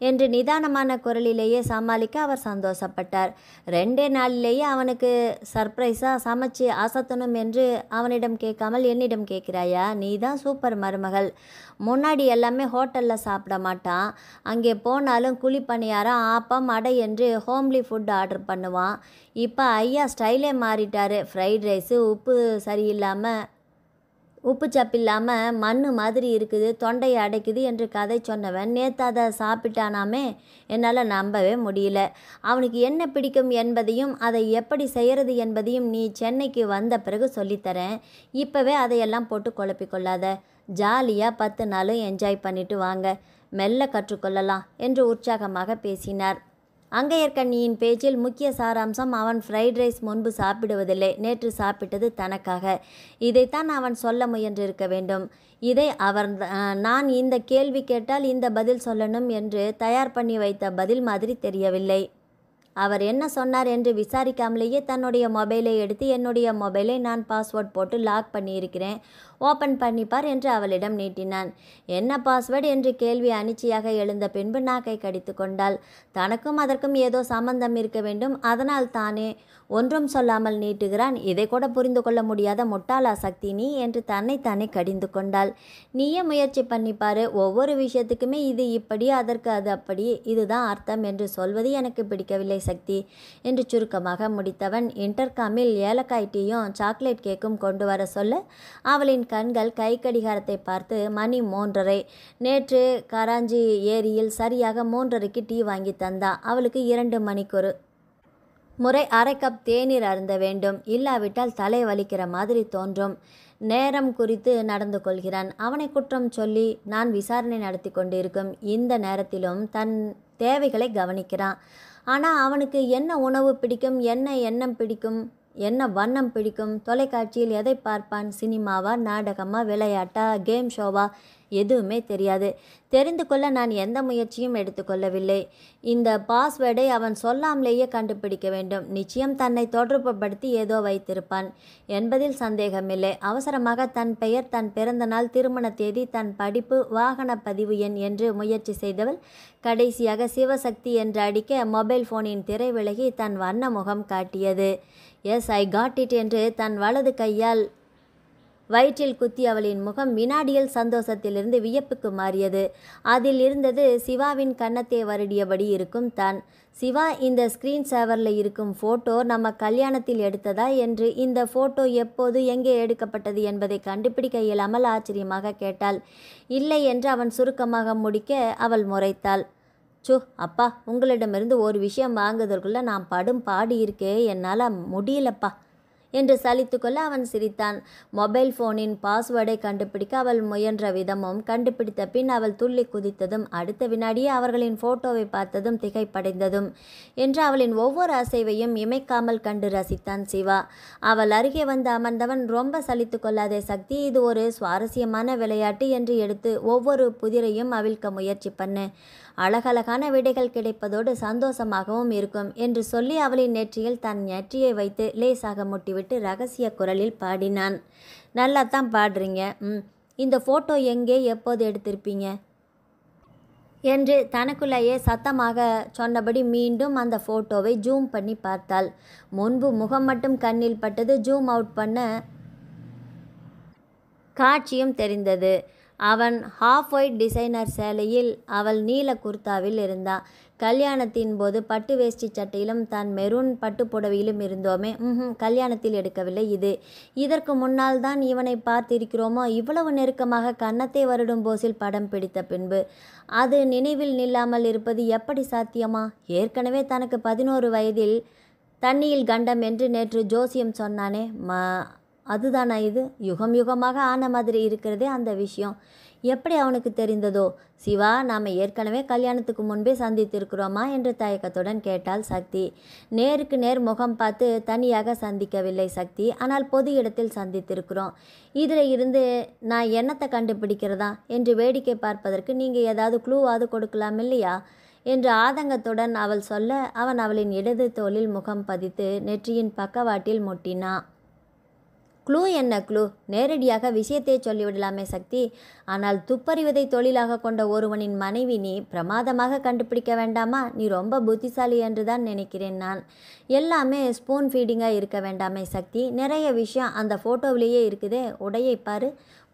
[SPEAKER 1] என்று நிதானமான குரலிலேயே சமாளிக்க அவர் சந்தோஷப்பட்டார். 2 நாளிலேயே அவனுக்கு சர்ப்ரைஸாக சமைச்சு அசத்தணும் என்று அவனிடம் கேட்காமல் என்னிடம் கேட்கிறாயா? நீ தான் சூப்பர் மருமகள். முன்னாடி எல்லாமே ஹோட்டலில் சாப்பிட மாட்டான். அங்கே போனாலும் குழிப்பணியாரம், ஆப்பம், அடை என்று ஹோம்லி ஃபுட் ஆர்டர் பண்ணுவான். இப்போ ஐயா ஸ்டைலே மாறிட்டார். ஃப்ரைட் ரைஸு உப்பு சப்பில்லாமல் மண்ணு மாதிரி இருக்குது, தொண்டையை அடைக்குது என்று கதை சொன்னவன் நேற்று அதை சாப்பிட்டானாமே. என்னால் நம்பவே முடியல. அவனுக்கு என்ன பிடிக்கும் என்பதையும் அதை எப்படி செய்கிறது என்பதையும் நீ சென்னைக்கு வந்த பிறகு சொல்லித்தரேன். இப்போவே அதையெல்லாம் போட்டு குழப்பிக்கொள்ளாத. ஜாலியாக 10 நாளும் என்ஜாய் பண்ணிட்டு வாங்க, மெல்ல கற்றுக்கொள்ளலாம் என்று உற்சாகமாக பேசினார். அங்கையர்கண்ணியின் பேச்சில் முக்கிய சாராம்சம் அவன் ஃப்ரைட் ரைஸ் முன்பு சாப்பிடுவதில்லை, நேற்று சாப்பிட்டது தனக்காக. இதைத்தான் அவன் சொல்ல முயன்றிருக்க வேண்டும். இதை நான் இந்த கேள்வி கேட்டால் இந்த பதில் சொல்லணும் என்று தயார் பண்ணி வைத்த பதில் மாதிரி தெரியவில்லை. அவர் என்ன சொன்னார் என்று விசாரிக்காமலேயே தன்னுடைய மொபைலை எடுத்து என்னுடைய மொபைலை நான் பாஸ்வேர்ட் போட்டு லாக் பண்ணியிருக்கிறேன், ஓப்பன் பண்ணிப்பார் என்று அவளிடம் நீட்டினான். என்ன பாஸ்வேர்டு என்று கேள்வி அனிச்சையாக எழுந்த பின்பு நாக்கை கடித்து கொண்டாள். தனக்கும் அதற்கும் ஏதோ சம்பந்தம் இருக்க வேண்டும், அதனால் தானே ஒன்றும் சொல்லாமல் நீட்டுகிறான். இதை கூட புரிந்து கொள்ள முடியாத முட்டாளா சக்தி நீ என்று தன்னைத்தானே கடிந்து கொண்டாள். நீயே முயற்சி பண்ணிப்பாரு. ஒவ்வொரு விஷயத்துக்குமே இது இப்படி, அதற்கு அது அப்படி, இதுதான் அர்த்தம் என்று சொல்வது எனக்கு பிடிக்கவில்லை சக்தி என்று சுருக்கமாக முடித்தவன் இன்டர்காமில் ஏலக்காய் டீயும் சாக்லேட் கேக்கும் கொண்டு வர சொல்ல அவளின் கண்கள் கை கடிகாரத்தை பார்த்து மணி 3:30. நேற்று கராஞ்சி ஏரியில் சரியாக 3:30க்கு டீ வாங்கி தந்தா. அவளுக்கு 2 மணிக்கு முறை 1/2 கப் தேநீர் அருந்த வேண்டும். இல்லாவிட்டால் தலை வலிக்கிற மாதிரி தோன்றும். நேரம் குறித்து நடந்து கொள்கிறான். அவனை குற்றம் சொல்லி நான் விசாரணை நடத்தி கொண்டிருக்கும் இந்த நேரத்திலும் தன் தேவைகளை கவனிக்கிறான். ஆனால் அவனுக்கு என்ன உணவு பிடிக்கும், என்ன எண்ணம் பிடிக்கும் என்ன வண்ணம் பிடிக்கும்? தொலைக்காட்சியில் எதை பார்ப்பான்? சினிமாவா, நாடகமா, விளையாட்டா, கேம் ஷோவா? எதுவுமே தெரியாது. தெரிந்து கொள்ள நான் எந்த முயற்சியும் எடுத்துக்கொள்ளவில்லை. இந்த பாஸ்வேர்டை அவன் சொல்லாமலேயே கண்டுபிடிக்க வேண்டும். நிச்சயம் தன்னை தொடர்புபடுத்தி ஏதோ வைத்திருப்பான் என்பதில் சந்தேகமில்லை. அவசரமாக தன் பெயர், தன் பிறந்த நாள், திருமண தேதி, தன் படிப்பு, வாகன பதிவு எண் என்று முயற்சி செய்தவள் கடைசியாக சிவசக்தி என்று அடிக்க மொபைல் ஃபோனின் திரை விலகி தன் வண்ண முகம் காட்டியது. எஸ், ஐ காட் இட் என்று தன் வலது கையால் வயிற்றில் குத்தி அவளின் முகம் வினாடியில் சந்தோஷத்திலிருந்து வியப்புக்கு மாறியது. அதில் இருந்தது சிவாவின் கன்னத்தை வருடியபடி இருக்கும் தான். சிவா, இந்த ஸ்க்ரீன் சேவரில் இருக்கும் ஃபோட்டோ நம்ம கல்யாணத்தில் எடுத்ததா என்று, இந்த ஃபோட்டோ எப்போது எங்கே எடுக்கப்பட்டது என்பதை கண்டுபிடிக்க இயலாமல் ஆச்சரியமாக கேட்டாள். இல்லை என்று அவன் சுருக்கமாக முடிக்க அவள் முறைத்தாள். சு அப்பா, உங்களிடமிருந்து ஒரு விஷயம் வாங்குவதற்குள்ளே நான் படும் பாடு இருக்கே, என்னால் முடியலப்பா என்று சலித்துக்கொள்ள அவன் சிரித்தான். மொபைல் ஃபோனின் பாஸ்வேர்டை கண்டுபிடிக்க அவள் முயன்ற விதமும், கண்டுபிடித்த பின் அவள் துள்ளி குதித்ததும், அடுத்த வினாடியே அவர்களின் ஃபோட்டோவை பார்த்ததும் திகைப்படைந்ததும் என்று அவளின் ஒவ்வொரு அசைவையும் இமைக்காமல் கண்டு ரசித்தான் சிவா. அவள் அருகே வந்து அமர்ந்தவன், ரொம்ப சலித்து கொள்ளாதே சக்தி, இது ஒரு சுவாரஸ்யமான விளையாட்டு என்று எடுத்து ஒவ்வொரு புதிரையும் அவிழ்க்க முயற்சி பண்ணு. அழகழகான விடைகள் கிடைப்பதோடு சந்தோஷமாகவும் இருக்கும் என்று சொல்லி அவளின் நெற்றியில் தன் நெற்றியை வைத்து லேசாக முட்டிவிட்டு ரகசிய குரலில் பாடினான். நல்லா தான் பாடுறீங்க. இந்த ஃபோட்டோ எங்கே, எப்போது எடுத்திருப்பீங்க என்று தனக்குள்ளேயே சத்தமாக சொன்னபடி மீண்டும் அந்த ஃபோட்டோவை ஜூம் பண்ணி பார்த்தாள். முன்பு முகம் மட்டும் கண்ணில் பட்டது. ஜூம் அவுட் பண்ண காட்சியும் தெரிந்தது. அவன் ஹாஃப் ஒயிட் டிசைனர் சேலையில், அவள் நீல குர்தாவில் இருந்தான். கல்யாணத்தின் போது பட்டு வேஷ்டி சட்டையிலும் தான் மெரூன் பட்டு புடவையிலும் இருந்தோமே, கல்யாணத்தில் எடுக்கவில்லை இது. இதற்கு முன்னால் தான் இவனை பார்த்திருக்கிறோமோ? இவ்வளவு நெருக்கமாக கன்னத்தை வருடும் போஸில் படம் பிடித்த பின்பு அது நினைவில் நில்லாமல் இருப்பது எப்படி சாத்தியமா? ஏற்கனவே தனக்கு 11 வயதில் தண்ணியில் கண்டம் என்று நேற்று ஜோசியம் சொன்னானே, அதுதானா இது? யுகம் யுகமாக ஆன மாதிரி இருக்கிறதே அந்த விஷயம். எப்படி அவனுக்கு தெரிந்ததோ? சிவா, நாம் ஏற்கனவே கல்யாணத்துக்கு முன்பே சந்தித்திருக்கிறோமா என்று தயக்கத்துடன் கேட்டாள் சக்தி. நேருக்கு நேர் முகம் பார்த்து தனியாக சந்திக்கவில்லை சக்தி, ஆனால் பொது இடத்தில் சந்தித்திருக்கிறோம். இதில் இருந்து நான் என்னத்தை கண்டுபிடிக்கிறதா என்று வேடிக்கை பார்ப்பதற்கு நீங்கள் ஏதாவது க்ளூவாவது கொடுக்கலாம் இல்லையா என்று ஆதங்கத்துடன் அவள் சொல்ல, அவன் அவளின் இடது தோளில் முகம் பதித்து நெற்றியின் பக்கவாட்டில் முட்டினான். க்ளூ என்ன க்ளூ? நேரடியாக விஷயத்தை சொல்லிவிடலாமே சக்தி. ஆனால் துப்பறிவதை தொழிலாக கொண்ட ஒருவனின் மனைவி நீ பிரமாதமாக கண்டுபிடிக்க வேண்டாமா? நீ ரொம்ப புத்திசாலி என்று தான் நினைக்கிறேன் நான். எல்லாமே ஸ்பூன் ஃபீடிங்காக இருக்க வேண்டாமே சக்தி. நிறைய விஷயம் அந்த ஃபோட்டோவிலேயே இருக்குதே. உடையை பாரு.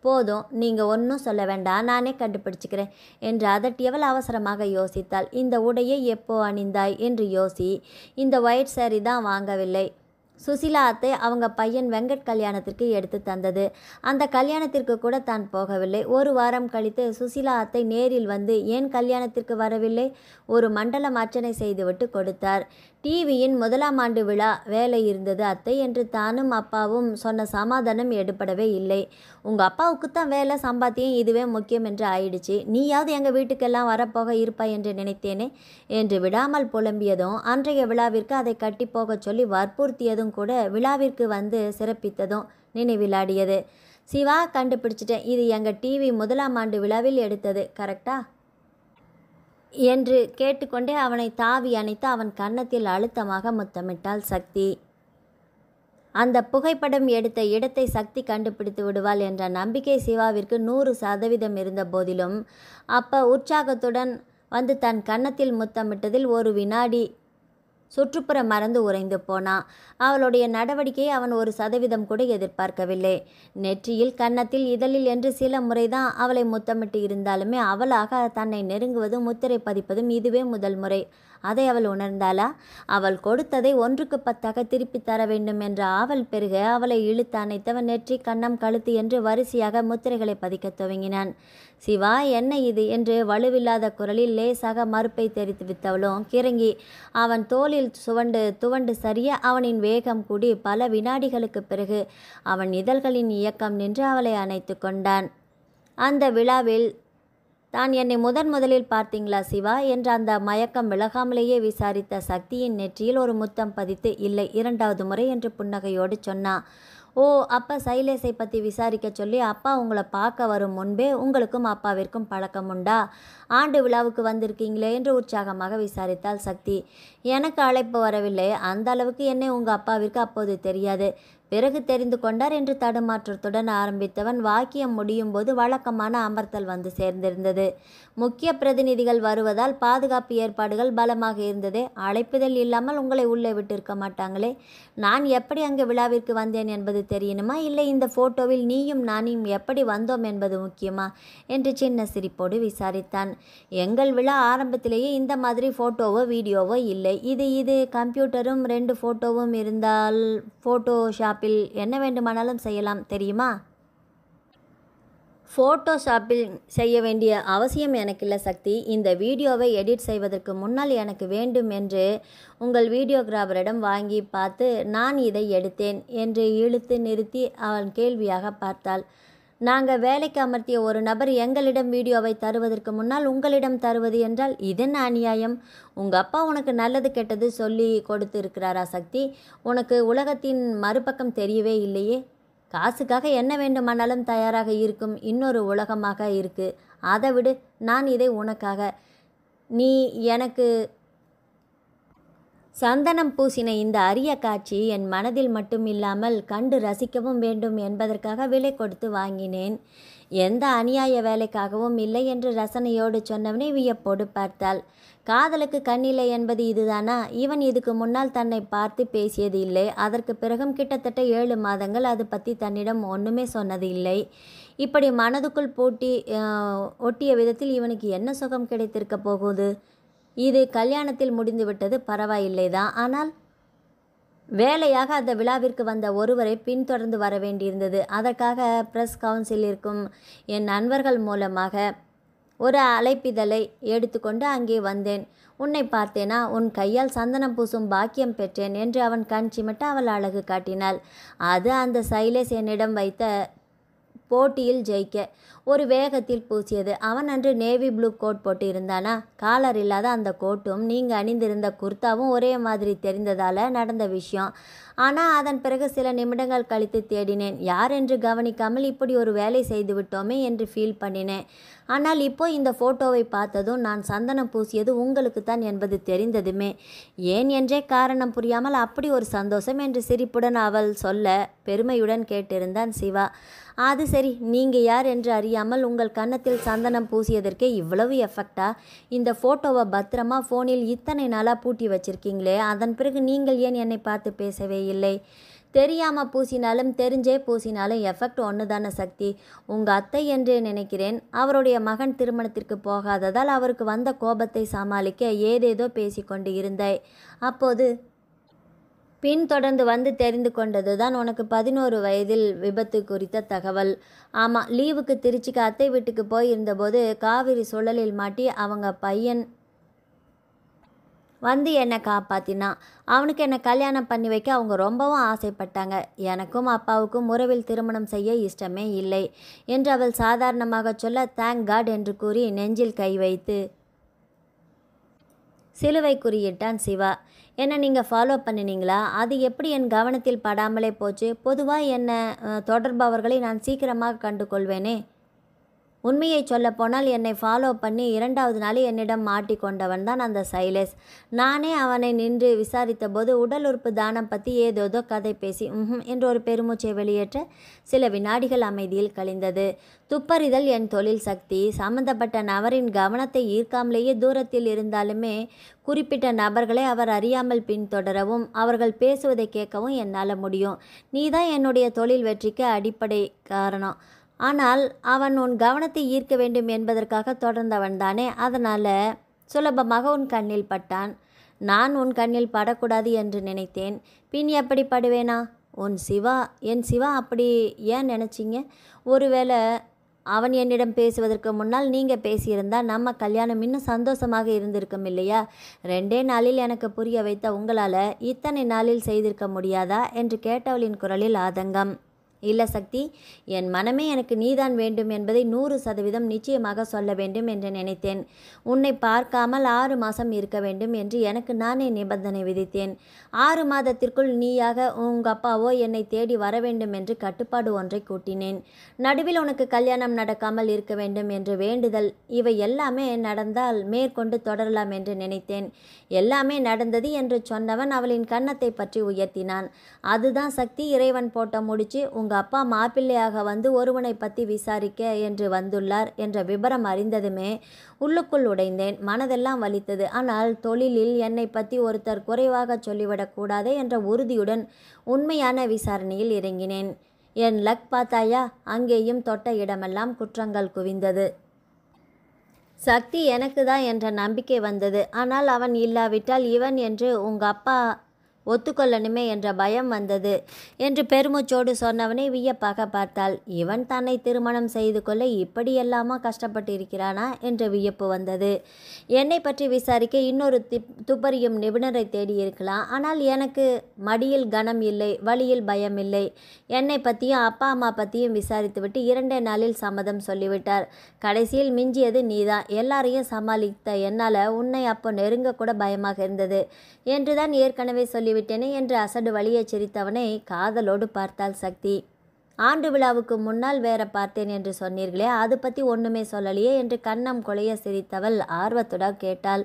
[SPEAKER 1] போதும், நீங்கள் ஒன்றும் சொல்ல வேண்டாம், நானே கண்டுபிடிச்சிக்கிறேன் என்று அதட்டியவள் அவசரமாக யோசித்தாள். இந்த உடையை எப்போ அணிந்தாய் என்று யோசி. இந்த ஒயிட் சாரி தான் வாங்கவில்லை. சுசிலா அத்தை அவங்க பையன் வெங்கட் கல்யாணத்திற்கு எடுத்து தந்தது. அந்த கல்யாணத்திற்கு கூட தான் போகவில்லை. ஒரு வாரம் கழித்து சுசிலா அத்தை நேரில் வந்து ஏன் கல்யாணத்திற்கு வரவில்லை, ஒரு மண்டலம் அர்ச்சனை செய்துவிட்டு கொடுத்தார். டிவியின் 1ஆம் ஆண்டு விழா வேலை இருந்தது அத்தை என்று தானும் அப்பாவும் சொன்ன சமாதானம் எடுபடவே இல்லை. உங்கள் அப்பாவுக்குத்தான் வேலை, சம்பாத்தியம், இதுவே முக்கியம் என்று ஆயிடுச்சு. நீயாவது எங்கள் வீட்டுக்கெல்லாம் வரப்போக இருப்பாய் என்று நினைத்தேனே என்று விடாமல் புலம்பியதும், அன்றைய விழாவிற்கு அதை கட்டி போகச் சொல்லி வற்புறுத்தியதும் கூட விழாவிற்கு வந்து சிறப்பித்ததும் நினைவிலாடியது. சிவா, கண்டுபிடிச்சிட்டேன், இது எங்கள் டிவி 1ஆம் ஆண்டு விழாவில் எடுத்தது, கரெக்டா என்று கேட்டுக்கொண்டே அவனை தாவி அணைத்து அவன் கன்னத்தில் அழுத்தமாக முத்தமிட்டாள் சக்தி. அந்த புகைப்படம் எடுத்த இடத்தை சக்தி கண்டுபிடித்து விடுவாள் என்ற நம்பிக்கை சிவாவிற்கு 100% இருந்த போதிலும் அப்ப உற்சாகத்துடன் வந்து தன் கன்னத்தில் முத்தமிட்டதில் ஒரு வினாடி சுற்றுப்புற மறந்து உறைந்து போனான். அவளுடைய நடவடிக்கையை அவன் 1% கூட எதிர்பார்க்கவில்லை. நெற்றியில், கன்னத்தில், இதழில் என்று சில முறைதான் அவளை முத்தமிட்டு இருந்தாலுமே அவளாக தன்னை நெருங்குவதும் முத்திரை பதிப்பதும் இதுவே முதல் முறை. அதை அவள் உணர்ந்தாளா? அவள் கொடுத்ததை 1க்கு 10ஆக திருப்பி தர வேண்டும் என்ற ஆவல் பெருக அவளை இழுத்து அணைத்தவன் நெற்றி, கன்னம், கழுத்து என்று வரிசையாக முத்திரைகளை பதிக்க துவங்கினான். சிவா, என்ன இது என்று வலுவில்லாத குரலில் லேசாக மறுப்பை தெரித்து வித்தவளும் கிறங்கி அவன் தோளில் துவண்டு சரிய அவனின் வேகம் கூடி பல வினாடிகளுக்கு பிறகு அவன் இதழ்களின் இயக்கம் நின்று அவளை அணைத்து கொண்டான். அந்த விழாவில் தான் என்னை முதலில் பார்த்தீங்களா சிவா என்ற அந்த மயக்கம் விலகாமலேயே விசாரித்த சக்தியின் நெற்றியில் ஒரு முத்தம் பதித்து, இல்லை 2வது முறை என்று புன்னகையோடு சொன்னா. ஓ, அப்போ சைலேஷை பற்றி விசாரிக்க சொல்லி அப்பா உங்களை பார்க்க வரும் முன்பே உங்களுக்கும் அப்பாவிற்கும் பழக்கம் உண்டா? ஆண்டு விழாவுக்கு வந்திருக்கீங்களே என்று உற்சாகமாக விசாரித்தாள் சக்தி. எனக்கு அழைப்பு வரவில்லை, அந்த அளவுக்கு என்னை உங்கள் அப்பாவிற்கு அப்போது தெரியாது, பிறகு தெரிந்து கொண்டார் என்று தடுமாற்றத்துடன் ஆரம்பித்தவன் வாக்கியம் முடியும் போது வழக்கமான அமர்த்தல் வந்து சேர்ந்திருந்தது. முக்கிய பிரதிநிதிகள் வருவதால் பாதுகாப்பு ஏற்பாடுகள் பலமாக இருந்தது. அழைப்புதல் இல்லாமல் உங்களை உள்ளே விட்டிருக்க மாட்டாங்களே. நான் எப்படி அங்கே விழாவிற்கு வந்தேன் என்பது தெரியணுமா, இல்லை இந்த ஃபோட்டோவில் நீயும் நானும் எப்படி வந்தோம் என்பது முக்கியமா என்று சின்ன சிரிப்போடு விசாரித்தான். எங்கள் விழா ஆரம்பத்திலேயே இந்த மாதிரி ஃபோட்டோவோ வீடியோவோ இல்லை. இது கம்ப்யூட்டரும் 2 ஃபோட்டோவும் இருந்தால் ஃபோட்டோஷாப்பில் என்ன வேண்டுமானாலும் செய்யலாம் தெரியுமா? ஃபோட்டோஷாப்பில் செய்ய வேண்டிய அவசியம் எனக்கு இல்லை சக்தி. இந்த வீடியோவை எடிட் செய்வதற்கு முன்னால் எனக்கு வேண்டும் என்று உங்கள் வீடியோகிராஃபரிடம் வாங்கி பார்த்து நான் இதை எடுத்தேன் என்று இழுத்து நிறுத்தி அவன் கேள்வியாக பார்த்தாள். நாங்கள் வேலைக்கு அமர்த்திய ஒரு நபர் எங்களிடம் வீடியோவை தருவதற்கு முன்னால் உங்களிடம் தருவது என்றால் இதென்ன அநியாயம்? உங்கள் அப்பா உனக்கு நல்லது கெட்டது சொல்லி கொடுத்து இருக்கிறாரா சக்தி? உனக்கு உலகத்தின் மறுபக்கம் தெரியவே இல்லையே. காசுக்காக என்ன வேண்டுமானாலும் தயாராக இருக்கும் இன்னொரு உலகமாக இருக்கு. அதை விடு, நான் இதை உனக்காக. நீ எனக்கு சந்தனம் பூசின இந்த அரிய காட்சி என் மனதில் மட்டும் இல்லாமல் கண்டு ரசிக்கவும் வேண்டும் என்பதற்காக விலை கொடுத்து வாங்கினேன். எந்த அநியாய வேலைக்காகவும் இல்லை என்று ரசனையோடு சொன்னவனை வியப்போடு பார்த்தாள். காதலுக்கு கண்ணில்லை என்பது இதுதானா? இவன் இதுக்கு முன்னால் தன்னை பார்த்து பேசியது இல்லை. அதற்கு பிறகும் கிட்டத்தட்ட 7 மாதங்கள் அது பற்றி தன்னிடம் ஒன்றுமே சொன்னது இல்லை. இப்படி மனதுக்குள் ஒட்டிய விதத்தில் இவனுக்கு என்ன சுகம் கிடைத்திருக்க போகுது? இது கல்யாணத்தில் முடிந்துவிட்டது, பரவாயில்லைதான். ஆனால் வேலையாக அந்த விழாவிற்கு வந்த ஒருவரை பின்தொடர்ந்து வர வேண்டியிருந்தது. அதற்காக பிரஸ் கவுன்சிலிருக்கும் என் நண்பர்கள் மூலமாக ஒரு அழைப்பிதழை எடுத்துக்கொண்டு அங்கே வந்தேன். உன்னை பார்த்தேனா? உன் கையால் சந்தனம் பூசும் பாக்கியம் பெற்றேன் என்று அவன் கண் சிமிட்ட அவள் அழகு காட்டினாள். அது அந்த சைலேஷ் என்னிடம் வைத்த போட்டியில் ஜெயிக்க ஒரு வேகத்தில் பூசியது. அவன் அன்று நேவி ப்ளூ கோட் போட்டு இருந்தானா? காலர் இல்லாத அந்த கோட்டும் நீங்கள் அணிந்திருந்த குர்தாவும் ஒரே மாதிரி தெரிந்ததால் நடந்த விஷயம். ஆனால் அதன் பிறகு சில நிமிடங்கள் கழித்து தேடினேன். யார் என்று கவனிக்காமல் இப்படி ஒரு வேலை செய்து விட்டோமே என்று ஃபீல் பண்ணினேன். ஆனால் இப்போ இந்த ஃபோட்டோவை பார்த்ததும் நான் சந்தனம் பூசியது உங்களுக்கு தான் என்பது தெரிந்ததுமே ஏன் என்றே காரணம் புரியாமல் அப்படி ஒரு சந்தோஷம் என்று சிரிப்புடன் அவள் சொல்ல பெருமையுடன் கேட்டிருந்தான் சிவா. அது சரி, நீங்கள் யார் என்று அறியாமல் உங்கள் கன்னத்தில் சந்தனம் பூசியதற்கே இவ்வளவு எஃபெக்டா? இந்த ஃபோட்டோவை பத்திரமா ஃபோனில் இத்தனை நாளாக பூட்டி வச்சிருக்கீங்களே, அதன் பிறகு நீங்கள் ஏன் என்னை பார்த்து பேசவே இல்லை? தெரியாமல் பூசினாலும் தெரிஞ்சே பூசினாலும் எஃபெக்ட் ஒன்று தானே சக்தி. உங்கள் அத்தை என்று நினைக்கிறேன். அவருடைய மகன் திருமணத்திற்கு போகாததால் அவருக்கு வந்த கோபத்தை சமாளிக்க ஏதேதோ பேசிக்கொண்டு இருந்தாய். அப்போது பின்தொடர்ந்து வந்து தெரிந்து கொண்டது தான் உனக்கு 11 வயதில் விபத்து குறித்த தகவல். ஆமாம், லீவுக்கு திருச்சிக்கு அத்தை வீட்டுக்கு போயிருந்தபோது காவிரி சுழலில் மாட்டி அவங்க பையன் வந்து என்னை காப்பாற்றினான். அவனுக்கு என்னை கல்யாணம் பண்ணி வைக்க அவங்க ரொம்பவும் ஆசைப்பட்டாங்க. எனக்கும் அப்பாவுக்கும் உறவில் திருமணம் செய்ய இஷ்டமே இல்லை என்று அவள் சாதாரணமாக சொல்ல தேங்க் காட் என்று கூறி நெஞ்சில் கை வைத்து சிலுவை குறியிட்டான் சிவா. என்ன நீங்கள் ஃபாலோ பண்ணினீங்களா? அது எப்படி என் கவனத்தில் படாமலே போச்சு? பொதுவாக என்னை தொடர்பவர்களை நான் சீக்கிரமாக கண்டு கொள்வேனே. உண்மையை சொல்லப்போனால் என்னை ஃபாலோ பண்ணி 2வது நாள் என்னிடம் மாட்டிக்கொண்டவன் தான் அந்த சைலேஷ். நானே அவனை நின்று விசாரித்த போது உடல் உறுப்பு தானம் பற்றி ஏதோதோ கதை பேசி என்று ஒரு பெருமூச்சை வெளியேற்ற சில வினாடிகள் அமைதியில் கழிந்தது. துப்பறிதல் என் தொழில் சக்தி. சம்பந்தப்பட்ட நபரின் கவனத்தை ஈர்க்காமலேயே தூரத்தில் இருந்தாலுமே குறிப்பிட்ட நபர்களை அவர் அறியாமல் பின்தொடரவும் அவர்கள் பேசுவதை கேட்கவும் என்னால் முடியும். நீதான் என்னுடைய தொழில் வெற்றிக்கு அடிப்படை காரணம். ஆனால் அவன் உன் கவனத்தை ஈர்க்க வேண்டும் என்பதற்காக தொடர்ந்தவன் தானே. அதனால் சுலபமாக உன் கண்ணில் பட்டான். நான் உன் கண்ணில் படக்கூடாது என்று நினைத்தேன். பின் எப்படி படுவேனா? என் சிவா அப்படி ஏன் நினச்சிங்க? ஒருவேளை அவன் என்னிடம் பேசுவதற்கு முன்னால் நீங்கள் பேசியிருந்தால் நம்ம கல்யாணம் இன்னும் சந்தோஷமாக இருந்திருக்கும் இல்லையா? 2 நாளில் எனக்கு புரிய வைத்த உங்களால் இத்தனை நாளில் செய்திருக்க முடியாதா என்று கேட்டவளின் குரலில் ஆதங்கம். இல்லை சக்தி, என் மனமே எனக்கு நீதான் வேண்டும் என்பதை 100% நிச்சயமாக சொல்ல வேண்டும் என்று நினைத்தேன். உன்னை பார்க்காமல் 6 மாதம் இருக்க வேண்டும் என்று எனக்கு நானே நிபந்தனை விதித்தேன். 6 மாதத்திற்குள் நீயாக உங்கள் அப்பாவோ என்னை தேடி வர வேண்டும் என்று கட்டுப்பாடு ஒன்றை கூட்டினேன். நடுவில் உனக்கு கல்யாணம் நடக்காமல் இருக்க வேண்டும் என்று வேண்டுதல். இவை எல்லாமே நடந்தால் மேற்கொண்டு தொடரலாம் என்று நினைத்தேன். எல்லாமே நடந்தது என்று சொன்னவன் அவளின் கன்னத்தை பற்றி உயர்த்தினான். அதுதான் சக்தி, இறைவன் போட்ட முடிச்சு. உங்கள் அப்பா மாப்பிள்ளையாக வந்து ஒருவனை பற்றி விசாரிக்க என்று வந்துள்ளார் என்ற விபரம் அறிந்ததுமே உள்ளுக்குள் உடைந்தேன். மனதெல்லாம் வலித்தது. ஆனால் தொழிலில் என்னை பற்றி ஒருத்தர் குறைவாக சொல்லிவிடக்கூடாதே என்ற உறுதியுடன் உண்மையான விசாரணையில் இறங்கினேன். என் லக் பார்த்தாயா, அங்கேயும் தொட்ட இடமெல்லாம் குற்றங்கள் குவிந்தது. சக்தி எனக்கு தான் என்ற நம்பிக்கை வந்தது. ஆனால் அவன் இல்லாவிட்டால் இவன் என்று உங்கள் அப்பா ஒத்துக்கொள்ளணுமே என்ற பயம் வந்தது என்று பெருமூச்சோடு சொன்னவனை வியப்பாக பார்த்தாள். இவன் தன்னை திருமணம் செய்து கொள்ள இப்படியெல்லாமா கஷ்டப்பட்டு இருக்கிறானா என்ற வியப்பு வந்தது. என்னை பற்றி விசாரிக்க இன்னொரு துப்பறியும் நிபுணரை தேடி இருக்கலாம். ஆனால் எனக்கு மடியில் கனம் இல்லை, வழியில் பயம் இல்லை. என்னை பற்றியும் அப்பா அம்மா பற்றியும் விசாரித்துவிட்டு 2 நாளில் சம்மதம் சொல்லிவிட்டார். கடைசியில் மிஞ்சியது நீதான். எல்லாரையும் சமாளித்த என்னால் உன்னை அப்போ நெருங்க கூட பயமாக இருந்தது என்றுதான் ஏற்கனவே சொல்லிவிட்டேனே என்று அசடு வழியை சிரித்தவனை காதலோடு பார்த்தாள் சக்தி. ஆண்டு விழாவுக்கு முன்னால் வேற பார்த்தேன் என்று சொன்னீர்களே, அது பற்றி ஒன்றுமே சொல்லலையே என்று கன்னம் கொலைய சிரித்தவள் ஆர்வத்துடன் கேட்டாள்.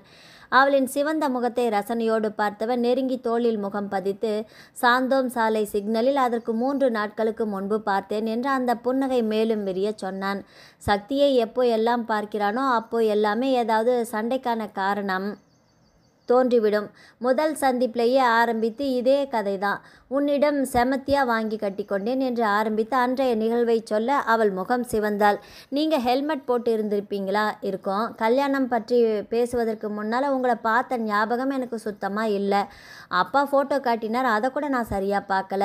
[SPEAKER 1] அவளின் சிவந்த முகத்தை ரசனையோடு பார்த்தவன் நெருங்கி தோளில் முகம் பதித்து, சாந்தோம் சாலை சிக்னலில் அதற்கு 3 நாட்களுக்கு முன்பு பார்த்தேன் என்று அந்த புன்னகை மேலும் விரிய சொன்னான். சக்தியை எப்போ எல்லாம் பார்க்கிறானோ அப்போ எல்லாமே ஏதாவது சண்டைக்கான காரணம் தோன்றிவிடும். முதல் சந்திப்பிலேயே ஆரம்பித்து இதே கதை தான். உன்னிடம் செமத்தியா வாங்கி கட்டிக்கொண்டேன் என்று ஆரம்பித்து அன்றைய நிகழ்வை சொல்ல அவள் முகம் சிவந்தாள். நீங்கள் ஹெல்மெட் போட்டு இருந்திருப்பீங்களா இருக்கும். கல்யாணம் பற்றி பேசுவதற்கு முன்னால் உங்களை பார்த்த ஞாபகம் எனக்கு சுத்தமாக இல்லை. அப்பா ஃபோட்டோ காட்டினார், அதை கூட நான் சரியாக பார்க்கல.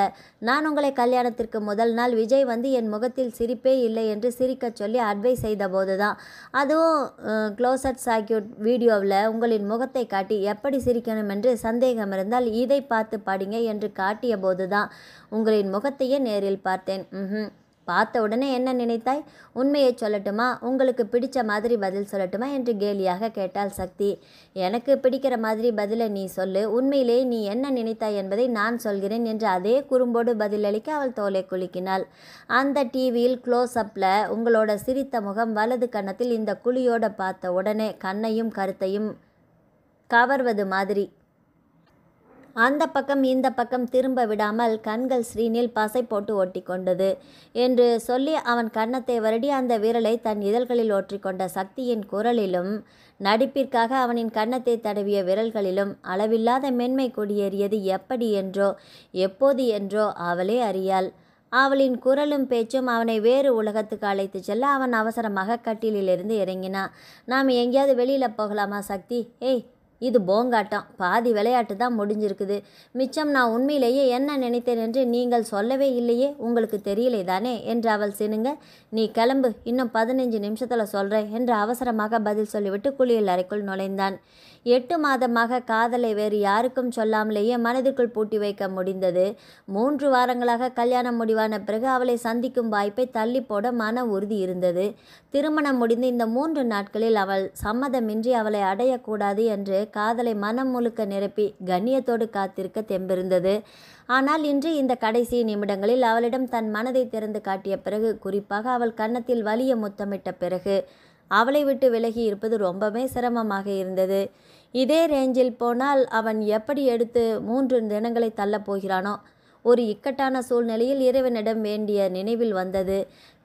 [SPEAKER 1] நான் உங்களை கல்யாணத்திற்கு முதல் நாள் விஜய் வந்து என் முகத்தில் சிரிப்பே இல்லை என்று சிரிக்க சொல்லி அட்வைஸ் செய்த போது தான், அதுவும் க்ளோசட் சர்க்யூட் வீடியோவில் உங்களின் முகத்தை காட்டி எப்படி சிரிக்கணும் என்று சந்தேகம் இருந்தால் இதை பார்த்து படிங்க என்று காட்டிய போதுதான் உங்களின் முகத்தையே நேரில் பார்த்தேன். பார்த்த உடனே என்ன நினைத்தாய்? உண்மையை சொல்லட்டுமா, உங்களுக்கு பிடிச்ச மாதிரி பதில் சொல்லட்டுமா என்று கேலியாக கேட்டாள் சக்தி. எனக்கு பிடிக்கிற மாதிரி பதிலை நீ சொல்லு, உண்மையிலே நீ என்ன நினைத்தாய் என்பதை நான் சொல்கிறேன் என்று அதே குறும்போடு பதிலளிக்க அவள் தோலை குலுக்கினாள். அந்த டிவியில் க்ளோஸ் அப்பில் உங்களோட சிரித்த முகம் வலது கன்னத்தில் இந்த குழியோட பார்த்த உடனே கண்ணையும் கருத்தையும் கவர்வது மாதிரி அந்த பக்கம் இந்த பக்கம் திரும்ப விடாமல் கண்கள் ஸ்ரீனில் பசை போட்டு ஒட்டி கொண்டது என்று சொல்லி அவன் கன்னத்தை வருடி அந்த விரலை தன் இதழ்களில் ஒற்றிக்கொண்ட சக்தியின் குரலிலும் நடிப்பிற்காக அவனின் கன்னத்தை தடவிய விரல்களிலும் அளவில்லாத மென்மை குடியேறியது. எப்படி என்றோ எப்போது என்றோ அவளே அறியாள். அவளின் குரலும் பேச்சும் அவனை வேறு உலகத்துக்கு அழைத்து செல்ல அவன் அவசரமாக கட்டிலிலிருந்து இறங்கினான். நாம் எங்கேயாவது வெளியில் போகலாமா சக்தி? ஏய், இது போங்காட்டம். பாதி விளையாட்டு தான் முடிஞ்சிருக்குது. மிச்சம் நான் உண்மையிலேயே என்ன நினைத்தேன் என்று நீங்கள் சொல்லவே இல்லையே. உங்களுக்கு தெரியலை தானே என்று அவள் சினுங்க. நீ கிளம்பு, இன்னும் 15 நிமிஷத்தில் சொல்கிறேன் என்று அவசரமாக பதில் சொல்லிவிட்டு குளியல் அறைக்குள் நுழைந்தான். 8 மாதமாக காதலை வேறு யாருக்கும் சொல்லாமலேயே மனதிற்குள் பூட்டி வைக்க முடிந்தது. 3 வாரங்களாக கல்யாணம் முடிவான பிறகு அவளை சந்திக்கும் வாய்ப்பை தள்ளி போட மன உறுதி இருந்தது. திருமணம் முடிந்து இந்த 3 நாட்களில் அவள் சம்மதமின்றி அவளை அடையக்கூடாது என்று காதலை மனம் முழுக்க நிரப்பி கண்ணியத்தோடு காத்திருக்க தெம்பிருந்தது. ஆனால் இன்று இந்த கடைசி நிமிடங்களில் அவளிடம் தன் மனதை திறந்து காட்டிய பிறகு, குறிப்பாக அவள் கன்னத்தில் வலிய முத்தமிட்ட பிறகு அவளை விட்டு விலகி இருப்பது ரொம்பவே சிரமமாக இருந்தது. இதே ரேஞ்சில் போனால் அவன் எப்படி எடுத்து 3 தினங்களை தள்ளப் போகிறானோ? ஒரு இக்கட்டான சூழ்நிலையில் இறைவனிடம் வேண்டிய நினைவில் வந்தது.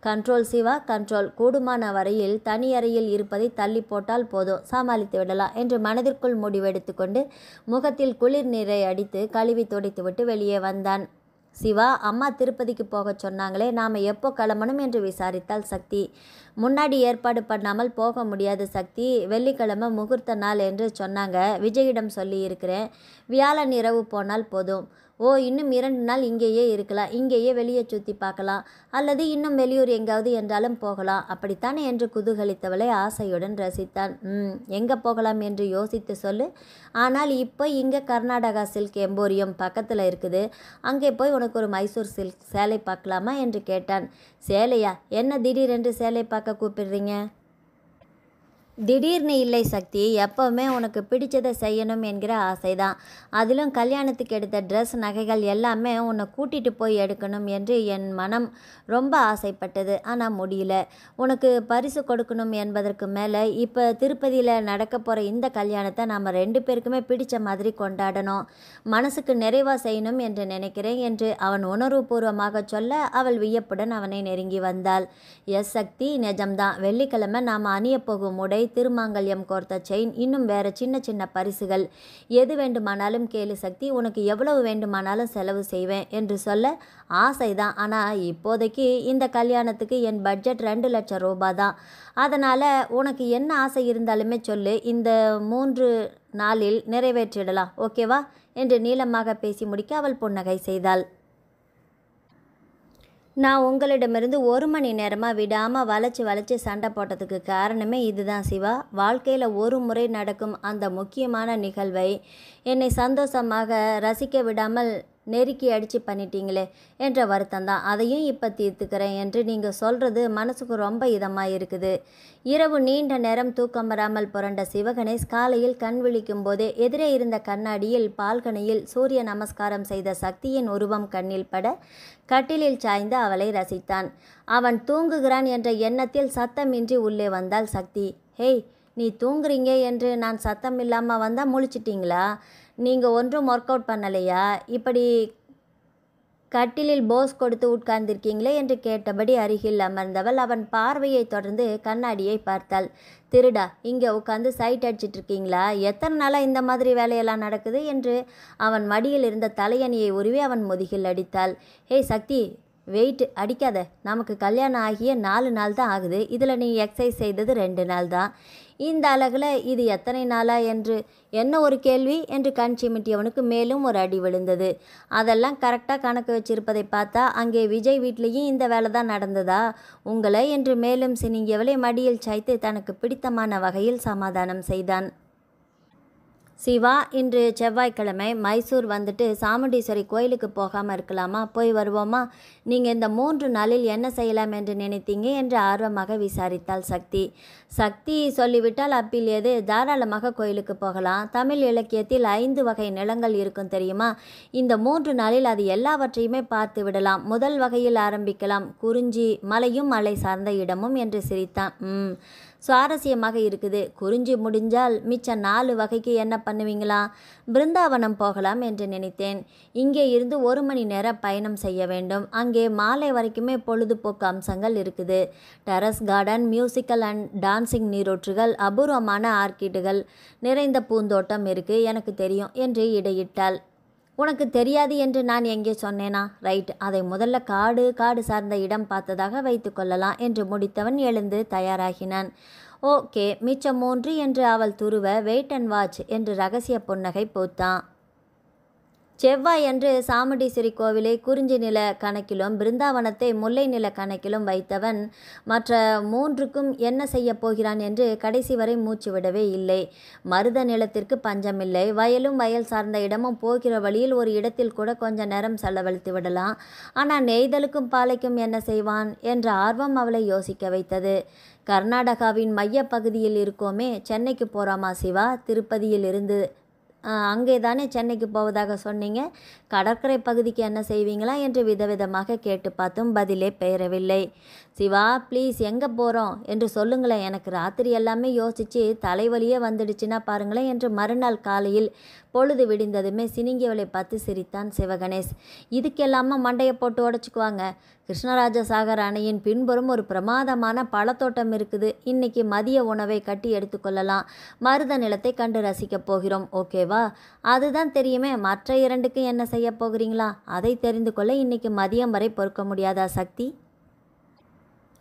[SPEAKER 1] Control Siva, control. கூடுமான வரையில் தனி அறையில் இருப்பதை தள்ளி போட்டால் போதும், சமாளித்து விடலாம் என்று மனதிற்குள் முடிவெடுத்து கொண்டு முகத்தில் குளிர் நீரை அடித்து கழுவி துடைத்துவிட்டு வெளியே வந்தான். சிவா, அம்மா திருப்பதிக்கு போகச் சொன்னாங்களே, நாம் எப்போ கிளம்பணும் என்று விசாரித்தாள் சக்தி. முன்னாடி ஏற்பாடு பண்ணாமல் போக முடியாது சக்தி, வெள்ளிக்கிழமை முகூர்த்த நாள் என்று சொன்னாங்க. விஜயிடம் சொல்லி இருக்கிறேன். வியாழன் இரவு போனால் போதும். ஓ, இன்னும் 2 நாள் இங்கேயே இருக்கலாம், இங்கேயே வெளியே சுற்றி பார்க்கலாம், அல்லது இன்னும் வெளியூர் எங்காவது என்றாலும் போகலாம், அப்படித்தானே என்று குதூகலித்தவளை ஆசையுடன் ரசித்தான். எங்கே போகலாம் என்று யோசித்து சொல்லு. ஆனால் இப்போ இங்கே கர்நாடகா சில்க் எம்போரியம் பக்கத்தில் இருக்குது, அங்கே போய் உனக்கு ஒரு மைசூர் சில்க் சேலை பார்க்கலாமா என்று கேட்டான். சேலையா? என்ன திடீரென்று சேலை பார்க்க கூப்பிடுறீங்க? திடீர்னு இல்லை சக்தி, எப்போவுமே உனக்கு பிடிச்சதை செய்யணும் என்கிற ஆசைதான். அதிலும் கல்யாணத்துக்கு எடுத்த ட்ரெஸ் நகைகள் எல்லாமே உன்னை கூட்டிகிட்டு போய் எடுக்கணும் என்று என் மனம் ரொம்ப ஆசைப்பட்டது. ஆனால் முடியல. உனக்கு பரிசு கொடுக்கணும் என்பதற்கு மேலே இப்போ திருப்பதியில் நடக்க போகிற இந்த கல்யாணத்தை நாம் 2 பேருக்குமே பிடிச்ச மாதிரி கொண்டாடணும், மனசுக்கு நிறைவாக செய்யணும் என்று நினைக்கிறேன் என்று அவன் உணர்வுபூர்வமாக சொல்ல அவள் வியப்புடன் அவனை நெருங்கி வந்தாள். எஸ் சக்தி, நிஜம்தான். வெள்ளிக்கிழமை நாம் அணிய போகும் உடை, திருமாங்கல்யம் கோர்த்த செயின், இன்னும் வேற சின்ன சின்ன பரிசுகள், எது வேண்டுமானாலும் கேளு சக்தி, உனக்கு எவ்வளவு வேண்டுமானாலும் செலவு செய்வேன் என்று சொல்ல ஆசைதான். ஆனால் இப்போதைக்கு இந்த கல்யாணத்துக்கு என் பட்ஜெட் 2 லட்சம் ரூபாய் தான். அதனால் உனக்கு என்ன ஆசை இருந்தாலுமே சொல்லு, இந்த 3 நாளில் நிறைவேற்றிடலாம், ஓகேவா என்று நீளமாக பேசி முடிக்க அவள் புன்னகை செய்தாள். நான் உங்களிடமிருந்து 1 மணி நேரமாக விடாமல் வளைச்சி சண்டை போட்டதுக்கு காரணமே இதுதான் சிவா. வாழ்க்கையில் ஒரு முறை நடக்கும் அந்த முக்கியமான நிகழ்வை என்னை சந்தோஷமாக ரசிக்க விடாமல் நெருக்கி அடித்து பண்ணிட்டீங்களே என்ற வருத்தம்தான். அதையும் இப்போ தீர்த்துக்கிறேன் என்று நீங்கள் சொல்கிறது மனசுக்கு ரொம்ப இதமாக இருக்குது. இரவு நீண்ட நேரம் தூக்கம் வராமல் புரண்ட சிவகணேஷ் காலையில் கண் விழிக்கும் போதே எதிரே இருந்த கண்ணாடியில் பால்கனியில் சூரிய நமஸ்காரம் செய்த சக்தியின் உருவம் கண்ணில் பட கட்டிலில் சாய்ந்து அவளை ரசித்தான். அவன் தூங்குகிறான் என்ற எண்ணத்தில் சத்தமின்றி உள்ளே வந்தாள் சக்தி. ஹேய், நீ தூங்குறீங்க என்று நான் சத்தம் இல்லாமல் வந்தால் முழிச்சிட்டிங்களா? நீங்கள் ஒன்றும் ஒர்க் அவுட் பண்ணலையா? இப்படி கட்டிலில் போஸ் கொடுத்து உட்கார்ந்திருக்கீங்களே என்று கேட்டபடி அருகில் அமர்ந்தவள் அவன் பார்வையை தொடர்ந்து கண்ணாடியை பார்த்தாள். திருடா, இங்கே உட்காந்து சைட் அடிச்சிட்டு இருக்கீங்களா? எத்தனை நாளாக இந்த மாதிரி வேலையெல்லாம் நடக்குது என்று அவன் மடியில் இருந்த தலையணியை உருவி அவன் முதுகில் அடித்தாள். ஹேய் சக்தி, வெயிட் அடிக்காத. நமக்கு கல்யாணம் ஆகிய 4 நாள் தான் ஆகுது. இதில் நீ எக்ஸசைஸ் செய்தது 2 நாள் தான். இந்த அழகில் இது எத்தனை நாளா என்று என்ன ஒரு கேள்வி என்று கண் சிமிட்டியவனுக்கு மேலும் ஒரு அடி விழுந்தது. அதெல்லாம் கரெக்டாக கணக்கு வச்சிருப்பதை பார்த்தா அங்கே விஜய் வீட்லேயும் இந்த வேலை தான் நடந்ததா உங்களை என்று மேலும் சினிங்கியவளை மடியில் சாய்த்து தனக்கு பிடித்தமான வகையில் சமாதானம் செய்தான். சிவா, இன்று செவ்வாய்க்கிழமை மைசூர் வந்துட்டு சாமுண்டீஸ்வரி கோயிலுக்கு போகாமல் இருக்கலாமா? போய் வருவோமா? நீங்கள் இந்த 3 நாளில் என்ன செய்யலாம் என்று நினைத்தீங்க என்று ஆர்வமாக விசாரித்தாள் சக்தி. சக்தி சொல்லிவிட்டால் அப்பீல் ஏது? தாராளமாக கோயிலுக்கு போகலாம். தமிழ் இலக்கியத்தில் 5 வகை நிலங்கள் இருக்கும் தெரியுமா? இந்த 3 நாளில் அது எல்லாவற்றையுமே பார்த்து விடலாம். முதல் வகையில் ஆரம்பிக்கலாம், குறிஞ்சி மலையும் மலை சார்ந்த இடமும் என்று சிரித்தான். சுவாரஸ்யமாக இருக்குது. குறிஞ்சி முடிஞ்சால் மிச்ச 4 வகைக்கு என்ன பண்ணுவீங்களா? பிருந்தாவனம் போகலாம் என்று நினைத்தேன். இங்கே இருந்து 1 மணி நேரம் பயணம் செய்ய வேண்டும். அங்கே மாலை வரைக்குமே பொழுதுபோக்கு அம்சங்கள் இருக்குது. Terrace garden, musical and dancing நீரூற்றுகள், அபூர்வமான ஆர்க்கிடுகள் நிறைந்த பூந்தோட்டம் இருக்கு, எனக்கு தெரியும் என்று இடையிட்டாள். உனக்கு தெரியாது என்று நான் எங்கே சொன்னேனா? ரைட், அதை முதல்ல காடு சார்ந்த இடம் பார்த்ததாக வைத்து கொள்ளலாம் என்று முடித்தவன் எழுந்து தயாராகினான். ஓகே, மிச்சம் 3 என்று அவள் துருவ வெயிட் அண்ட் வாட்ச் என்று ரகசிய புன்னகை பூத்தான். செவ்வாய் அன்று சாமுண்டீஸ்வரி கோவிலை குறிஞ்சி நில கணக்கிலும் பிருந்தாவனத்தை முல்லை நில கணக்கிலும் வைத்தவன் மற்ற 3க்கும் என்ன செய்ய போகிறான் என்று கடைசி வரை மூச்சு விடவே இல்லை. மருத நிலத்திற்கு பஞ்சமில்லை. வயலும் வயல் சார்ந்த இடமும் போகிற வழியில் ஒரு இடத்தில் கூட கொஞ்ச நேரம் செலவழித்து விடலாம். ஆனால் நெய்தலுக்கும் பாலைக்கும் என்ன செய்வான் என்ற ஆர்வம் அவளை யோசிக்க வைத்தது. கர்நாடகாவின் மைய பகுதியில் இருக்கோமே, சென்னைக்கு போகிறாமா சிவா? திருப்பதியில் இருந்து அங்கே தானே சென்னைக்கு போவதாக சொன்னீங்க. கடற்கரை பகுதிக்கு என்ன செய்வீங்களா என்று விதவிதமாக கேட்டு பார்த்தும் பதிலே பெயரவில்லை. சிவா ப்ளீஸ், எங்கே போகிறோம் என்று சொல்லுங்களேன். எனக்கு ராத்திரி எல்லாமே யோசித்து தலைவலியே வந்துடுச்சுன்னா பாருங்களேன் என்று மறுநாள் காலையில் பொழுது விடிந்ததுமே சினிங்கியவளை பார்த்து சிரித்தான் சிவகணேஷ். இதுக்கெல்லாமா மண்டையை போட்டு உடச்சிக்குவாங்க. கிருஷ்ணராஜசாகர் அணையின் பின்புறம் ஒரு பிரமாதமான பழத்தோட்டம் இருக்குது. இன்னைக்கு மதிய உணவை கட்டி எடுத்துக்கொள்ளலாம். மருத நிலத்தை கண்டு ரசிக்கப் போகிறோம், ஓகேவா? அதுதான் தெரியுமே. மற்ற 2க்கு என்ன செய்ய போகிறீங்களா? அதை தெரிந்து கொள்ள இன்னைக்கு மதியம் வரை பொறுக்க முடியாதா சக்தி?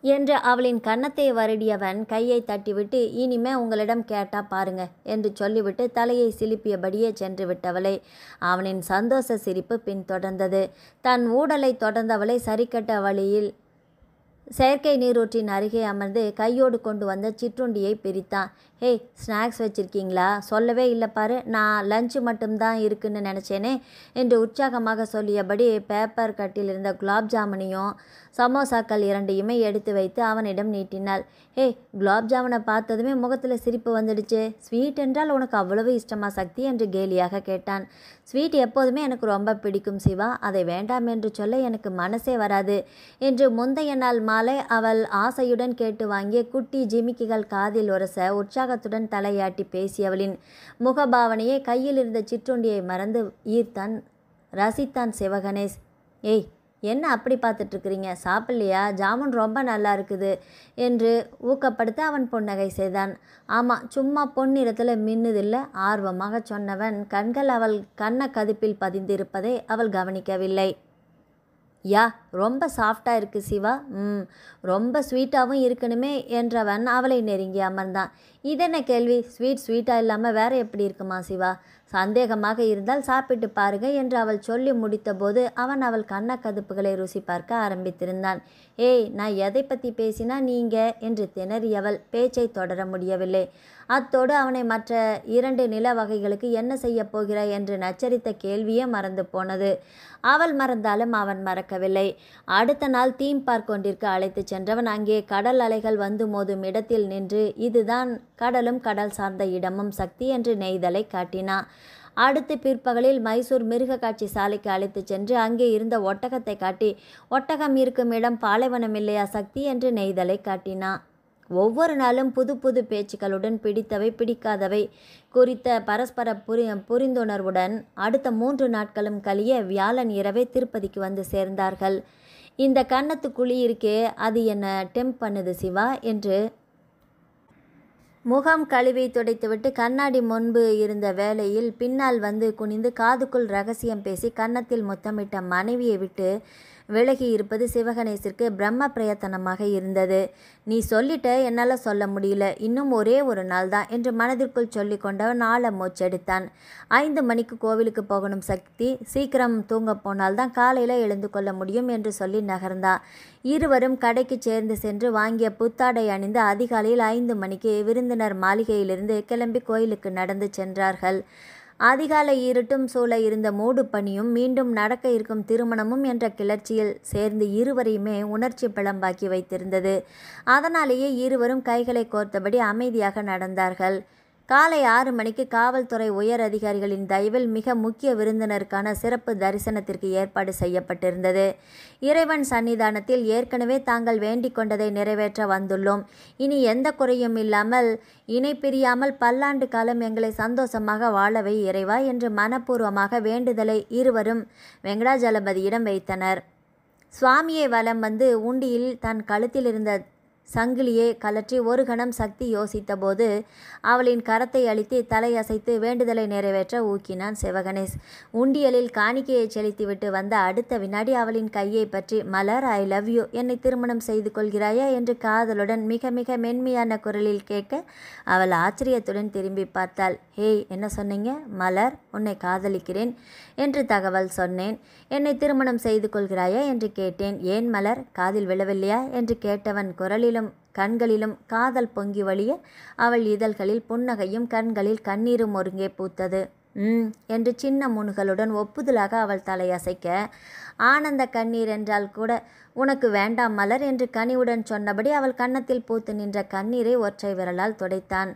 [SPEAKER 1] என்று அவளின் கன்னத்தை வருடியவன் கையை தட்டிவிட்டு, இனிமே உங்களிடம் கேட்டா பாருங்க என்று சொல்லிவிட்டு தலையை சிலுப்பியபடியே சென்று விட்டவளை அவனின் சந்தோஷ சிரிப்பு பின்தொடர்ந்தது. தன் ஊடலை தொடர்ந்தவளை சரிக்கட்ட வழியில் செயற்கை நீரூற்றின் அருகே அமர்ந்து கையோடு கொண்டு வந்த சிற்றுண்டியை பிரித்தான். ஹேய், ஸ்நாக்ஸ் வச்சுருக்கீங்களா? சொல்லவே இல்லை பாரு, நான் லஞ்சு மட்டும்தான் இருக்குன்னு நினச்சேனே என்று உற்சாகமாக சொல்லியபடி பேப்பர் கட்டில் இருந்த குலாப் ஜாமுனையும் சமோசாக்கள் இரண்டையுமே எடுத்து வைத்து அவனிடம் நீட்டினாள். ஹேய், குலாப் ஜாமுனை பார்த்ததுமே முகத்தில் சிரிப்பு வந்துடுச்சு. ஸ்வீட் என்றால் உனக்கு அவ்வளவு இஷ்டமா சக்தி என்று கேலியாக கேட்டான். ஸ்வீட் எப்போதுமே எனக்கு ரொம்ப பிடிக்கும் சிவா, அதை வேண்டாம் என்று சொல்ல எனக்கு மனசே வராது என்று முந்தைய நாள் மாலை அவள் ஆசையுடன் கேட்டு வாங்கிய குட்டி ஜிமிக்கிகள் காதில் உரச உற்சாகத்துடன் தலையாட்டி பேசியவளின் முகபாவனையை கையில் இருந்த சிற்றுண்டியை மறந்து ஈர்த்தான், ரசித்தான் சிவகணேஷ். ஏய், என்ன அப்படி பார்த்துட்ருக்குறீங்க? சாப்பிட்லையா? ஜாமுன் ரொம்ப நல்லா இருக்குது என்று ஊக்கப்படுத்த அவன் புன்னகை செய்தான். ஆமாம், சும்மா பொன்னிறத்தில் மின்னுதில்லை ஆர்வமாக சொன்னவன் கண்கள் அவள் கண்ண கதுப்பில் பதிந்திருப்பதை அவள் கவனிக்கவில்லை. யா, ரொம்ப சாஃப்டாக இருக்குது சிவா. ரொம்ப ஸ்வீட்டாகவும் இருக்கணுமே என்றவன் அவளை நெருங்கி அமர்ந்தான். இதென்ன கேள்வி? ஸ்வீட்டாக இல்லாமல் வேற எப்படி இருக்குமா சிவா? சந்தேகமாக இருந்தால் சாப்பிட்டு பாருங்க என்று அவள் சொல்லி முடித்தபோது அவன் அவள் கண்ண கதுப்புகளை ருசி பார்க்க ஆரம்பித்திருந்தான். ஏய், நான் எதை பற்றி பேசினா நீங்க என்று திணறியவள் பேச்சை தொடர முடியவில்லை. அத்தோடு அவனை மற்ற 2 நில வகைகளுக்கு என்ன செய்ய போகிறாய் என்று நச்சரித்த கேள்வியே மறந்து போனது. அவள் மறந்தாலும் அவன் மறக்கவில்லை. அடுத்த நாள் தீம் பார்க் ஒன்றிற்கு அழைத்து சென்றவன் அங்கே கடல் அலைகள் வந்து மோதும் இடத்தில் நின்று இதுதான் கடலும் கடல் சார்ந்த இடமும் சக்தி என்று நெய்தலை காட்டினான். அடுத்து பிற்பகலில் மைசூர் மிருக காட்சி சாலைக்கு அழைத்து சென்று அங்கே இருந்த ஒட்டகத்தை காட்டி, ஒட்டகம் இருக்கும் இடம் பாலைவனம் இல்லையா சக்தி என்று நெய்தலை காட்டினான். ஒவ்வொரு நாளும் புது புது பேச்சுக்களுடன் பிடித்தவை பிடிக்காதவை குறித்த பரஸ்பர புரிந்துணர்வுடன் அடுத்த 3 நாட்களும் கழிய வியாழன் இரவே திருப்பதிக்கு வந்து சேர்ந்தார்கள். இந்த கன்னத்து குழி இருக்கே, அது என்ன டெம்ப் பண்ணுது சிவா என்று முகம் கழுவி துடைத்துவிட்டு கண்ணாடி முன்பு இருந்த வேளையில் பின்னால் வந்து குனிந்து காதுக்குள் ரகசியம் பேசி கன்னத்தில் முத்தமிட்ட மனைவியை விட்டு விலகி இருப்பது சிவகணேசிற்கு பிரம்ம பிரயத்தனமாக இருந்தது. நீ சொல்லிட்ட, என்னால் சொல்ல முடியல, இன்னும் ஒரே ஒரு நாள் தான் என்று மனதிற்குள் சொல்லி கொண்டவன் ஆழ மூச்செடுத்தான். 5 மணிக்கு கோவிலுக்கு போகணும் சக்தி, சீக்கிரம் தூங்க போனால்தான் காலையில் எழுந்து கொள்ள முடியும் என்று சொல்லி நகர்ந்தா. இருவரும் கடைக்கு சேர்ந்து சென்று வாங்கிய புத்தாடை அணிந்து அதிகாலையில் 5 மணிக்கு விருந்தினர் மாளிகையிலிருந்து கிளம்பி கோயிலுக்கு நடந்து சென்றார்கள். அதிகாலை இருட்டும் சூழ இருந்த மூடு பனியும் மீண்டும் நடக்க இருக்கும் திருமணமும் என்ற கிளர்ச்சியில் சேர்ந்து இருவரையுமே உணர்ச்சி பிளம்பாக்கி வைத்திருந்தது. அதனாலேயே இருவரும் கைகளை கோர்த்தபடி அமைதியாக நடந்தார்கள். காலை 6 மணிக்கு காவல்துறை உயர் அதிகாரிகளின் தயவில் மிக முக்கிய விருந்தினருக்கான சிறப்பு தரிசனத்திற்கு ஏற்பாடு செய்யப்பட்டிருந்தது. இறைவன் சன்னிதானத்தில் ஏற்கனவே தாங்கள் வேண்டிக் கொண்டதை நிறைவேற்ற வந்துள்ளோம். இனி எந்த குறையும் இல்லாமல் இணை பிரியாமல் பல்லாண்டு காலம் எங்களை சந்தோஷமாக வாழவை இறைவா என்று மனப்பூர்வமாக வேண்டுதலை இருவரும் வெங்கடாஜலபதியிடம் வைத்தனர். சுவாமியை வலம் வந்து உண்டியில் தன் கழுத்தில் இருந்த சங்கிலியை கலற்றி ஒரு கணம் சக்தி யோசித்தபோது அவளின் கரத்தை அழுத்தி தலையசைத்து வேண்டுதலை நிறைவேற்ற ஊக்கினான் சிவகணேஷ். உண்டியலில் காணிக்கையை செலுத்திவிட்டு வந்த அடுத்த வினாடி அவளின் கையை பற்றி, மலர், ஐ லவ் யூ, என்னை திருமணம் செய்து கொள்கிறாயா என்று காதலுடன் மிக மிக மென்மையான குரலில் கேட்க அவள் ஆச்சரியத்துடன் திரும்பி பார்த்தாள். ஹேய், என்ன சொன்னீங்க? மலர், உன்னை காதலிக்கிறேன் என்று தகவல் சொன்னேன். என்னை திருமணம் செய்து கொள்கிறாயா என்று கேட்டேன். ஏன் மலர், காதில் விழவில்லையா என்று கேட்டவன் குரலிலும் கண்களிலும் காதல் பொங்கி வழிய அவள் இதழ்களில் புன்னகையும் கண்களில் கண்ணீரும் ஒருங்கே பூத்தது. என்று சின்ன முணுகளுடன் ஒப்புதலாக அவள் தலையசைக்க, ஆனந்த கண்ணீர் என்றால் கூட உனக்கு வேண்டாம் மலர் என்று கனிவுடன் சொன்னபடி அவள் கன்னத்தில் பூத்து நின்ற கண்ணீரை ஒற்றை விரலால் துடைத்தான்.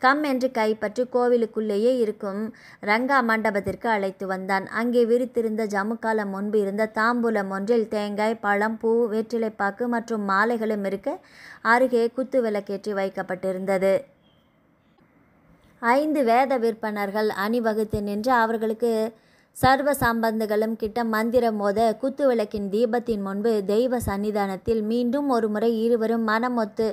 [SPEAKER 1] கம் என்று கைப்பற்றி கோவிலுக்குள்ளேயே இருக்கும் ரங்கா மண்டபத்திற்கு அழைத்து வந்தான். அங்கே விரித்திருந்த ஜமுக்காலம் முன்பு இருந்த தாம்பூலம் ஒன்றில் தேங்காய், பழம், பூ, வெற்றிலைப்பாக்கு மற்றும் மாலைகளும் இருக்க அருகே குத்து விளக்கேற்றி வைக்கப்பட்டிருந்தது. 5 வேத விற்பனர்கள் அணிவகுத்து நின்று அவர்களுக்கு சர்வ சம்பந்துகளும் கிட்ட மந்திரம் மோத குத்து விளக்கின் தீபத்தின் முன்பு தெய்வ சன்னிதானத்தில் மீண்டும் ஒரு முறை இருவரும் மனமொத்து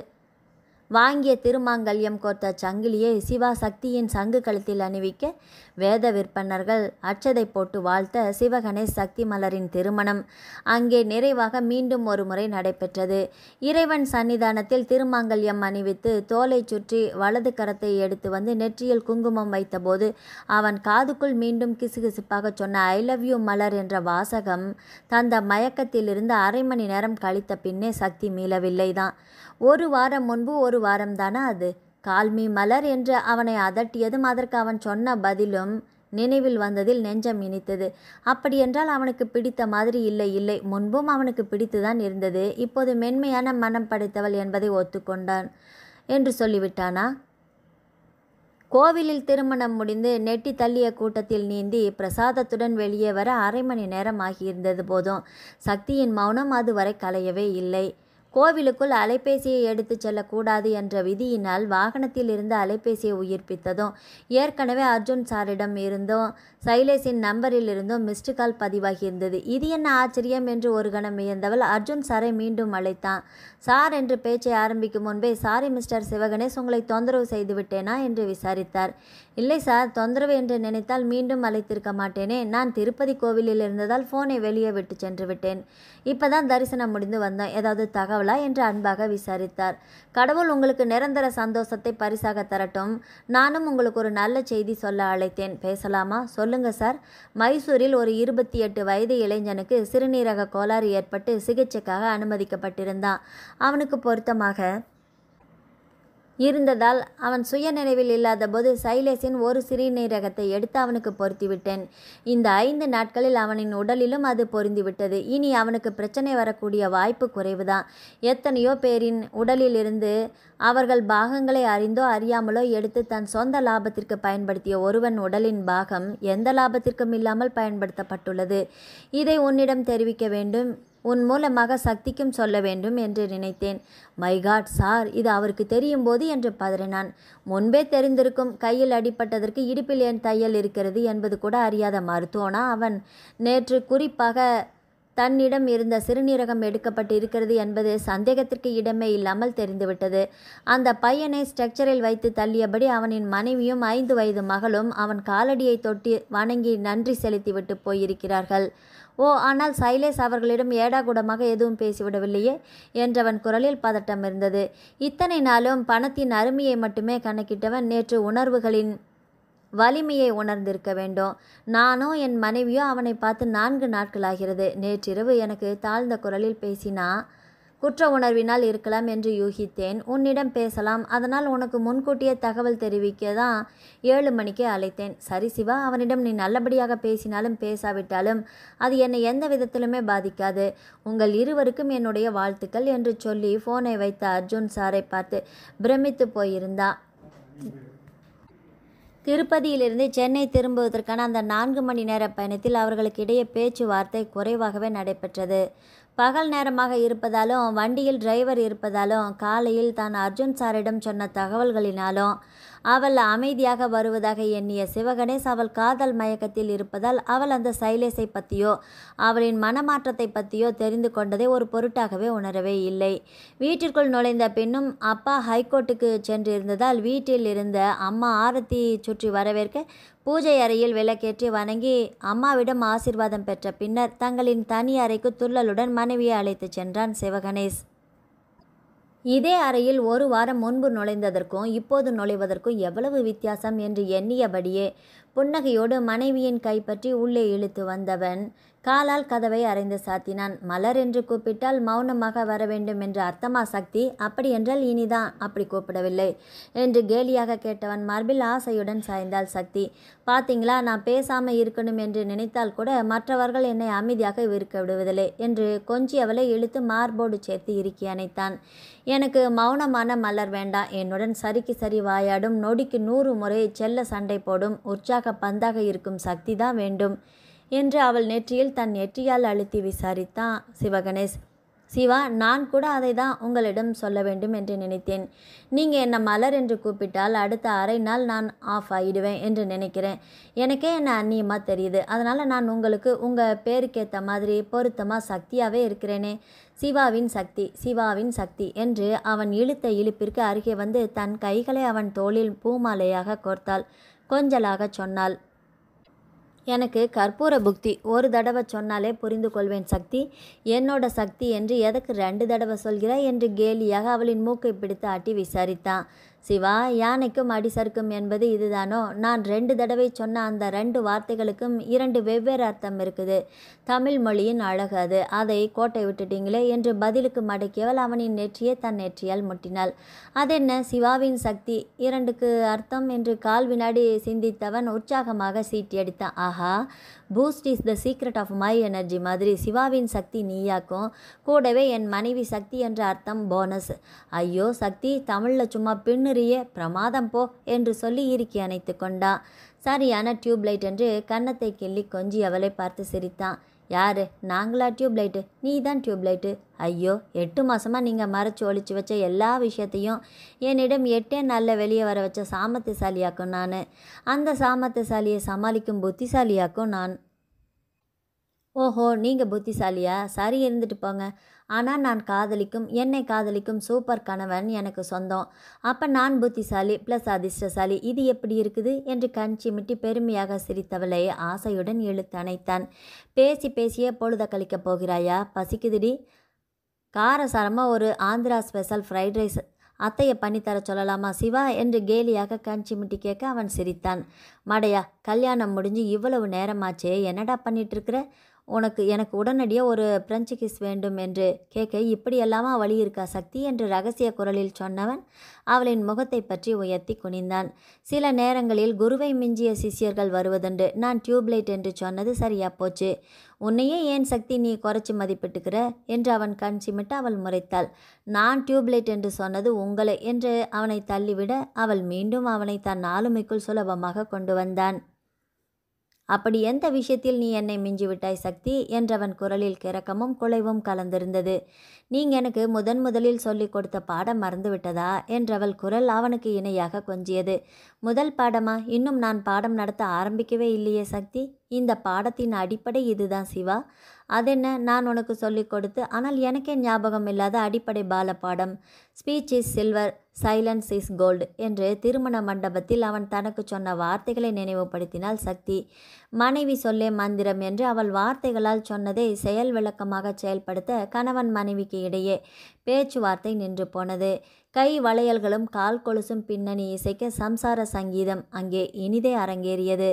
[SPEAKER 1] வாங்கிய திருமாங்கல்யம் கோர்த்த சங்கிலியை சிவா சக்தியின் சங்கு கழுத்தில் அணிவிக்க வேத விற்பனர்கள் அட்சதை போட்டு வாழ்த்த சிவகணேஷ் சக்தி மலரின் திருமணம் அங்கே நிறைவாக மீண்டும் ஒரு முறை நடைபெற்றது. இறைவன் சன்னிதானத்தில் திருமாங்கல்யம் அணிவித்து தோலை சுற்றி வலது கரத்தை எடுத்து வந்து நெற்றியில் குங்குமம் வைத்தபோது அவன் காதுக்குள் மீண்டும் கிசுகிசுப்பாக சொன்ன ஐ லவ் யூ மலர் என்ற வாசகம் தந்த மயக்கத்திலிருந்து அரை மணி நேரம் கழித்த பின்னே சக்தி மீளவில்லைதான். ஒரு வாரம் முன்பு ஒரு வாரம்தானா அது? கால்மி மலர் என்று அவனை அதட்டியதும் அதற்கு அவன் சொன்ன பதிலும் நினைவில் வந்ததில் நெஞ்சம் இனித்தது. அப்படியென்றால் அவனுக்கு பிடித்த மாதிரி இல்லை, முன்பும் அவனுக்கு பிடித்துதான் இருந்தது. இப்போது மென்மையான மனம் படைத்தவள் என்பதை ஒத்துக்கொண்டான் என்று சொல்லிவிட்டானா? கோவிலில் திருமணம் முடிந்து நெட்டி தள்ளிய கூட்டத்தில் நீந்தி பிரசாதத்துடன் வெளியே வர அரை மணி நேரம் ஆகியிருந்தது போதும். சக்தியின் மௌனம் அதுவரை கலையவே இல்லை. கோவிலுக்குள் அலைபேசியை எடுத்துச் செல்லக்கூடாது என்ற விதியினால் வாகனத்தில் இருந்து அலைபேசியை உயிர்ப்பித்ததும் ஏற்கனவே அர்ஜுன் சாரிடம் இருந்தும் சைலேஷின் நம்பரில் இருந்தும் மிஸ்டு கால் பதிவாகியிருந்தது. இது என்ன ஆச்சரியம் என்று ஒரு கணம் வியந்தவள் அர்ஜுன் சாரை மீண்டும் அழைத்தான். சார் என்று பேச்சை ஆரம்பிக்கும் முன்பே, சாரி மிஸ்டர் சிவகணேஷ், உங்களை தொந்தரவு செய்து விட்டேனா என்று விசாரித்தார். இல்லை சார், தொந்தரவு என்று நினைத்தால் மீண்டும் அழைத்திருக்க மாட்டேனே. நான் திருப்பதி கோவிலில் இருந்ததால் ஃபோனை வெளியே விட்டு சென்று விட்டேன். இப்பதான் தரிசனம் முடிந்து வந்தோம். ஏதாவது தகவலா என்று அன்பாக விசாரித்தார். கடவுள் உங்களுக்கு நிரந்தர சந்தோஷத்தை பரிசாக தரட்டும். நானும் உங்களுக்கு ஒரு நல்ல செய்தி சொல்ல அழைத்தேன். பேசலாமா? சொல்லுங்க சார். மைசூரில் ஒரு 28 வயது இளைஞனுக்கு சிறுநீரக கோளாறு ஏற்பட்டு சிகிச்சைக்காக அனுமதிக்கப்பட்டிருந்தான். அவனுக்கு பொருத்தமாக இருந்ததால் அவன் சுய நினைவில் இல்லாத போது சைலேஷின் ஒரு சிறுநீரகத்தை எடுத்து அவனுக்கு பொருத்திவிட்டேன். இந்த 5 நாட்களில் அவனின் உடலிலும் அது பொருந்திவிட்டது. இனி அவனுக்கு பிரச்சனை வரக்கூடிய வாய்ப்பு குறைவுதான். எத்தனையோ பேரின் உடலில் இருந்து அவர்கள் பாகங்களை அறிந்தோ அறியாமலோ எடுத்து தன் சொந்த லாபத்திற்கு பயன்படுத்திய ஒருவன் உடலின் பாகம் எந்த லாபத்திற்கும் இல்லாமல் பயன்படுத்தப்பட்டுள்ளது. இதை உன்னிடம் தெரிவிக்க வேண்டும், உன் மூலமாக சக்திக்கும் சொல்ல வேண்டும் என்று நினைத்தேன். மை காட் சார், இது அவருக்கு தெரியும் போது என்று பதறினான். முன்பே தெரிந்திருக்கும். கையில் அடிபட்டதற்கு இடுப்பில் ஏன் தையல் இருக்கிறது என்பது கூட அறியாத மருத்துவனா அவன்? நேற்று குறிப்பாக தன்னிடம் இருந்த சிறுநீரகம் எடுக்கப்பட்டு இருக்கிறது என்பது சந்தேகத்திற்கு இடமே இல்லாமல் தெரிந்துவிட்டது. அந்த பையனை ஸ்ட்ரக்சரில் வைத்து தள்ளியபடி அவனின் மனைவியும் 5 வயது மகளும் அவன் காலடியை தொட்டி வணங்கி நன்றி செலுத்திவிட்டு போயிருக்கிறார்கள். ஓ, ஆனால் சைலேஷ் அவர்களிடம் ஏடாகூடமாக எதுவும் பேசிவிடவில்லையே என்றவன் குரலில் பதட்டம் இருந்தது. இத்தனை நாளும் பணத்தின் அருமையை மட்டுமே கணக்கிட்டவன் நேற்று உணர்வுகளின் வலிமையை உணர்ந்திருக்க வேண்டும். நானோ என் மனைவியோ அவனை பார்த்து 4 நாட்களாகிறது. நேற்றிரவு எனக்கு தாழ்ந்த குரலில் பேசினா குற்ற உணர்வினால் இருக்கலாம் என்று யூகித்தேன். உன்னிடம் பேசலாம், அதனால் உனக்கு முன்கூட்டியே தகவல் தெரிவிக்க தான் 7 மணிக்கே அழைத்தேன். சரி சிவா, அவனிடம் நீ நல்லபடியாக பேசினாலும் பேசாவிட்டாலும் அது என்னை எந்த விதத்திலுமே பாதிக்காது. உங்கள் இருவருக்கும் என்னுடைய வாழ்த்துக்கள் என்று சொல்லி ஃபோனை வைத்த அர்ஜுன் சாரை பார்த்து பிரமித்து போயிருந்தான். திருப்பதியிலிருந்து சென்னை திரும்புவதற்கான அந்த 4 மணி நேர பயணத்தில் அவர்களுக்கு இடையே பேச்சுவார்த்தை குறைவாகவே நடைபெற்றது. பகல் நேரமாக இருப்பதாலும் வண்டியில் டிரைவர் இருப்பதாலும் காலையில் தான் அர்ஜுன் சாரிடம் சொன்ன தகவல்களினாலும் அவள் அமைதியாக வருவதாக எண்ணிய சிவகணேஷ் அவள் காதல் மயக்கத்தில் இருப்பதால் அவள் அந்த சைலேஷை பற்றியோ அவளின் மனமாற்றத்தை பற்றியோ தெரிந்து கொண்டதை ஒரு பொருட்டாகவே உணரவே இல்லை. வீட்டிற்குள் நுழைந்த பின்னும் அப்பா ஹைகோர்ட்டுக்கு சென்றிருந்ததால் வீட்டில் இருந்த அம்மா ஆரத்தி சுற்றி வரவேற்க பூஜை அறையில் விளக்கேற்றி வணங்கி அம்மாவிடம் ஆசீர்வாதம் பெற்ற பின்னர் தங்களின் தனி அறைக்கு துள்ளலுடன் மனைவியை அழைத்து சென்றான் சிவகணேஷ். இதே அறையில் ஒரு வாரம் முன்பு நுழைந்ததற்கும் இப்போது நுழைவதற்கும் எவ்வளவு வித்தியாசம் என்று எண்ணியபடியே புன்னகையோடு மனைவியின் கைப்பற்றி உள்ளே இழுத்து வந்தவன் காலால் கதவை அறைந்து சாத்தினான். மலர் என்று கூப்பிட்டால் மௌனமாக வர வேண்டும் என்று அர்த்தமா சக்தி? அப்படி என்றால் இனிதான் அப்படி கூப்பிடவில்லை என்று கேலியாக கேட்டவன் மார்பில் ஆசையுடன் சாய்ந்தாள் சக்தி. பாத்தீங்களா, நான் பேசாமல் இருக்கணும் என்று நினைத்தால் கூட மற்றவர்கள் என்னை அமைதியாக இருக்க விடுவதில்லை என்று கொஞ்சி அவளை இழுத்து மார்போடு சேர்த்து இறுக்கி அணைத்தான். எனக்கு மௌனமான மலர் வேண்டாம், என்னுடன் சரிக்கு சரி வாயாடும், நொடிக்கு 100 முறை செல்ல சண்டை போடும் உற்சாக பந்தாக இருக்கும் சக்தி தான் வேண்டும் என்று அவள் நெற்றியில் தன் நெற்றியால் அழுத்தி விசாரித்தான் சிவகணேஷ். சிவா, நான் கூட அதை தான் உங்களிடம் சொல்ல வேண்டும் என்று நினைத்தேன். நீங்கள் என்னை மலர் என்று கூப்பிட்டால் அடுத்த அரை நாள் நான் ஆஃப் ஆகிடுவேன் என்று நினைக்கிறேன். எனக்கே என்னை அந்நியமாக தெரியுது. அதனால் நான் உங்களுக்கு உங்கள் பேருக்கேற்ற மாதிரி பொருத்தமாக சக்தியாகவே இருக்கிறேனே. சிவாவின் சக்தி, சிவாவின் சக்தி என்று அவன் இழுத்த இழுப்பிற்கு அருகே வந்து தன் கைகளை அவன் தோளில் பூமாலையாக கோர்த்தாள். கொஞ்சலாக சொன்னாள், எனக்கு கற்பூர புக்தி. ஒரு தடவை சொன்னாலே புரிந்து கொள்வேன் சக்தி. என்னோட சக்தி என்று எதற்கு 2 தடவை சொல்கிறாய் என்று கேலியாக அவளின் மூக்கை பிடித்து ஆட்டி விசாரித்தான். சிவா, யானைக்கும் அடிசறுக்கும் என்பது இதுதானோ? நான் 2 தடவை சொன்ன அந்த 2 வார்த்தைகளுக்கும் 2 வெவ்வேறு அர்த்தம் இருக்குது. தமிழ் மொழியின் அழகு அது. அதை கோட்டை விட்டுட்டீங்களே என்று பதிலுக்கு மடக்கியவள் அவனின் நெற்றியை தன் நெற்றியால் முட்டினாள். அதென்ன சிவாவின் சக்தி 2க்கு அர்த்தம் என்று கால் வினாடி சிந்தித்தவன் உற்சாகமாக சீட்டியடித்தான். ஆஹா, Boost is the secret of my energy மாதிரி சிவாவின் சக்தி நீயாக்கும். கூடவே என் மனைவி சக்தி என்ற அர்த்தம் போனஸ். ஐயோ சக்தி, தமிழில் சும்மா பின்னுறியே, பிரமாதம் போ என்று சொல்லி இறுக்கி அணைத்து கொண்டான். சரியான டியூப்லைட் என்று கன்னத்தை கிள்ளி கொஞ்சி அவளை பார்த்து சிரித்தான். யாரு, நாங்களா டியூப்லைட்டு? நீ தான் டியூப்லைட்டு. ஐயோ, 8 மாதமாக நீங்கள் மறைச்சி ஒழிச்சு வச்ச எல்லா விஷயத்தையும் என்னிடம் 8 நாளில் வெளியே வர வச்ச சாமர்த்தியசாலியாக்கும் நான். அந்த சாமர்த்தியசாலியை சமாளிக்கும் புத்திசாலியாக்கும் நான். ஓஹோ, நீங்கள் புத்திசாலியா? சரி, இருந்துட்டு போங்க. ஆனால் நான் காதலிக்கும், என்னை காதலிக்கும் சூப்பர் கணவன் எனக்கு சொந்தம். அப்போ நான் புத்திசாலி ப்ளஸ் அதிர்ஷ்டசாலி. இது எப்படி இருக்குது என்று கண் சிமிட்டி பெருமையாக சிரித்தவளை ஆசையுடன் இழுத்து அணைத்தான். பேசி பேசியே பொழுத கழிக்கப் போகிறாயா? பசிக்குதுடி. காரசாரமாக ஒரு ஆந்திரா ஸ்பெஷல் ஃப்ரைட் ரைஸ் அத்தையை பண்ணித்தர சொல்லலாமா சிவா என்று கேலியாக கண் சிமிட்டி கேட்க அவன் சிரித்தான். மடையா, கல்யாணம் முடிஞ்சு இவ்வளவு நேரமாச்சே, என்னடா பண்ணிகிட்ருக்கிற? எனக்கு உடனடியாக ஒரு பிரெஞ்சு கிஸ் வேண்டும் என்று கேட்க இப்படியெல்லாமா வழி இருக்கா சக்தி என்று ரகசிய குரலில் சொன்னவன் அவளின் முகத்தை பற்றி உயர்த்தி குனிந்தான். சில நேரங்களில் குருவை மிஞ்சிய சிஷ்யர்கள் வருவதுண்டு. நான் டியூப்லைட் என்று சொன்னது சரியா போச்சு. உன்னையே ஏன் சக்தி நீ குறைச்சி மதிப்பிட்டுக்கிற என்று அவன் கண் சிமிட்ட அவள் முறைத்தாள். நான் டியூப்லைட் என்று சொன்னது உங்களை என்று அவனை தள்ளிவிட அவள் மீண்டும் அவனை தன் ஆளுமைக்குள் சுலபமாக கொண்டு வந்தான். அப்படி எந்த விஷயத்தில் நீ என்னை மிஞ்சிவிட்டாய் சக்தி என்றவன் குரலில் கிறக்கமும் குலைவும் கலந்திருந்தது. நீங்க எனக்கு முதலில் சொல்லிக் கொடுத்த பாடம் மறந்துவிட்டதா என்றவள் குரல் அவனுக்கு இணையாக கொஞ்சியது. முதல் பாடமா? இன்னும் நான் பாடம் நடத்த ஆரம்பிக்கவே இல்லையே சக்தி. இந்த பாடத்தின் அடிப்படை இதுதான் சிவா. அதென்ன? நான் உனக்கு சொல்லிக் கொடுத்து ஆனால் எனக்கே ஞாபகம் இல்லாத அடிப்படை பால பாடம். Speech is silver, silence is gold என்று திருமண மண்டபத்தில் அவன் தனக்கு சொன்ன வார்த்தைகளை நினைவுபடுத்தினாள் சக்தி. மனைவி சொல்லே மந்திரம் என்று அவள் வார்த்தைகளால் சொன்னதை செயல் விளக்கமாக செயல்படுத்த கணவன் மனைவிக்கு இடையே பேச்சுவார்த்தை நின்று போனது. கை வளையல்களும் கால் கொலுசும் பின்னணி இசைக்க சம்சார சங்கீதம் அங்கே இனிதே அரங்கேறியது.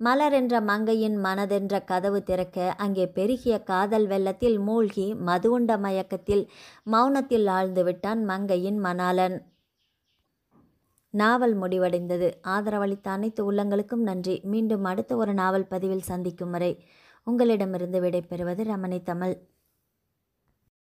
[SPEAKER 1] மலர் என்ற மங்கையின் மனதென்ற கதவு திறக்க அங்கே பெருகிய காதல் வெள்ளத்தில் மூழ்கி மதுவுண்ட மயக்கத்தில் மௌனத்தில் ஆழ்ந்து விட்டான் மங்கையின் மணாளன். நாவல் முடிவடைந்தது. ஆதரவளித்த அனைத்து உள்ளங்களுக்கும் நன்றி. மீண்டும் அடுத்த ஒரு நாவல் பதிவில் சந்திக்கும் வரை உங்களிடமிருந்து விடைபெறுவது ரமணி தமிழ்.